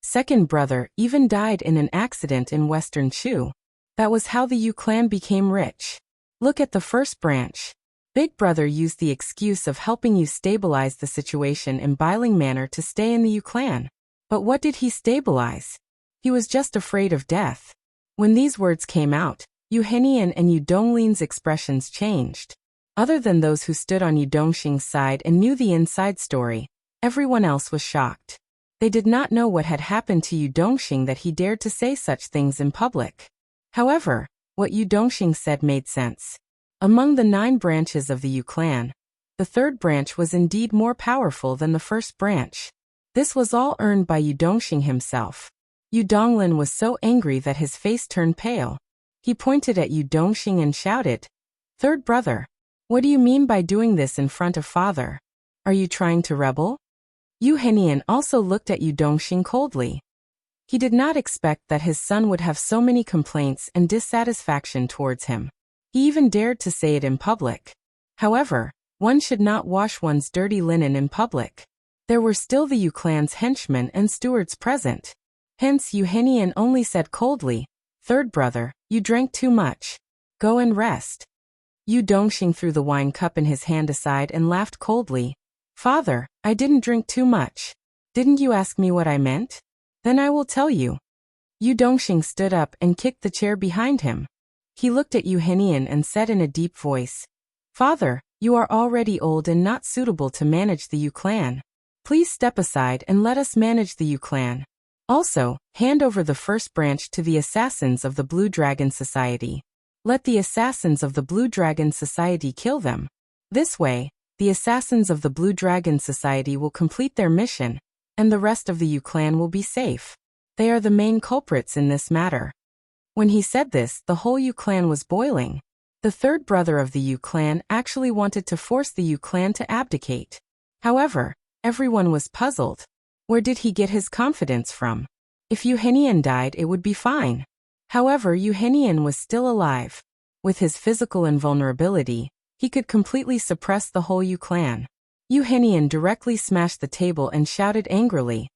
Second brother even died in an accident in western Shu. That was how the Yu clan became rich. Look at the first branch. Big brother used the excuse of helping you stabilize the situation in Bailing Manor to stay in the Yu clan. But what did he stabilize? He was just afraid of death. When these words came out, Yu Henian and Yu Donglin's expressions changed. Other than those who stood on Yu Dongxing's side and knew the inside story, everyone else was shocked. They did not know what had happened to Yu Dongxing that he dared to say such things in public. However, what Yu Dongxing said made sense. Among the 9 branches of the Yu clan, the third branch was indeed more powerful than the first branch. This was all earned by Yu Dongxing himself. Yu Donglin was so angry that his face turned pale. He pointed at Yu Dongxing and shouted, "Third brother, what do you mean by doing this in front of father? Are you trying to rebel?" Yu Henian also looked at Yu Dongxing coldly. He did not expect that his son would have so many complaints and dissatisfaction towards him. He even dared to say it in public. However, one should not wash one's dirty linen in public. There were still the Yu clan's henchmen and stewards present. Hence Yu Henian only said coldly, "Third brother, you drank too much. Go and rest." Yu Dongxing threw the wine cup in his hand aside and laughed coldly. "Father, I didn't drink too much. Didn't you ask me what I meant? Then I will tell you." Yu Dongxing stood up and kicked the chair behind him. He looked at Yu Henian and said in a deep voice, "Father, you are already old and not suitable to manage the Yu clan. Please step aside and let us manage the Yu clan. Also, hand over the first branch to the assassins of the Blue Dragon Society. Let the assassins of the Blue Dragon Society kill them. This way, The assassins of the Blue Dragon Society will complete their mission, and the rest of the Yu clan will be safe. They are the main culprits in this matter. When he said this, the whole Yu clan was boiling. The third brother of the Yu clan actually wanted to force the Yu clan to abdicate. However, everyone was puzzled. Where did he get his confidence from? If Euhenian died, it would be fine. However, Euhenian was still alive. With his physical invulnerability, he could completely suppress the whole Yu clan. Euhenian directly smashed the table and shouted angrily,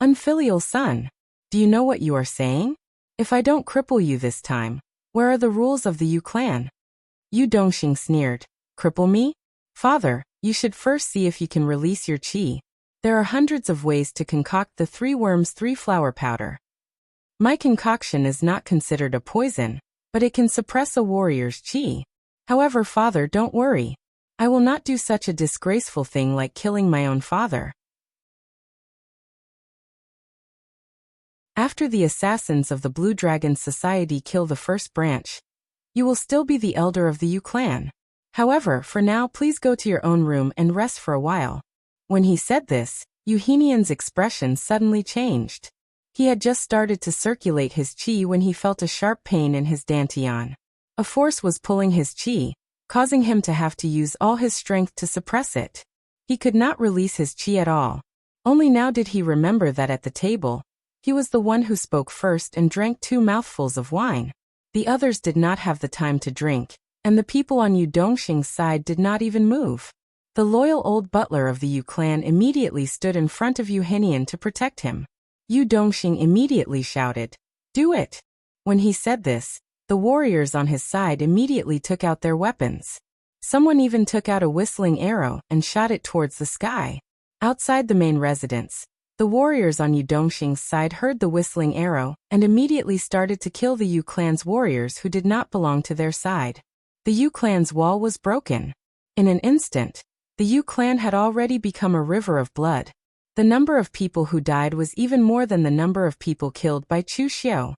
"Unfilial son! Do you know what you are saying? If I don't cripple you this time, where are the rules of the Yu clan?" Yu Dongxing sneered, "Cripple me? Father, you should first see if you can release your qi. There are hundreds of ways to concoct the 3 worms 3 flower powder. My concoction is not considered a poison, but it can suppress a warrior's qi. However, father, don't worry. I will not do such a disgraceful thing like killing my own father." After the assassins of the Blue Dragon Society kill the first branch, you will still be the elder of the Yu clan. However, for now, please go to your own room and rest for a while. When he said this, Euhenian's expression suddenly changed. He had just started to circulate his qi when he felt a sharp pain in his dantian. A force was pulling his qi, causing him to have to use all his strength to suppress it. He could not release his qi at all. Only now did he remember that at the table, he was the one who spoke first and drank 2 mouthfuls of wine. The others did not have the time to drink, and the people on Yu Dongxing's side did not even move. The loyal old butler of the Yu clan immediately stood in front of Euhenian to protect him. Yu Dongxing immediately shouted, "Do it!" When he said this, the warriors on his side immediately took out their weapons. Someone even took out a whistling arrow and shot it towards the sky. Outside the main residence, the warriors on Yu Dongxing's side heard the whistling arrow and immediately started to kill the Yu clan's warriors who did not belong to their side. The Yu clan's wall was broken. In an instant, the Yu clan had already become a river of blood. The number of people who died was even more than the number of people killed by Chu Xiu.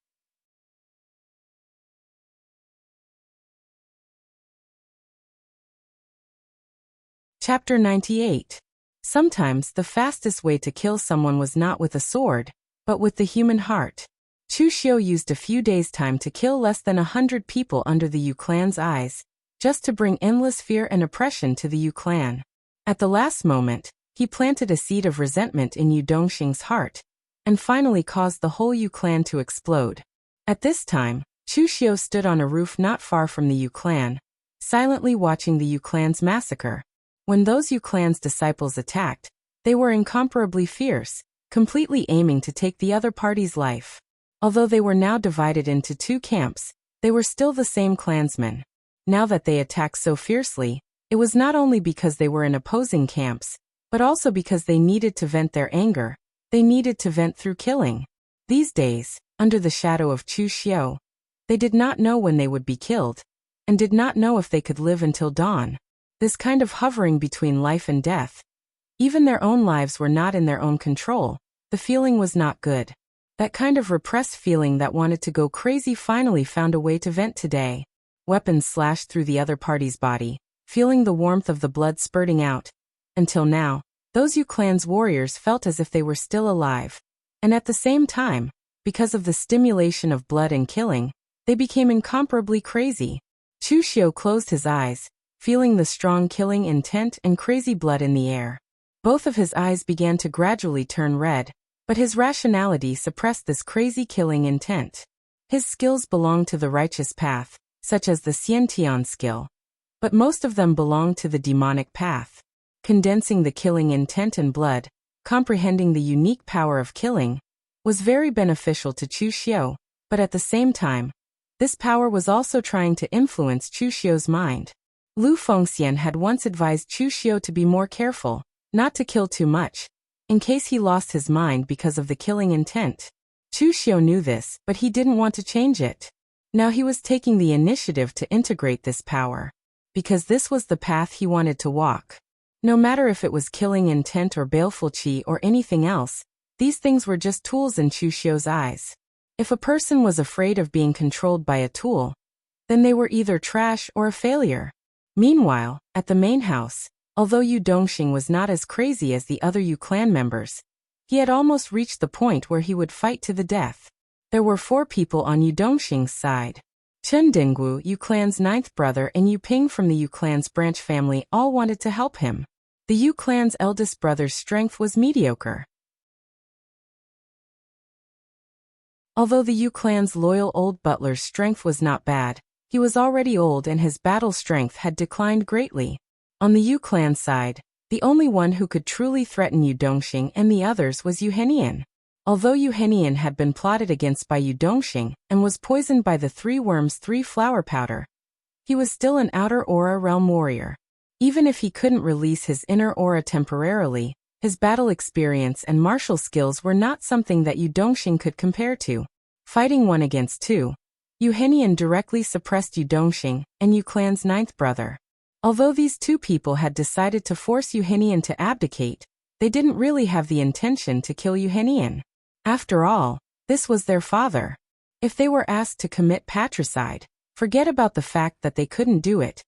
Chapter 98. Sometimes the fastest way to kill someone was not with a sword, but with the human heart. Chu Xiu used a few days' time to kill less than 100 people under the Yu clan's eyes, just to bring endless fear and oppression to the Yu clan. At the last moment, he planted a seed of resentment in Yu Dongxing's heart, and finally caused the whole Yu clan to explode. At this time, Chu Xiu stood on a roof not far from the Yu clan, silently watching the Yu clan's massacre. When those Yu clan's disciples attacked, they were incomparably fierce, completely aiming to take the other party's life. Although they were now divided into 2 camps, they were still the same clansmen. Now that they attacked so fiercely, it was not only because they were in opposing camps, but also because they needed to vent their anger. They needed to vent through killing. These days, under the shadow of Chu Xiu, they did not know when they would be killed, and did not know if they could live until dawn. This kind of hovering between life and death. Even their own lives were not in their own control. The feeling was not good. That kind of repressed feeling that wanted to go crazy finally found a way to vent today. Weapons slashed through the other party's body, feeling the warmth of the blood spurting out. Until now, those Yu clan's warriors felt as if they were still alive. And at the same time, because of the stimulation of blood and killing, they became incomparably crazy. Chu Xiu closed his eyes, feeling the strong killing intent and crazy blood in the air. Both of his eyes began to gradually turn red, but his rationality suppressed this crazy killing intent. His skills belonged to the righteous path, such as the Xiantian skill, but most of them belonged to the demonic path. Condensing the killing intent and blood, comprehending the unique power of killing, was very beneficial to Chu Xiu, but at the same time, this power was also trying to influence Chu Xiu's mind. Lu Fengxian had once advised Chu Xiu to be more careful, not to kill too much, in case he lost his mind because of the killing intent. Chu Xiu knew this, but he didn't want to change it. Now he was taking the initiative to integrate this power, because this was the path he wanted to walk. No matter if it was killing intent or baleful qi or anything else, these things were just tools in Chu Xiu's eyes. If a person was afraid of being controlled by a tool, then they were either trash or a failure. Meanwhile, at the main house, Although Yu Dongxing was not as crazy as the other Yu clan members, he had almost reached the point where he would fight to the death. There were 4 people on Yu Dongxing's side. Chen Dingwu, Yu clan's 9th brother, and Yu Ping from the Yu clan's branch family all wanted to help him. The Yu clan's eldest brother's strength was mediocre. Although the Yu clan's loyal old butler's strength was not bad, he was already old and his battle strength had declined greatly. On the Yu clan side, the only one who could truly threaten Yu Dongxing and the others was Yu Henian. Although Yu Henian had been plotted against by Yu Dongxing and was poisoned by the 3 worms' 3 flower powder, he was still an outer aura realm warrior. Even if he couldn't release his inner aura temporarily, his battle experience and martial skills were not something that Yu Dongxing could compare to. Fighting 1 against 2, Yu Henian directly suppressed Yu Dongxing and Yu clan's 9th brother. Although these 2 people had decided to force Yu Henian to abdicate, they didn't really have the intention to kill Yu Henian. After all, this was their father. If they were asked to commit patricide, forget about the fact that they couldn't do it.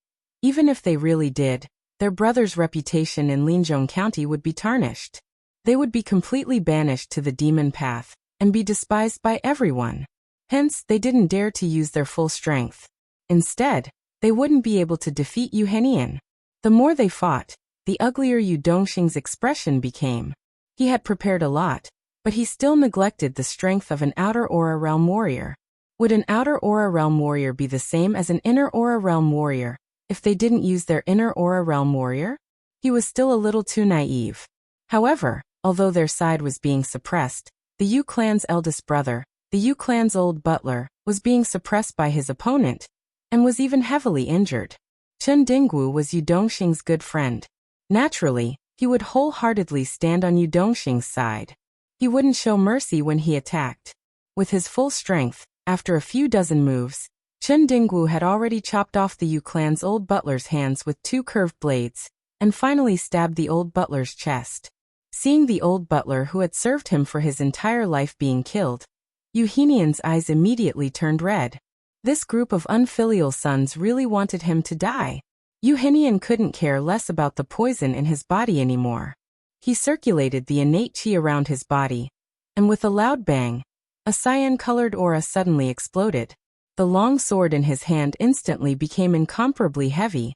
Even if they really did, their brother's reputation in Linzhong County would be tarnished. They would be completely banished to the demon path and be despised by everyone. Hence, they didn't dare to use their full strength. Instead, they wouldn't be able to defeat Yu Henian. The more they fought, the uglier Yu Dongxing's expression became. He had prepared a lot, but he still neglected the strength of an outer aura realm warrior. Would an outer aura realm warrior be the same as an inner aura realm warrior if they didn't use their inner aura realm warrior? He was still a little too naive. However, although their side was being suppressed, the Yu clan's eldest brother, the Yu clan's old butler, was being suppressed by his opponent, and was even heavily injured. Chen Dingwu was Yu Dongxing's good friend. Naturally, he would wholeheartedly stand on Yu Dongxing's side. He wouldn't show mercy when he attacked. With his full strength, after a few dozen moves, Chen Dingwu had already chopped off the Yu clan's old butler's hands with 2 curved blades, and finally stabbed the old butler's chest. Seeing the old butler who had served him for his entire life being killed, Yu Henian's eyes immediately turned red. This group of unfilial sons really wanted him to die. Yu Henian couldn't care less about the poison in his body anymore. He circulated the innate qi around his body, and with a loud bang, a cyan-colored aura suddenly exploded. The long sword in his hand instantly became incomparably heavy,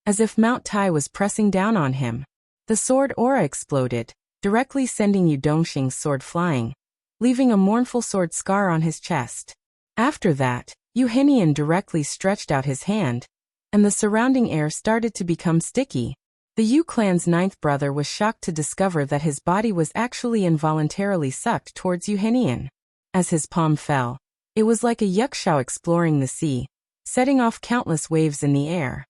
as if Mount Tai was pressing down on him. The sword aura exploded, directly sending Yu Dongxing's sword flying, leaving a mournful sword scar on his chest. After that, Yu Henian directly stretched out his hand, and the surrounding air started to become sticky. The Yu clan's 9th brother was shocked to discover that his body was actually involuntarily sucked towards Yu Henian. As his palm fell, it was like a yuckshao exploring the sea, setting off countless waves in the air.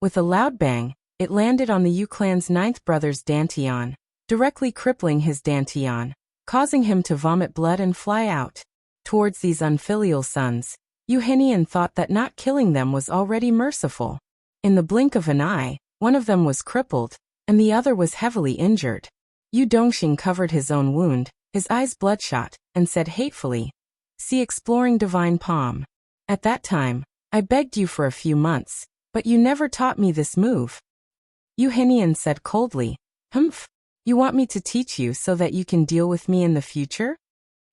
With a loud bang, it landed on the Yu clan's 9th brother's dantian, directly crippling his dantian, causing him to vomit blood and fly out. Towards these unfilial sons, Yu Henian thought that not killing them was already merciful. In the blink of an eye, one of them was crippled, and the other was heavily injured. Yu Dongxing covered his own wound, his eyes bloodshot, and said hatefully, "See exploring divine palm. At that time, I begged you for a few months, but you never taught me this move." Yu Henian said coldly, "Humph. You want me to teach you so that you can deal with me in the future?"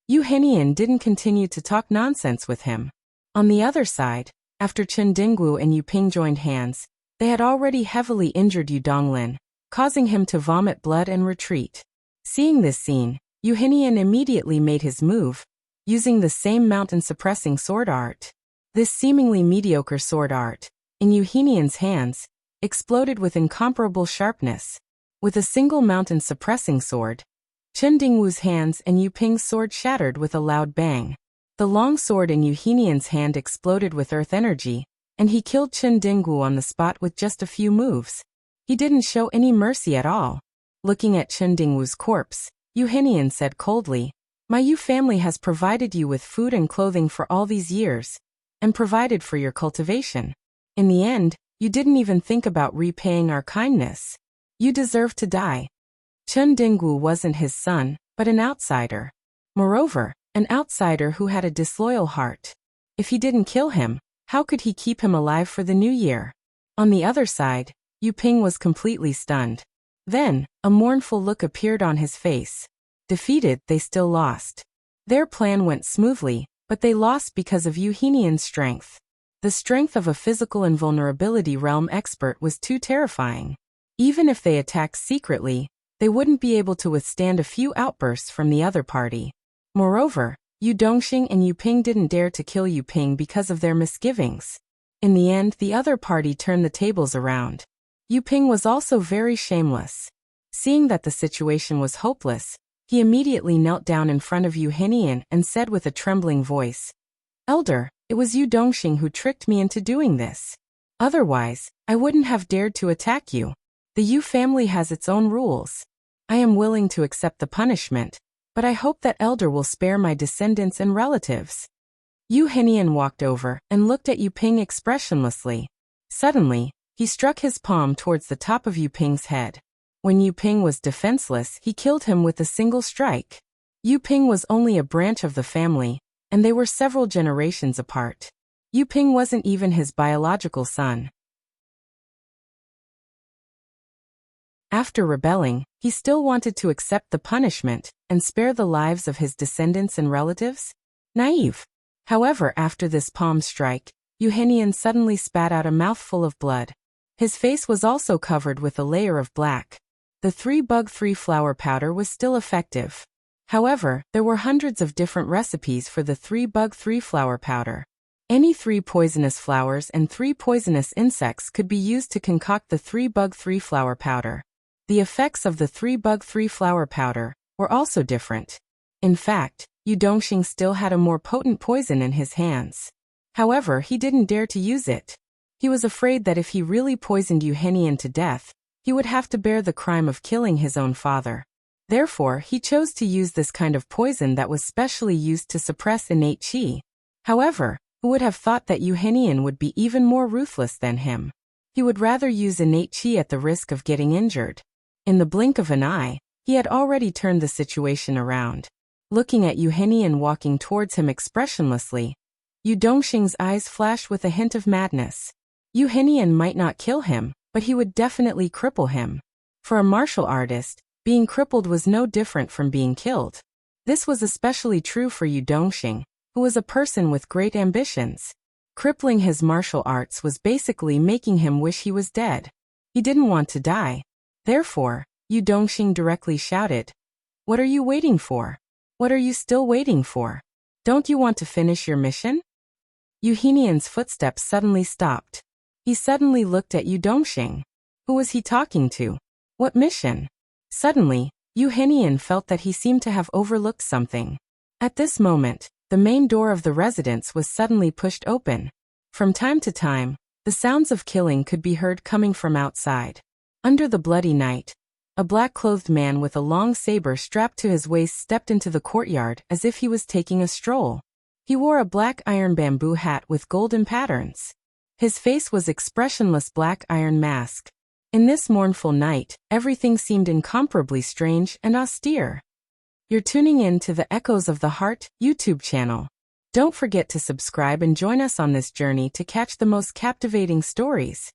Yu Henian didn't continue to talk nonsense with him. On the other side, after Chen Dingwu and Yu Ping joined hands, they had already heavily injured Yu Donglin, causing him to vomit blood and retreat. Seeing this scene, Yu Henian immediately made his move, using the same mountain-suppressing sword art. This seemingly mediocre sword art, in Yu Henian's hands, exploded with incomparable sharpness. With a single mountain-suppressing sword, Chen Dingwu's hands and Yu Ping's sword shattered with a loud bang. The long sword in Yu Henian's hand exploded with earth energy, and he killed Chen Dingwu on the spot with just a few moves. He didn't show any mercy at all. Looking at Chen Dingwu's corpse, Yu Henian said coldly, "My Yu family has provided you with food and clothing for all these years, and provided for your cultivation. In the end, you didn't even think about repaying our kindness. You deserve to die." Chen Dingwu wasn't his son, but an outsider. Moreover, an outsider who had a disloyal heart. If he didn't kill him, how could he keep him alive for the new year? On the other side, Yu Ping was completely stunned. Then, a mournful look appeared on his face. Defeated, they still lost. Their plan went smoothly, but they lost because of Yu Henian's strength. The strength of a physical invulnerability realm expert was too terrifying. Even if they attacked secretly, they wouldn't be able to withstand a few outbursts from the other party. Moreover, Yu Dongxing and Yu Ping didn't dare to kill Yu Ping because of their misgivings. In the end, the other party turned the tables around. Yu Ping was also very shameless. Seeing that the situation was hopeless, he immediately knelt down in front of Yu Henian and said with a trembling voice, "Elder, it was Yu Dongxing who tricked me into doing this. Otherwise, I wouldn't have dared to attack you. The Yu family has its own rules. I am willing to accept the punishment, but I hope that Elder will spare my descendants and relatives." Yu Henian walked over and looked at Yu Ping expressionlessly. Suddenly, he struck his palm towards the top of Yu Ping's head. When Yu Ping was defenseless, he killed him with a single strike. Yu Ping was only a branch of the family, and they were several generations apart. Yu Ping wasn't even his biological son. After rebelling, he still wanted to accept the punishment and spare the lives of his descendants and relatives? Naive. However, after this palm strike, Yu Henian suddenly spat out a mouthful of blood. His face was also covered with a layer of black. The 3-bug 3-flower powder was still effective. However, there were hundreds of different recipes for the 3-bug 3-flower powder. Any 3 poisonous flowers and 3 poisonous insects could be used to concoct the 3-bug 3-flower powder. The effects of the 3-bug 3-flower powder were also different. In fact, Yu Dongxing still had a more potent poison in his hands. However, he didn't dare to use it. He was afraid that if he really poisoned Yu Henian to death, he would have to bear the crime of killing his own father. Therefore, he chose to use this kind of poison that was specially used to suppress innate qi. However, who would have thought that Yu Henian would be even more ruthless than him? He would rather use innate qi at the risk of getting injured. In the blink of an eye, he had already turned the situation around. Looking at Yu Henian walking towards him expressionlessly, Yu Dongxing's eyes flashed with a hint of madness. Yu Henian might not kill him, but he would definitely cripple him. For a martial artist, being crippled was no different from being killed. This was especially true for Yu Dongxing, who was a person with great ambitions. Crippling his martial arts was basically making him wish he was dead. He didn't want to die. Therefore, Yu Dongxing directly shouted, "What are you waiting for? What are you still waiting for? Don't you want to finish your mission?" Yu Henian's footsteps suddenly stopped. He suddenly looked at Yu Dongxing. Who was he talking to? What mission? Suddenly, Yu Henian felt that he seemed to have overlooked something. At this moment, the main door of the residence was suddenly pushed open. From time to time, the sounds of killing could be heard coming from outside. Under the bloody night, a black-clothed man with a long saber strapped to his waist stepped into the courtyard as if he was taking a stroll. He wore a black iron bamboo hat with golden patterns. His face was expressionless black iron mask. In this mournful night, everything seemed incomparably strange and austere. You're tuning in to the Echoes of the Heart YouTube channel. Don't forget to subscribe and join us on this journey to catch the most captivating stories.